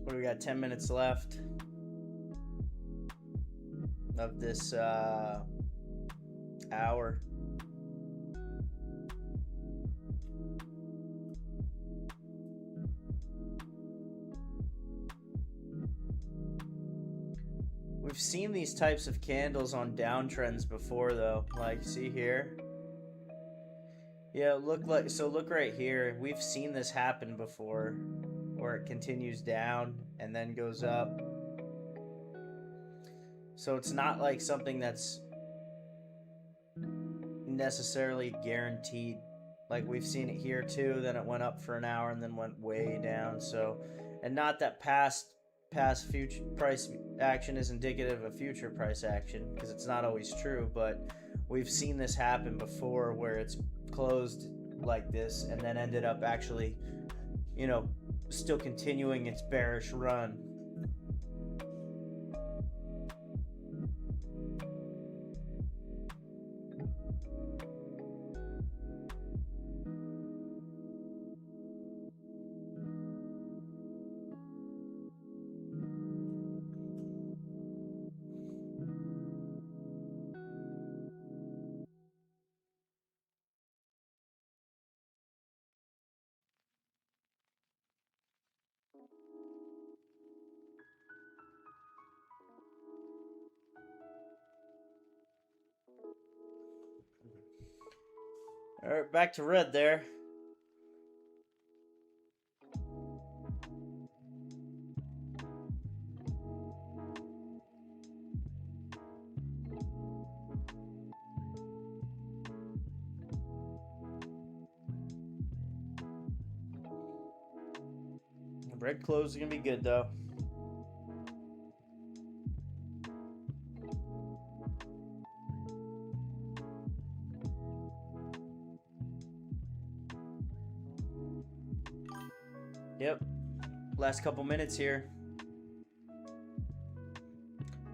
what do we got? 10 minutes left of this hour. We've seen these types of candles on downtrends before, though. Like, see here? Yeah, look right here. We've seen this happen before, where it continues down and then goes up. So it's not like something that's necessarily guaranteed. Like, we've seen it here too, then it went up for an hour and then went way down. So, and not that past future price action is indicative of future price action, because it's not always true, but we've seen this happen before where it's closed like this and then ended up actually, you know, still continuing its bearish run. All right, back to red there. Red close is gonna be good though. Yep. Last couple minutes here.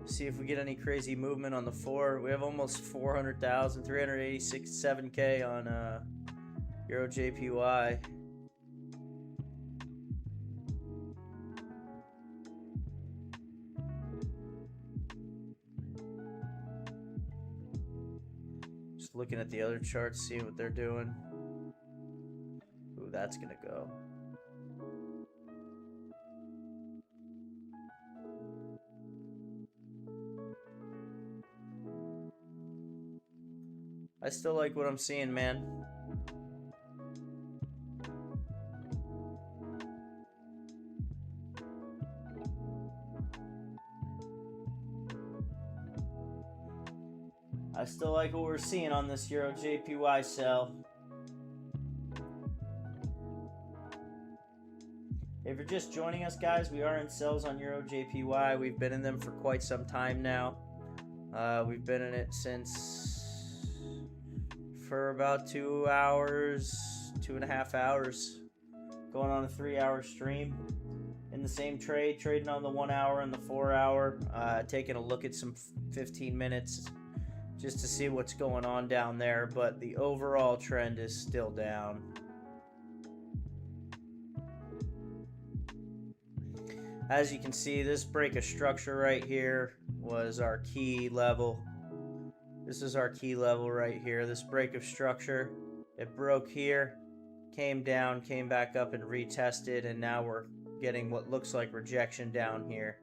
See if we get any crazy movement on the 4. We have almost 400,000, 386.7K on Euro JPY. looking at the other charts, seeing what they're doing. Ooh, that's gonna go. I still like what I'm seeing, man. I still like what we're seeing on this Euro JPY sell. If you're just joining us, guys, we are in sells on Euro JPY. We've been in them for quite some time now. We've been in it for about 2 hours, 2.5 hours, going on a 3-hour stream. In the same trade, trading on the 1 hour and the 4 hour, taking a look at some 15 minutes just to see what's going on down there, but the overall trend is still down. As you can see, this break of structure right here was our key level. This is our key level right here. This break of structure, it broke here, came down, came back up and retested, and now we're getting what looks like rejection down here.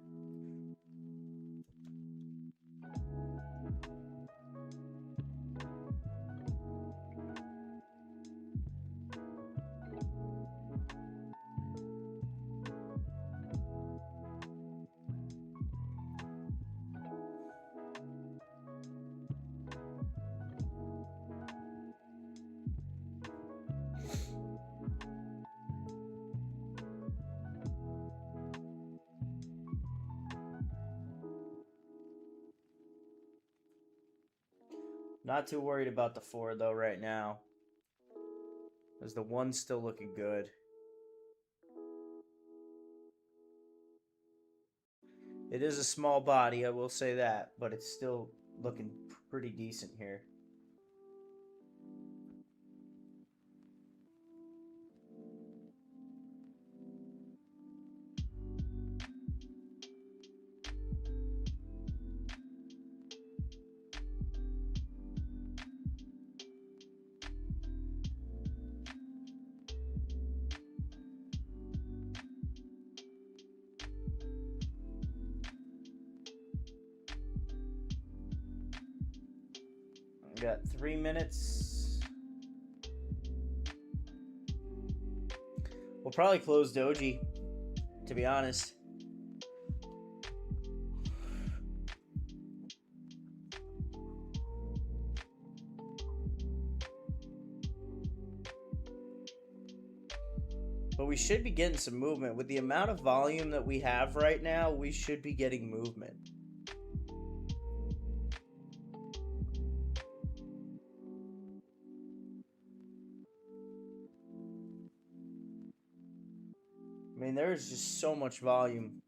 Not too worried about the 4 though right now, as the 1's still looking good. It is a small body, I will say that, but it's still looking pretty decent here. Got 3 minutes. We'll probably close Doji, to be honest. But we should be getting some movement. With the amount of volume that we have right now, we should be getting movement. I mean, there is just so much volume.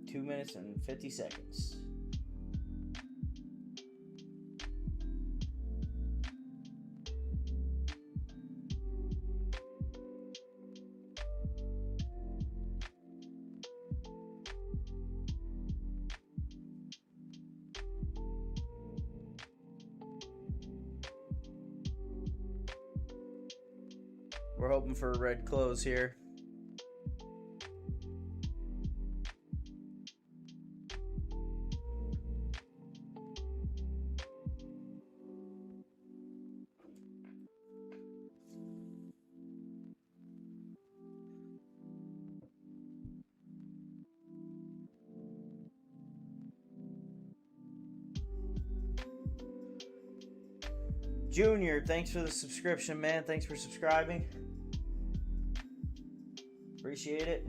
Two minutes and 50 seconds. We're hoping for a red close here. Junior, thanks for the subscription, man. Thanks for subscribing. Appreciate it.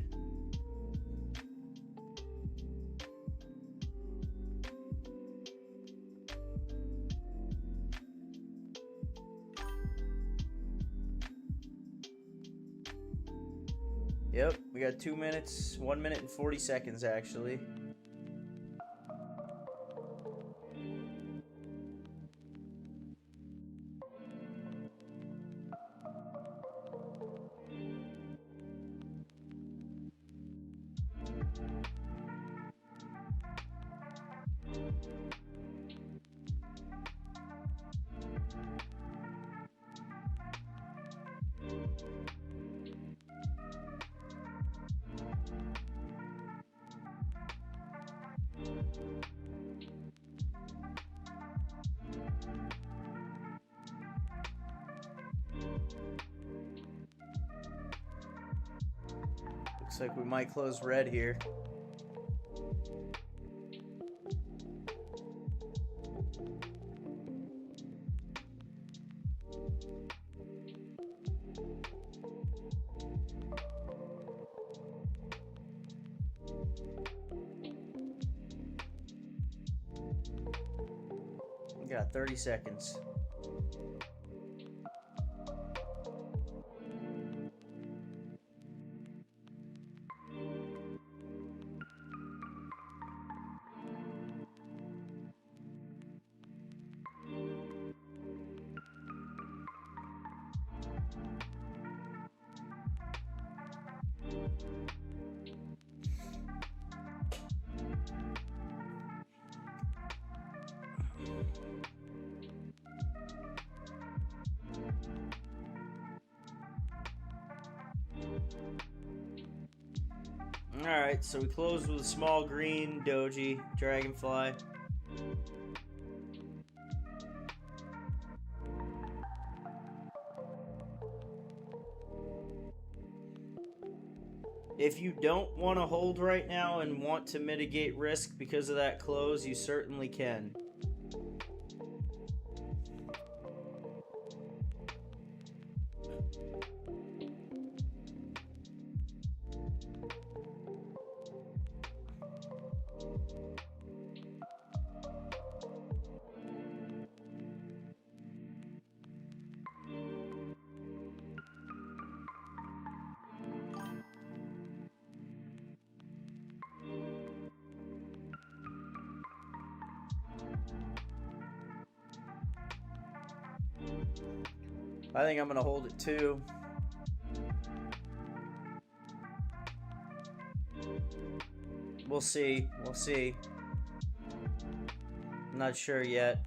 Yep, we got 2 minutes, 1 minute and 40 seconds actually. Looks like we might close red here. We got 30 seconds. Alright, so we closed with a small green doji, dragonfly. If you don't want to hold right now and want to mitigate risk because of that close, you certainly can. I think I'm going to hold it too. We'll see. We'll see. I'm not sure yet.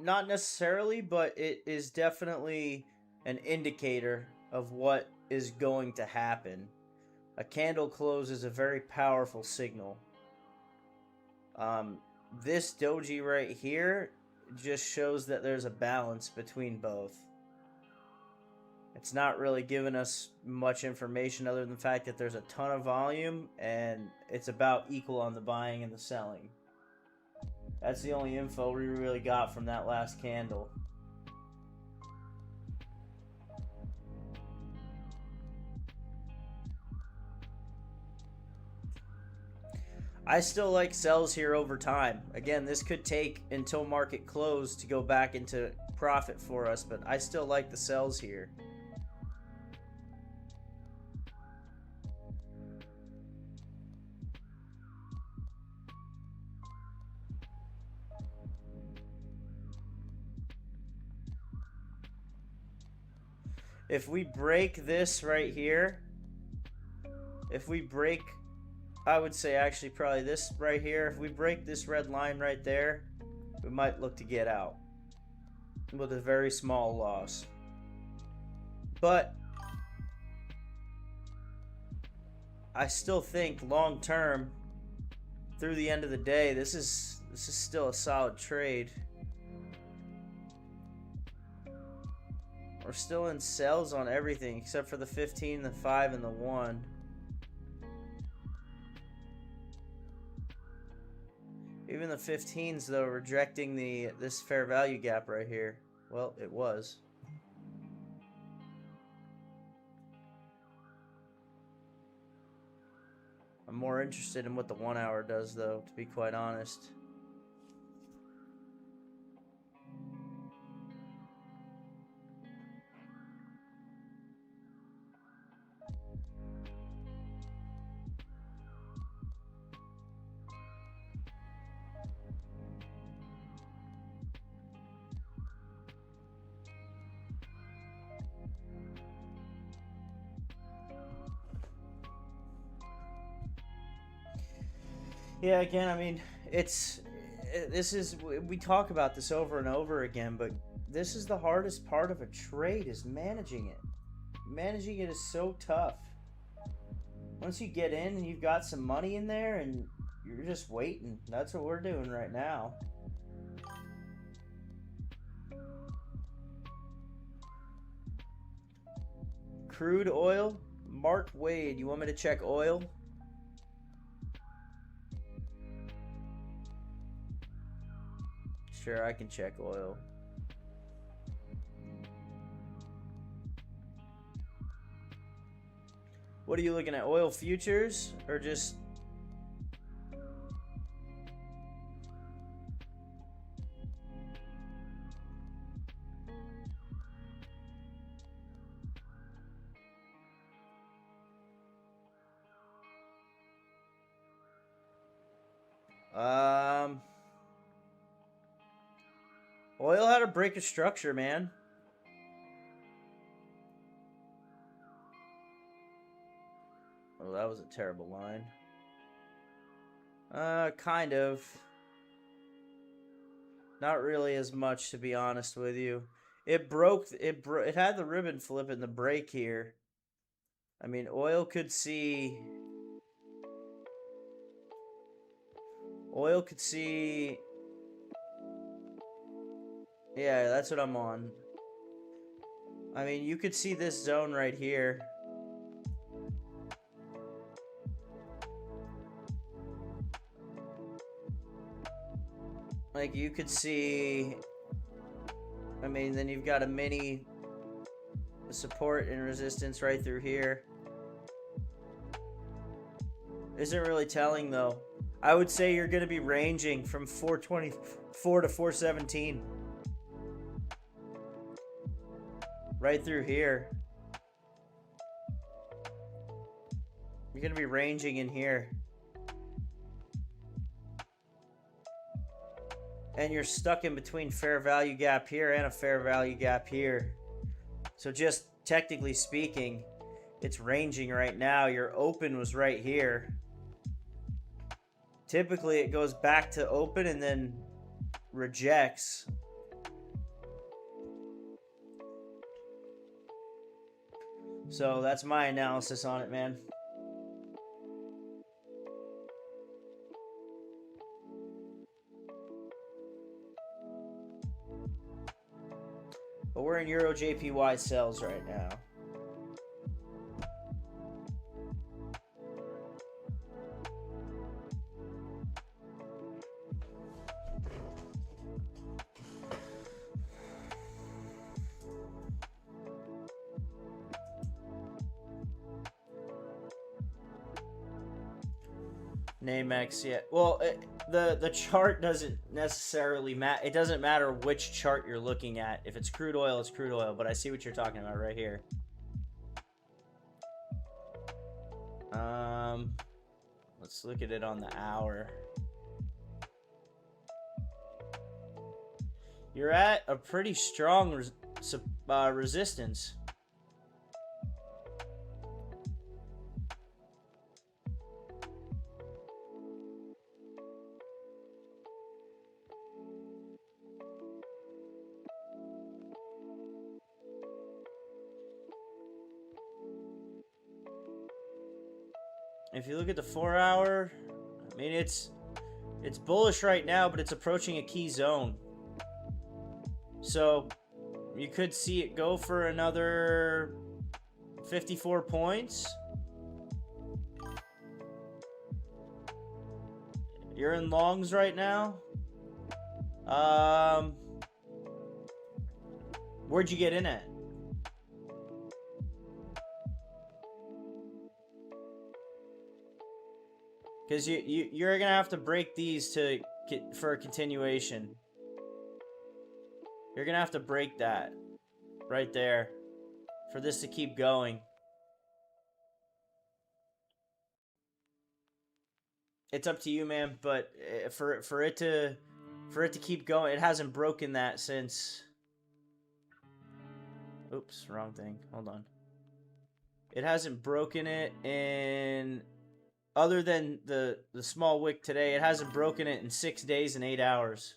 Not necessarily, but it is definitely an indicator of what is going to happen. A candle close is a very powerful signal. This doji right here just shows that there's a balance between both. It's not really giving us much information other than the fact that there's a ton of volume and it's about equal on the buying and the selling. That's the only info we really got from that last candle. I still like sells here over time. Again, this could take until market close to go back into profit for us, but I still like the sells here. If we break this right here, if we break, I would say actually probably this right here, if we break this red line right there, we might look to get out with a very small loss. But I still think long term, through the end of the day, this is still a solid trade. We're still in sells on everything except for the 15, the 5, and the 1. Even the 15s though, rejecting this fair value gap right here. Well, it was. I'm more interested in what the 1 hour does though, to be quite honest. Yeah, again, I mean, we talk about this over and over again, but this is the hardest part of a trade, is managing it. Managing it is so tough. Once you get in and you've got some money in there and you're just waiting, that's what we're doing right now. Crude oil, Mark Wade, you want me to check oil? Sure, I can check oil. What are you looking at? Oil futures or just... Oil had to break a structure, man. Oh, that was a terrible line. Kind of. Not really as much, to be honest with you. It had the ribbon flip in the break here. I mean, oil could see... Yeah, that's what I'm on. I mean, you could see this zone right here. Like, you could see... I mean, then you've got a mini support and resistance right through here. Isn't really telling, though. I would say you're going to be ranging from 424 to 417. Right through here. You're going to be ranging in here. And you're stuck in between fair value gap here and a fair value gap here. So just technically speaking, it's ranging right now. Your open was right here. Typically it goes back to open and then rejects. So that's my analysis on it, man. But we're in Euro JPY sells right now. Namex, yeah. Well, the chart doesn't necessarily matter. It doesn't matter which chart you're looking at. If it's crude oil, it's crude oil. But I see what you're talking about right here. Let's look at it on the hour. You're at a pretty strong resistance. If you look at the 4 hour, I mean, it's bullish right now, but it's approaching a key zone. So you could see it go for another 54 points. You're in longs right now? Where'd you get in at? Because you're gonna have to break these for a continuation. You're gonna have to break that right there for this to keep going. It's up to you, man. But for it to keep going, it hasn't broken that since. Oops, wrong thing. Hold on. It hasn't broken it in, other than the small wick today, it hasn't broken it in 6 days and 8 hours.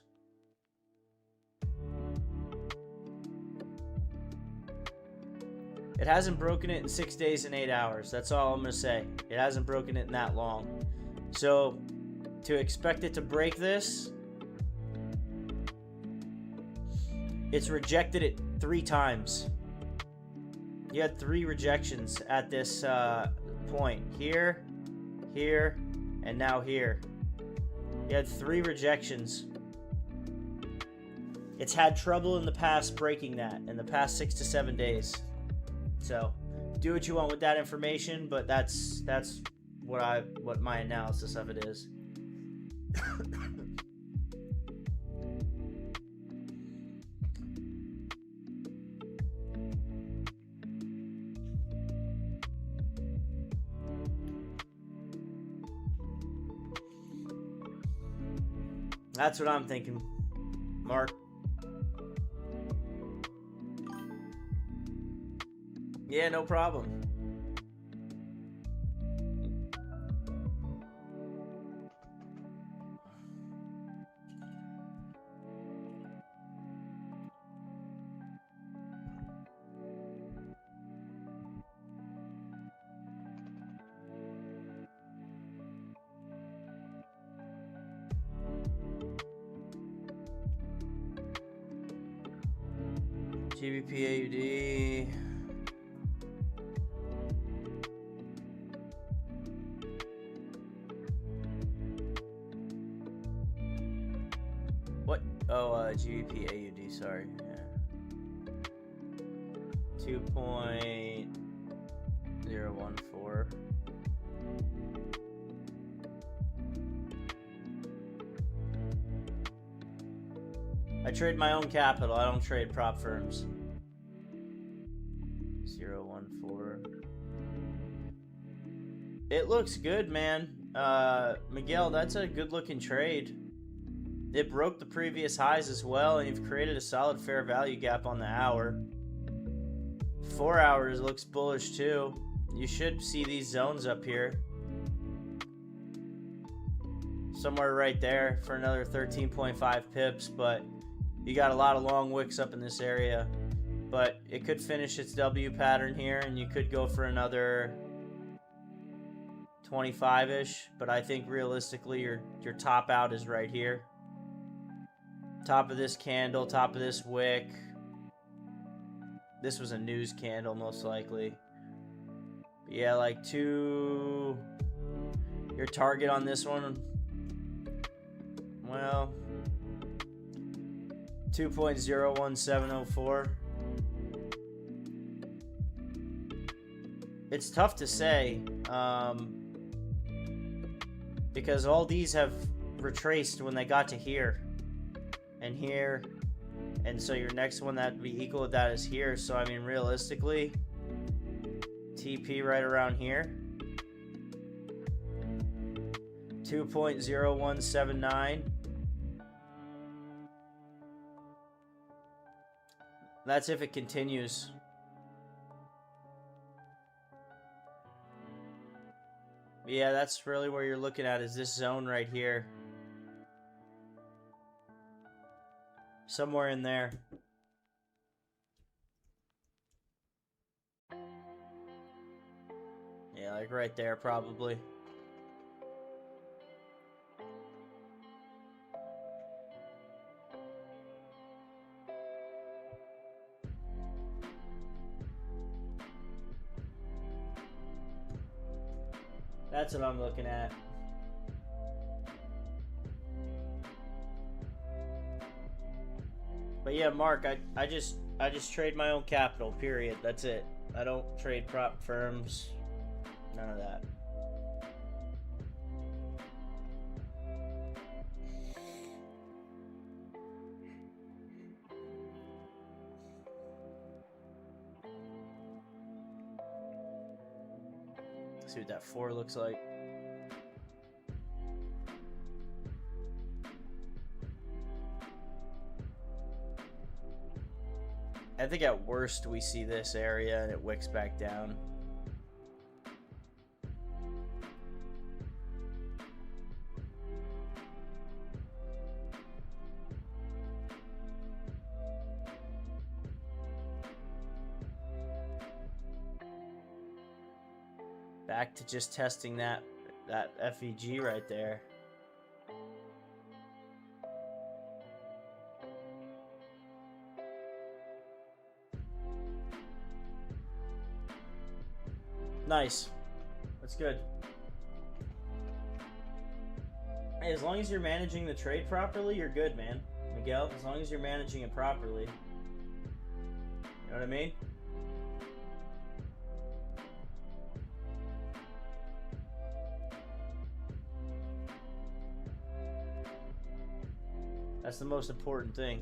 It hasn't broken it in 6 days and 8 hours. That's all I'm going to say. It hasn't broken it in that long. So, to expect it to break this, it's rejected it 3 times. You had 3 rejections at this point. Here, here, and now here. You had 3 rejections. It's had trouble in the past breaking that in the past 6 to 7 days. So, do what you want with that information, but that's what my analysis of it is. That's what I'm thinking, Mark. Yeah, no problem. GBP AUD. What? Oh, GBP AUD, sorry. Yeah. 2.014. I trade my own capital. I don't trade prop firms. 0.14. It looks good, man. Miguel, that's a good looking trade. It broke the previous highs as well, and you've created a solid fair value gap on the hour. 4 hours looks bullish too. You should see these zones up here. Somewhere right there for another 13.5 pips, but you got a lot of long wicks up in this area. But it could finish its W pattern here, and you could go for another 25-ish. But I think realistically your top out is right here. Top of this candle, top of this wick. This was a news candle, most likely. But yeah, like your target on this one, well, 2.01704. It's tough to say, because all these have retraced when they got to here and here, and so your next one that would be equal to that is here. So I mean, realistically, TP right around here, 2.0179. That's if it continues. Yeah, that's really where you're looking at, is this zone right here. Somewhere in there. Yeah, like right there, probably. That's what I'm looking at. But yeah, Mark, I just trade my own capital, period. That's it. I don't trade prop firms. None of that. See what that 4 looks like. I think at worst we see this area and it wicks back down. Back to just testing that FEG right there. Nice. That's good. Hey, as long as you're managing the trade properly, you're good, man. Miguel, as long as you're managing it properly. You know what I mean? That's the most important thing.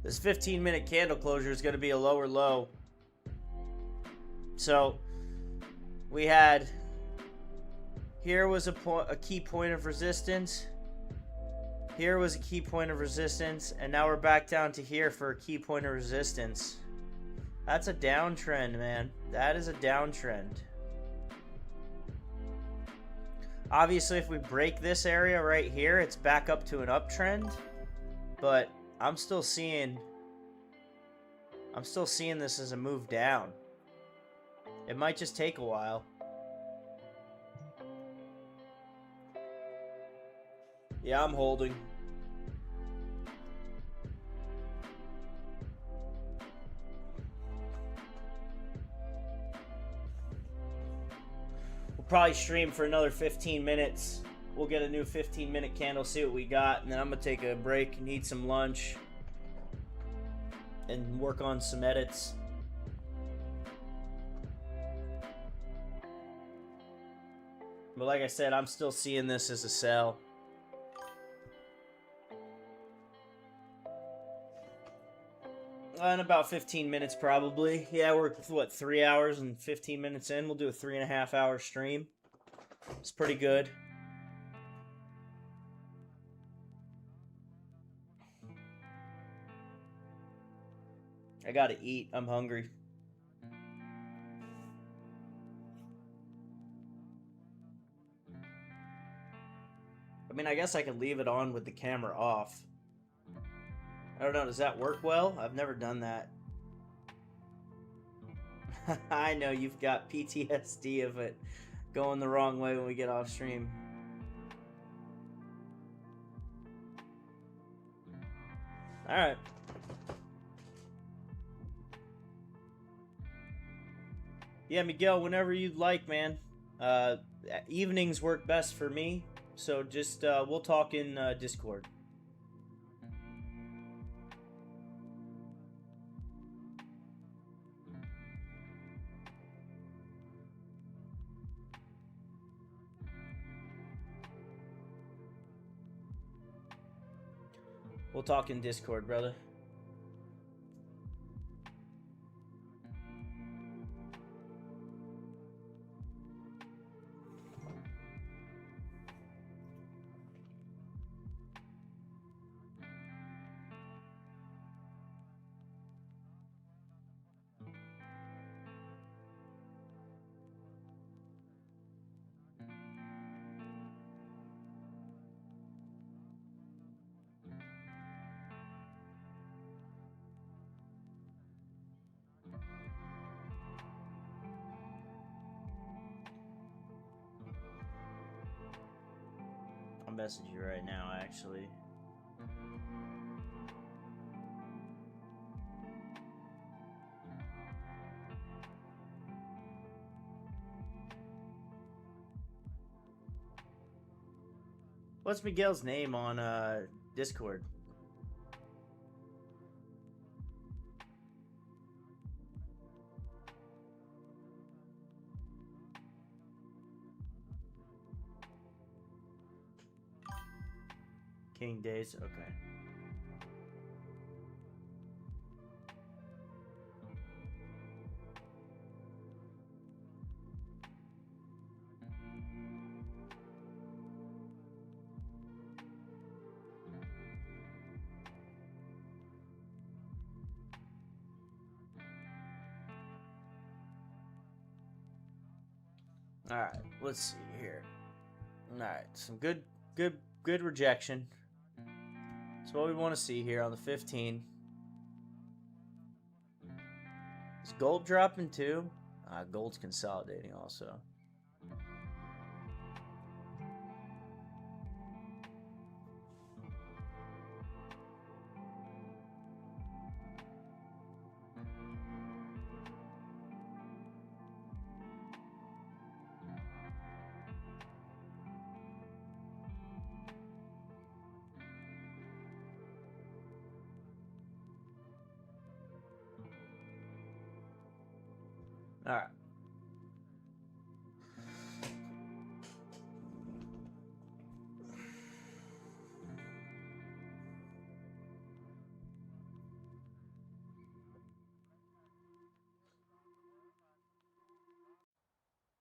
This 15-minute candle closure is going to be a lower low. So we had here was a key point of resistance. Here was a key point of resistance, and now we're back down to here for a key point of resistance. That's a downtrend, man. That is a downtrend. Obviously, if we break this area right here, it's back up to an uptrend, but I'm still seeing this as a move down. It might just take a while. Yeah, I'm holding. We'll probably stream for another 15 minutes. We'll get a new 15-minute candle, see what we got, and then I'm going to take a break and eat some lunch and work on some edits. But like I said, I'm still seeing this as a sell. In about 15 minutes, probably. Yeah, we're, what, 3 hours and 15 minutes in? We'll do a 3.5 hour stream. It's pretty good. I gotta eat. I'm hungry. I mean, I guess I could leave it on with the camera off. I don't know, does that work well? I've never done that. I know you've got PTSD of it going the wrong way when we get off stream. Alright. Yeah, Miguel, whenever you'd like, man. Evenings work best for me, so just we'll talk in Discord. We'll talk in Discord, brother. I'll message you right now, actually. What's Miguel's name on Discord? King Days, okay. All right, let's see here. All right, some good rejection. That's what we want to see here on the 15. Is gold dropping too? Gold's consolidating also. All right.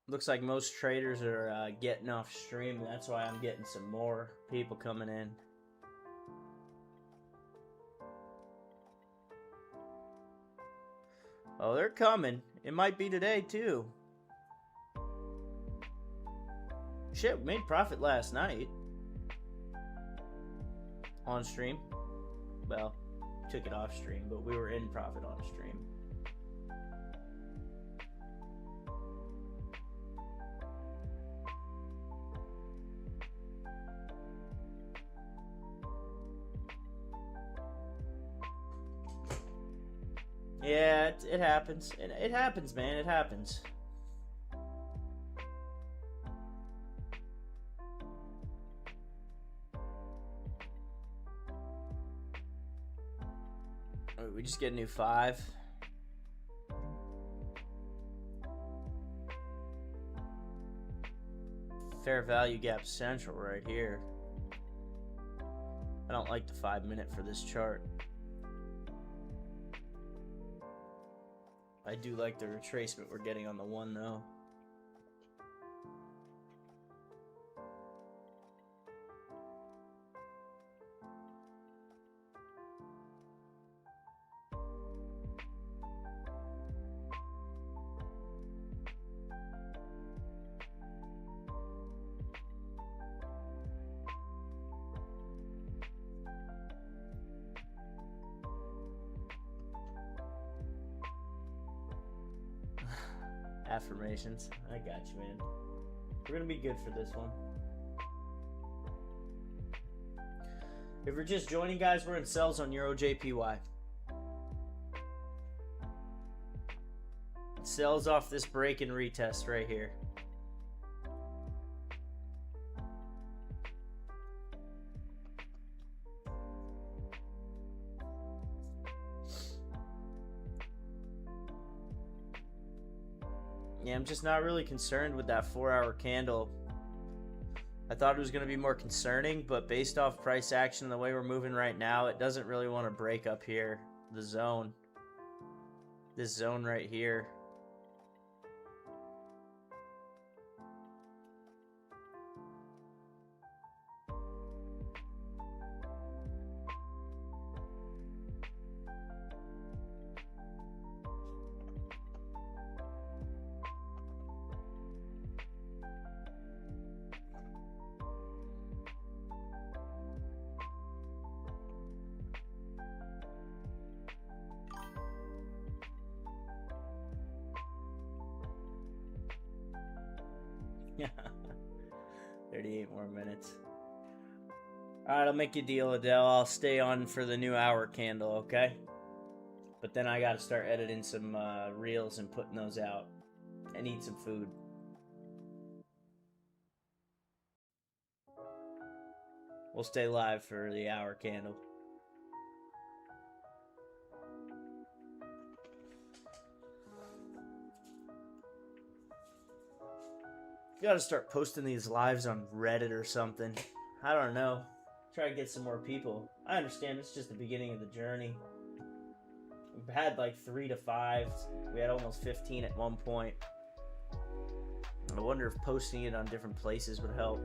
Looks like most traders are getting off stream. That's why I'm getting some more people coming in. Oh, they're coming. It might be today, too. Shit, we made profit last night. On stream. Well, took it off stream, but we were in profit on stream. Yeah, it happens. It happens, man. It happens. Oh, we just get a new 5. Fair value gap central right here. I don't like the 5-minute for this chart. I do like the retracement we're getting on the 1 though. Affirmations. I got you, man. We're gonna be good for this one. If you're just joining, guys, we're in sells on Euro JPY. Sells off this break and retest right here. Yeah, I'm just not really concerned with that 4-hour candle. I thought it was going to be more concerning, but based off price action and the way we're moving right now, it doesn't really want to break up here. The zone. This zone right here. Yeah. 38 more minutes. Alright, I'll make you a deal, Adele. I'll stay on for the new hour candle, okay? But then I gotta start editing some reels and putting those out. And eat some food. We'll stay live for the hour candle. Gotta start posting these lives on Reddit or something. I don't know. Try to get some more people. I understand it's just the beginning of the journey. We've had like 3 to 5. We had almost 15 at one point. I wonder if posting it on different places would help.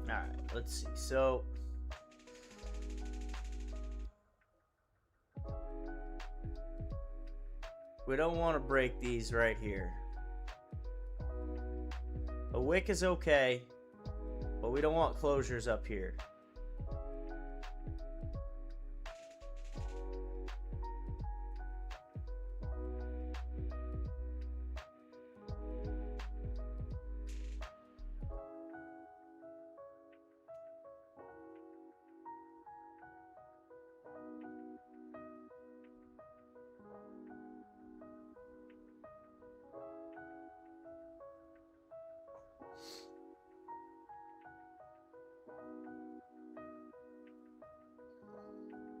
Alright, let's see. So, we don't want to break these right here. A wick is okay, but we don't want closures up here.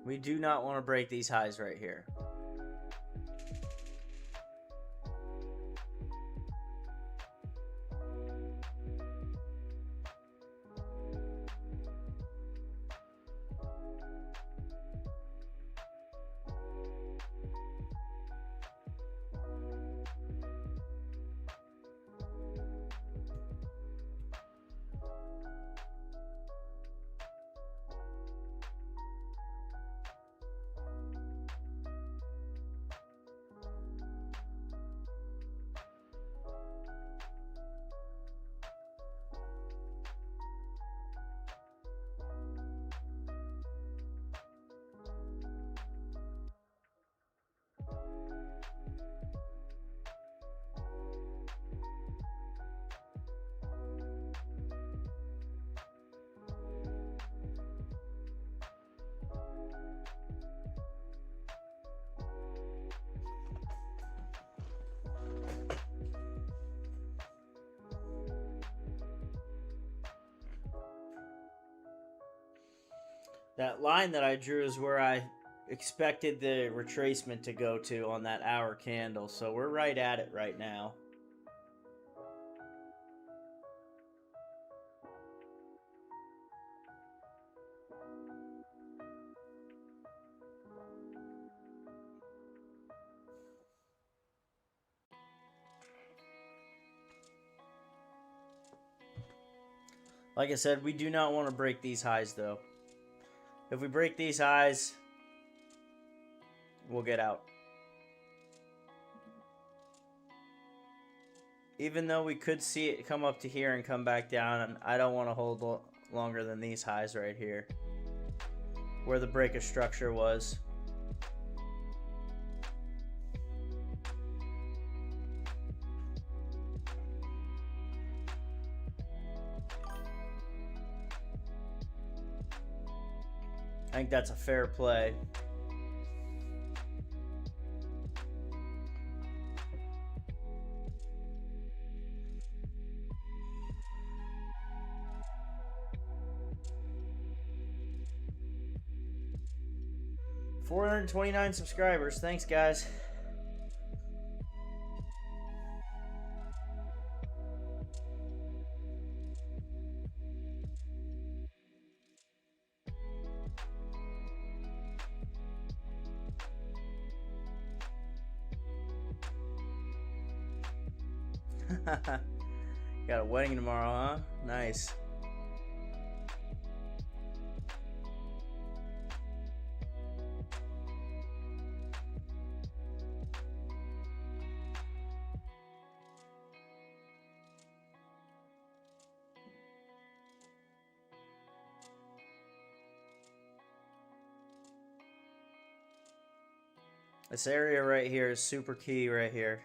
We do not want to break these highs right here. That line that I drew is where I expected the retracement to go to on that hour candle. So we're right at it right now. Like I said, we do not want to break these highs though. If we break these highs, we'll get out. Even though we could see it come up to here and come back down, I don't want to hold longer than these highs right here, where the break of structure was. I think that's a fair play. $429 subscribers. Thanks, guys. Got a wedding tomorrow, huh? Nice. This area right here is super key right here.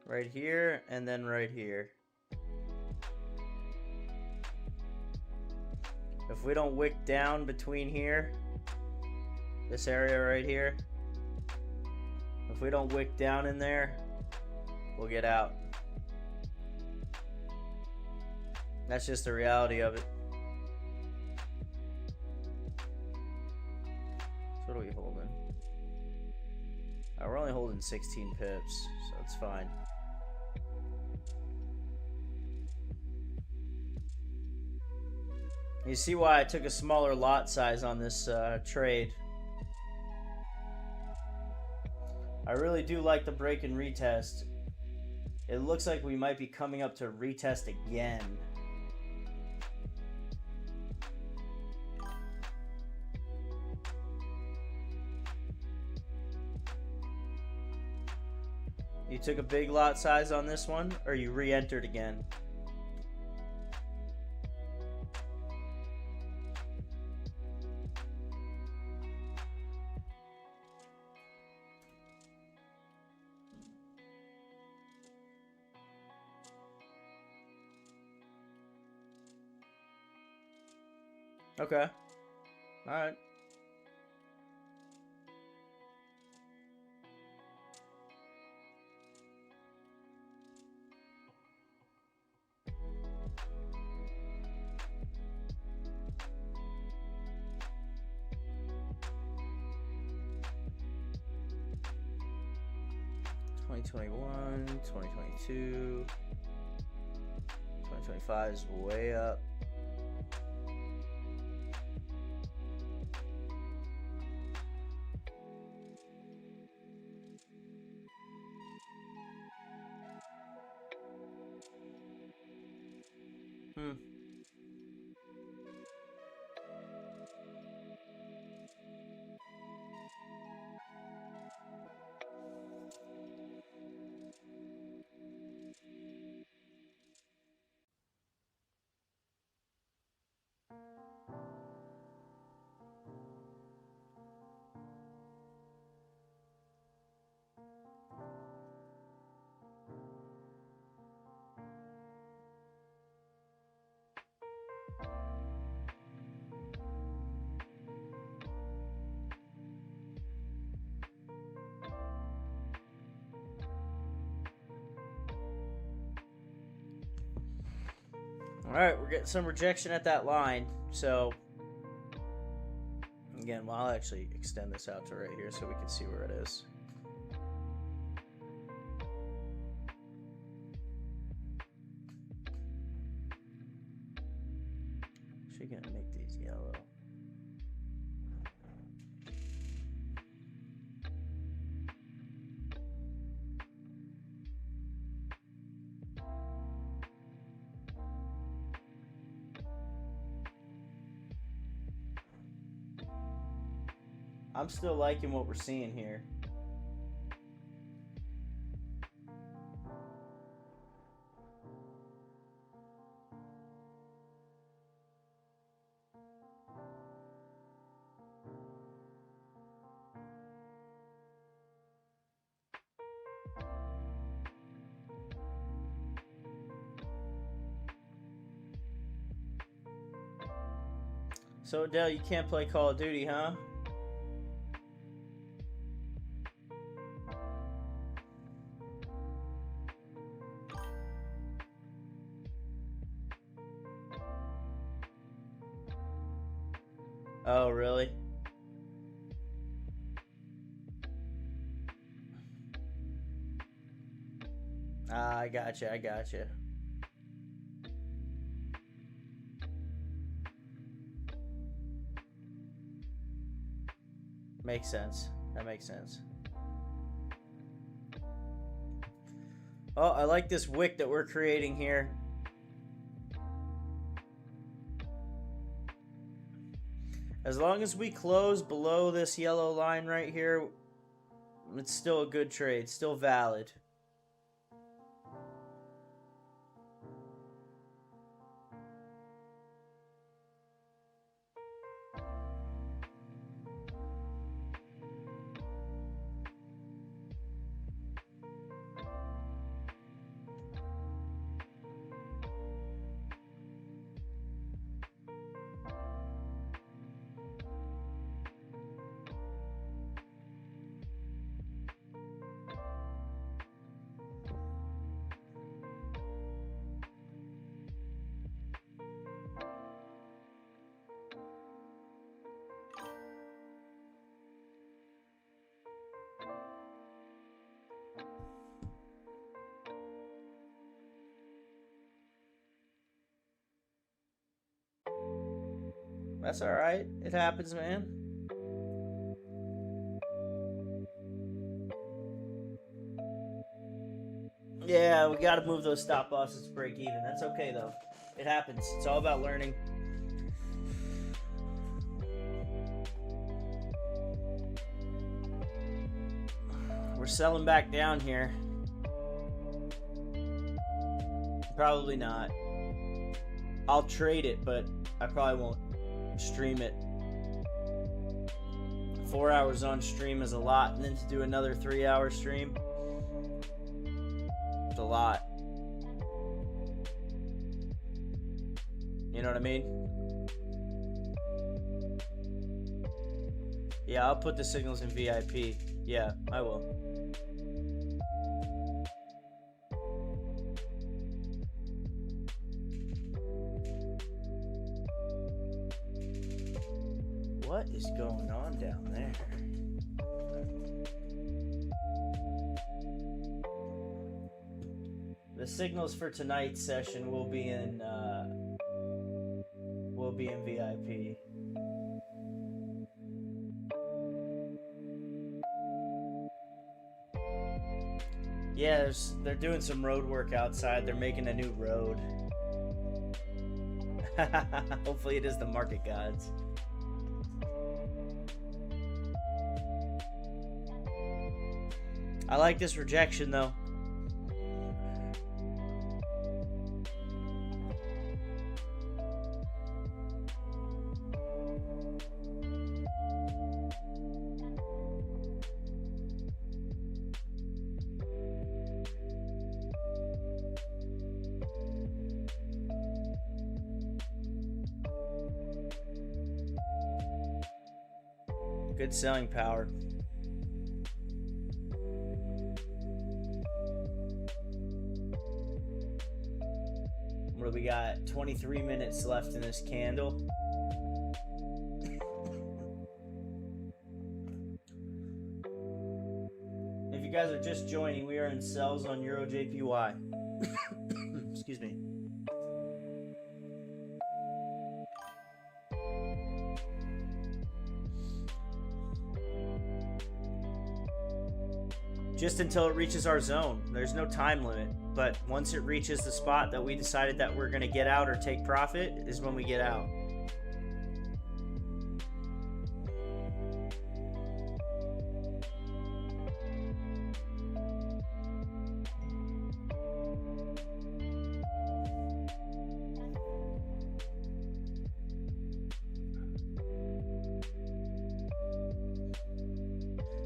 Right here, and then right here. If we don't wick down between here, this area right here, if we don't wick down in there, we'll get out. That's just the reality of it. So what are we holding? We're only holding 16 pips, so it's fine. You see why I took a smaller lot size on this trade. I really do like the break and retest. It looks like we might be coming up to retest again. You took a big lot size on this one, or you re-entered again? Okay. All right. $2021, 2022, 2025 is way up. All right, we're getting some rejection at that line. So, again, well, I'll actually extend this out to right here so we can see where it is. Actually, gonna make these yellow. I'm still liking what we're seeing here. So, Adele, you can't play Call of Duty, huh? Oh, really? Ah, I gotcha, I gotcha. Makes sense. That makes sense. Oh, I like this wick that we're creating here. As long as we close below this yellow line right here, it's still a good trade, still valid. That's all right. It happens, man. Yeah, we got to move those stop losses to break even. That's okay, though. It happens. It's all about learning. We're selling back down here. Probably not. I'll trade it, but I probably won't stream it. 4 hours on stream is a lot, and then to do another 3-hour stream, it's a lot. You know what I mean? Yeah, I'll put the signals in VIP. Yeah, I will. What is going on down there? The signals for tonight's session will be in VIP. Yeah, they're doing some road work outside. They're making a new road. Hopefully it is the market gods. I like this rejection though. Good selling power. What do we got? 23 minutes left in this candle. If you guys are just joining, we are in sells on Euro JPY. Excuse me. Just until it reaches our zone. There's no time limit, but once it reaches the spot that we decided that we're going to get out or take profit is when we get out.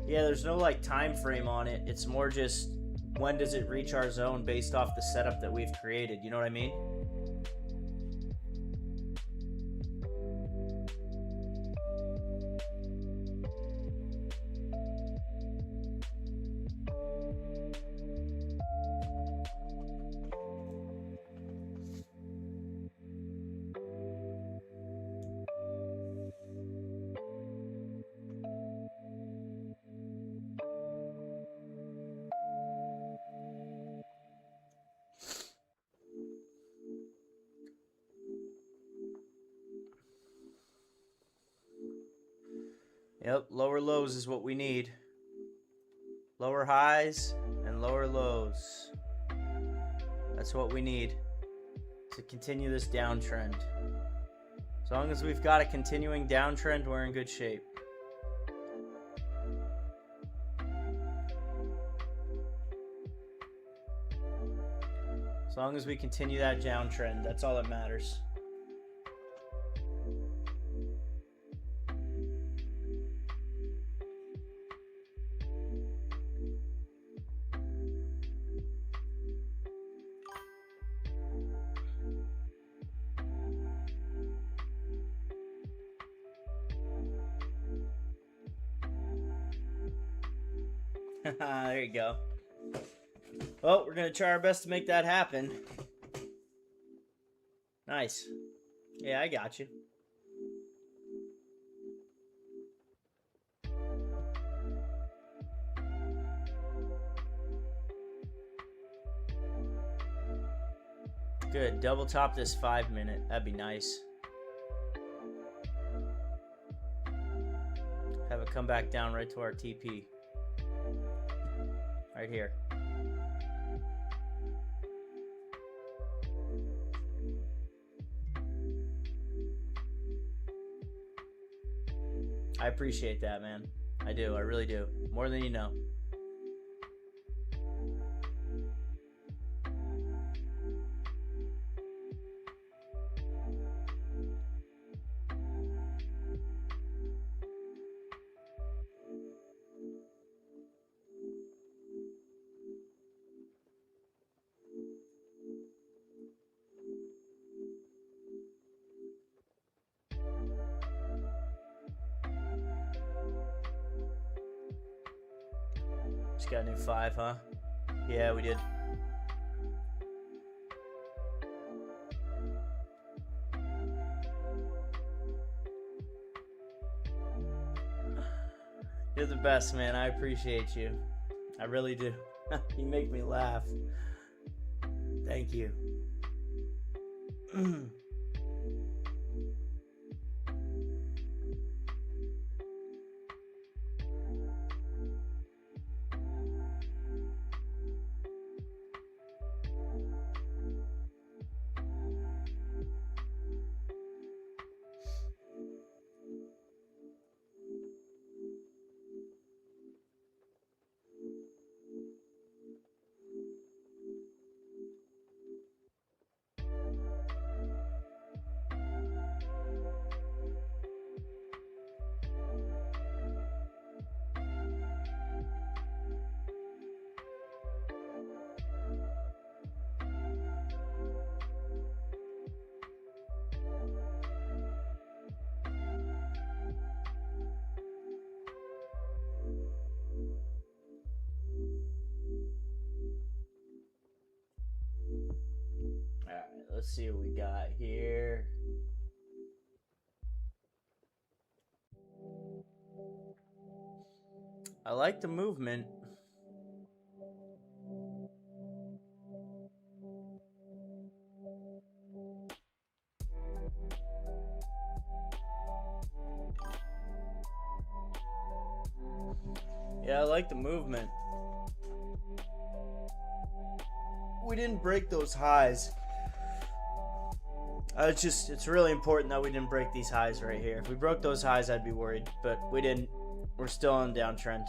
Yeah, there's no like time frame on it. It's more just when does it reach our zone based off the setup that we've created. You know what I mean? Yep, lower lows is what we need. Lower highs and lower lows. That's what we need to continue this downtrend. As long as we've got a continuing downtrend, we're in good shape. As long as we continue that downtrend, that's all that matters. There you go. Well, we're going to try our best to make that happen. Nice. Yeah, I got you. Good. Double top this 5 minute. That'd be nice. Have it come back down right to our TP. Right here. I appreciate that, man. I do. I really do. More than you know. Just got a new 5, huh? Yeah, we did. You're the best, man. I appreciate you. I really do. You make me laugh. Thank you. Let's see what we got here. I like the movement. Yeah, I like the movement. We didn't break those highs. It's really important that we didn't break these highs right here. If we broke those highs, I'd be worried, but we didn't. We're still on a downtrend.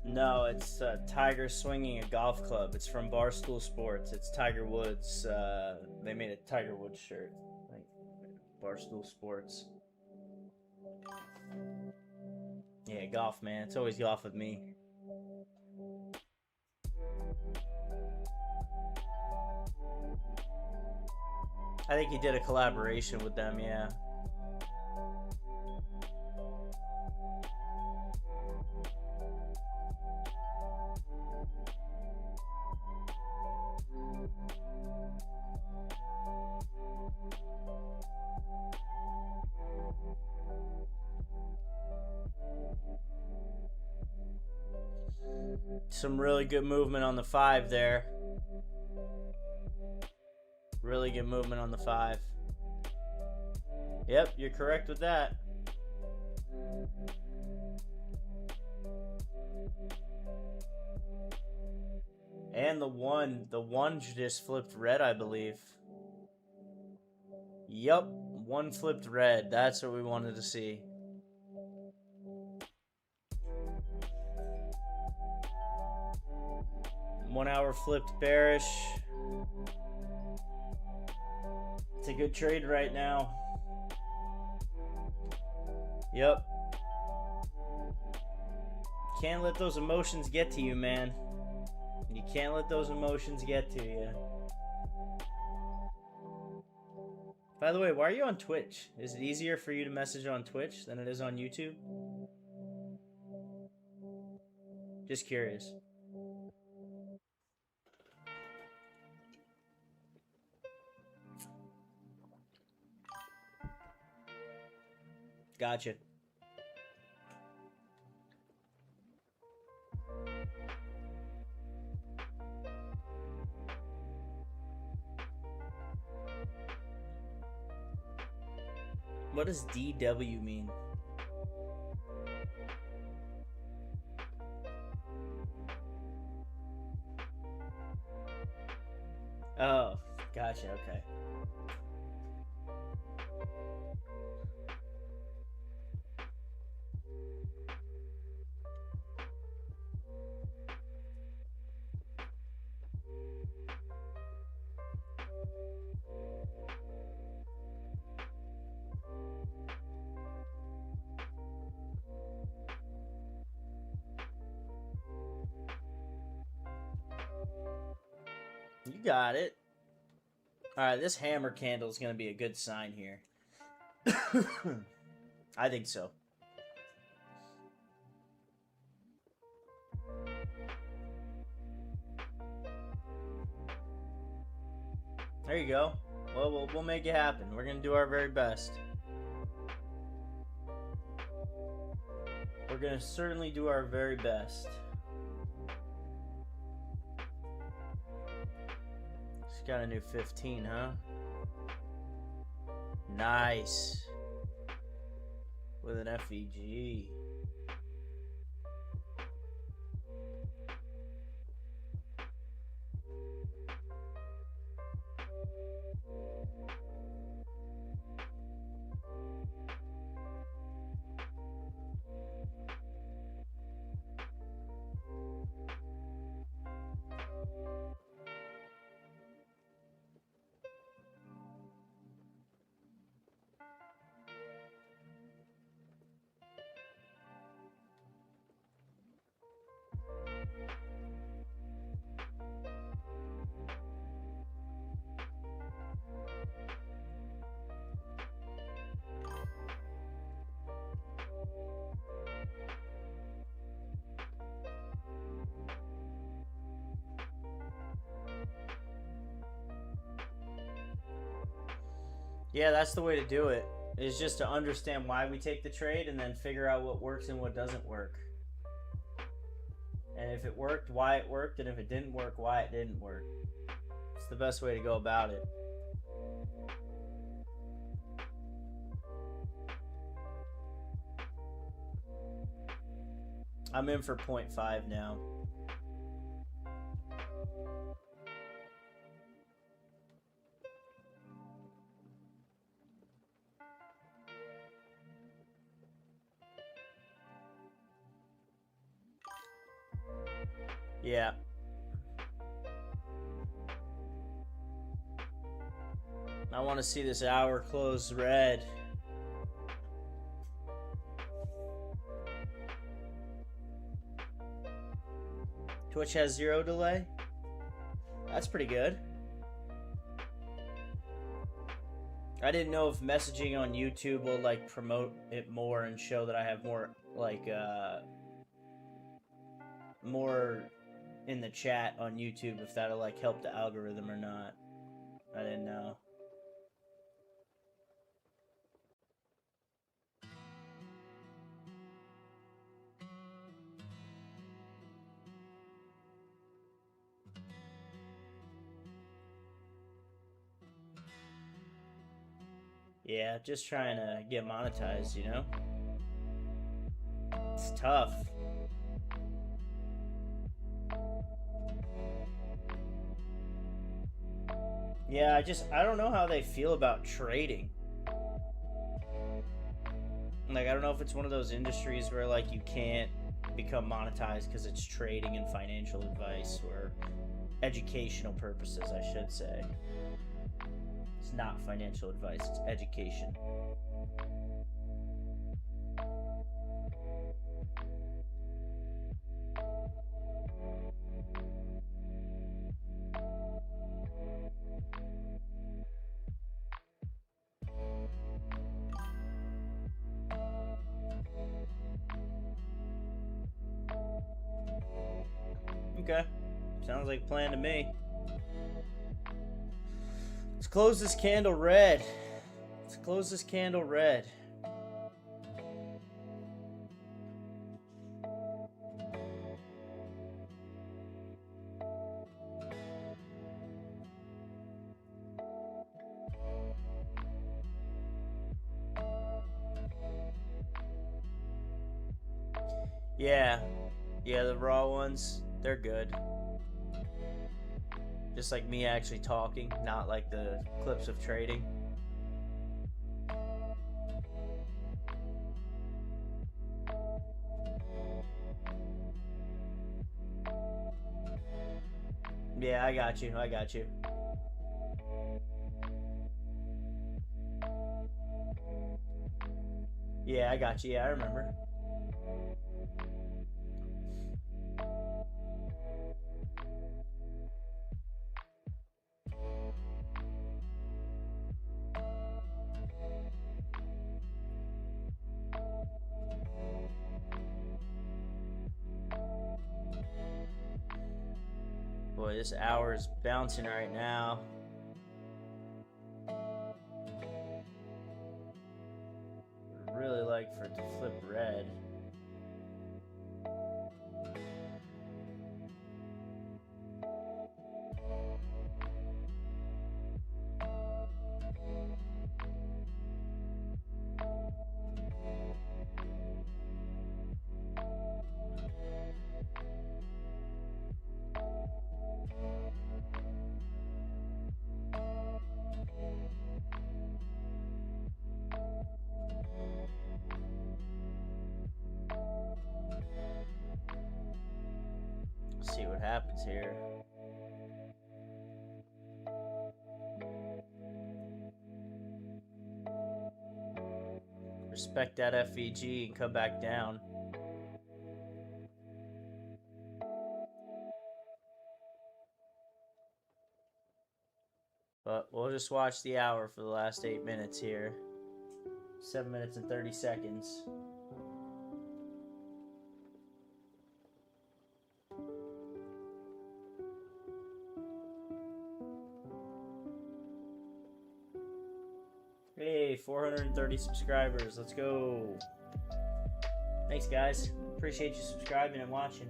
No, it's Tiger swinging a golf club. It's from Barstool Sports. It's Tiger Woods. They made a Tiger Woods shirt. Like Barstool Sports. Yeah, golf, man. It's always golf with me. I think he did a collaboration with them, yeah. Some really good movement on the 5 there. Really good movement on the 5. Yep, you're correct with that. And the one just flipped red, I believe. Yup, one flipped red. That's what we wanted to see. One hour flipped bearish. It's a good trade right now. Yep. Can't let those emotions get to you, man. You can't let those emotions get to you. By the way, why are you on Twitch? Is it easier for you to message on Twitch than it is on YouTube? Just curious. Gotcha. What does DW mean? Oh, gotcha, okay. You got it. Alright, this hammer candle is going to be a good sign here. I think so. There you go. Well, we'll make it happen. We're going to do our very best. We're going to certainly do our very best. She's got a new 15, huh? Nice. With an FEG. Yeah, that's the way to do it. Is just to understand why we take the trade and then figure out what works and what doesn't work. And if it worked, why it worked, and if it didn't work, why it didn't work. It's the best way to go about it. I'm in for 0.5 now. Yeah. I want to see this hour close red. Twitch has 0 delay. That's pretty good. I didn't know if messaging on YouTube will like promote it more and show that I have more like more in the chat on YouTube, if that'll like help the algorithm or not. I didn't know. Yeah, just trying to get monetized, you know? It's tough. Yeah, I don't know how they feel about trading. Like, I don't know if it's one of those industries where, like, you can't become monetized because it's trading and financial advice, or educational purposes, I should say. It's not financial advice, it's education. Okay. Sounds like a plan to me. Let's close this candle red. Let's close this candle red. Yeah. Yeah, the raw ones, they're good. Just like me actually talking, not like the clips of trading. Yeah, I got you. I got you. Yeah, I got you. Yeah, I remember. Boy, this hour is bouncing right now. I'd really like for it to flip red. See what happens here. Respect that FEG and come back down. But we'll just watch the hour for the last 8 minutes here. 7 minutes and 30 seconds. Hey, 430 subscribers. Let's go. Thanks, guys. Appreciate you subscribing and watching.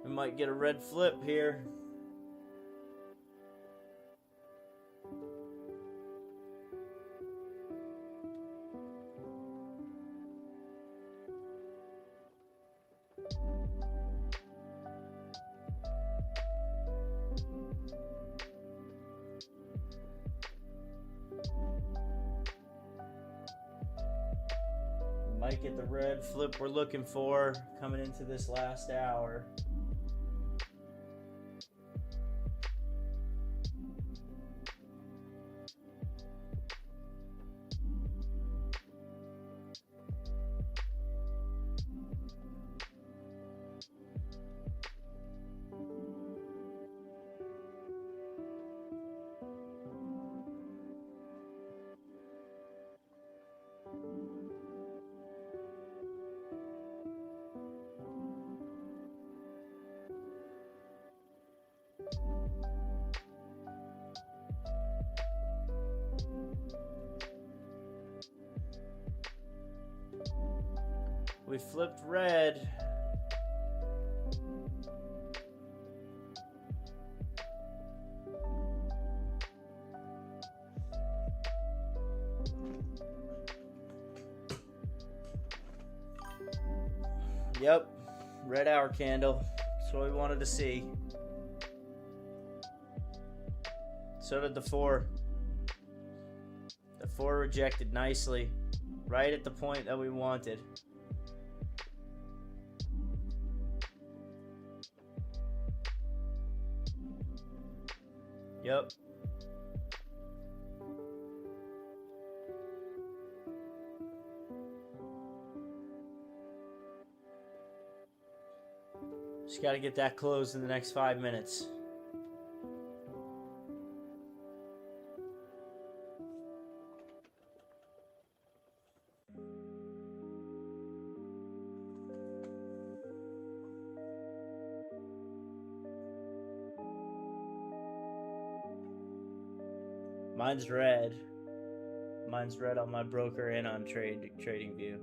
We might get a red flip here. Might get the red flip we're looking for coming into this last hour. We flipped red. Yep, red hour candle. That's what we wanted to see. So did the 4. The 4 rejected nicely, right at the point that we wanted. Yep. Just got to get that closed in the next 5 minutes. Mine's red. Mine's red on my broker and on TradingView.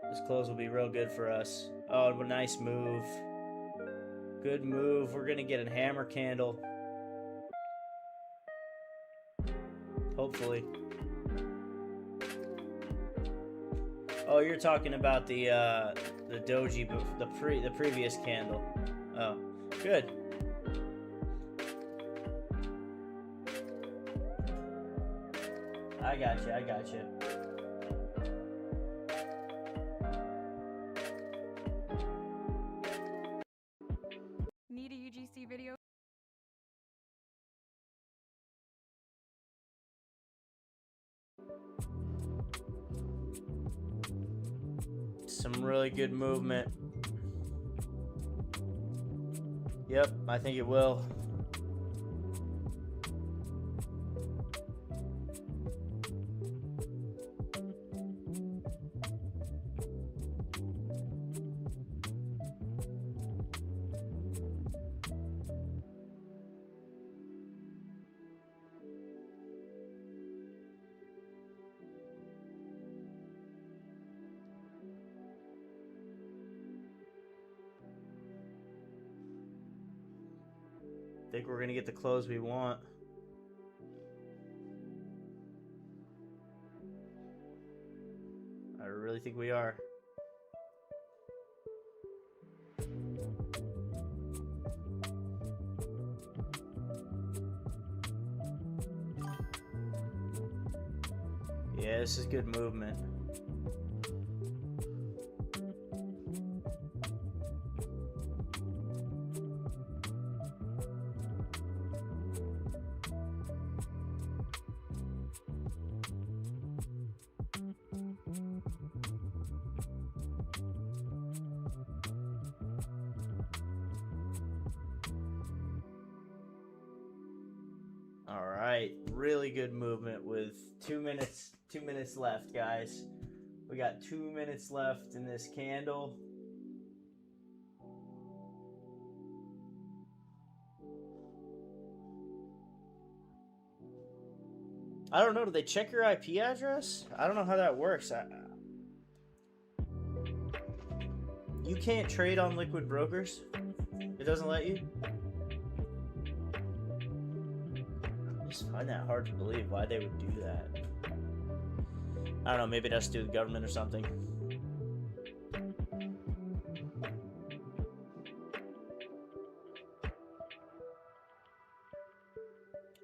This close will be real good for us. Oh, a nice move. Good move. We're gonna get a hammer candle. Hopefully. Oh, you're talking about the doji, the previous candle. Oh, good. I got you. Need a UGC video? Some really good movement. Yep, I think it will. I think we're gonna get the close we want. I really think we are. Yeah, this is good movement. Really good movement with 2 minutes left, guys. We got 2 minutes left in this candle. I don't know, do they check your IP address? I don't know how that works. You can't trade on liquid brokers? It doesn't let you? I just find that hard to believe why they would do that. I don't know, maybe it has to do with government or something.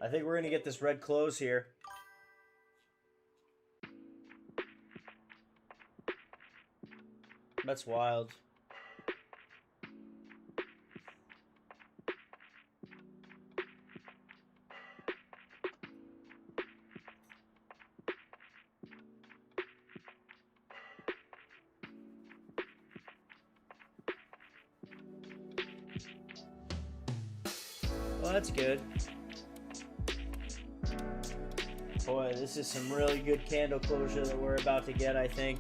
I think we're going to get this red close here. That's wild. Well, that's good. Boy, this is some really good candle closure that we're about to get, I think.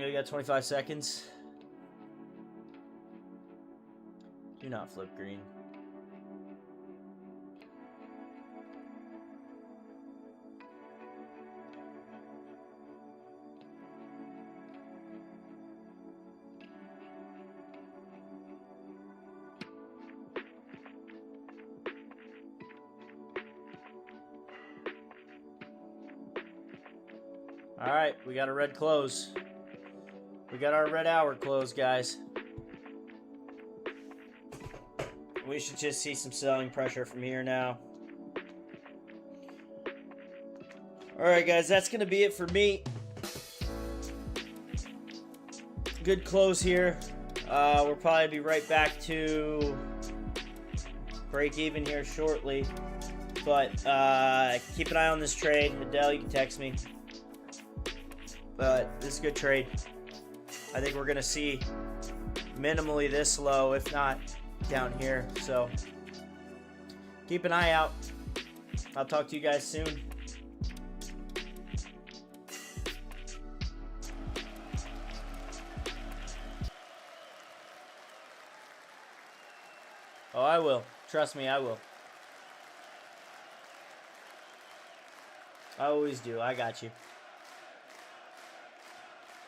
We got 25 seconds. Do not flip green. All right, we got a red close. We got our red hour close, guys. We should just see some selling pressure from here now. All right, guys, that's going to be it for me. Good close here. We'll probably be right back to break even here shortly. But keep an eye on this trade. Adele, you can text me. But this is a good trade. I think we're going to see minimally this low, if not down here. So keep an eye out. I'll talk to you guys soon. Oh, I will. Trust me, I will. I always do. I got you.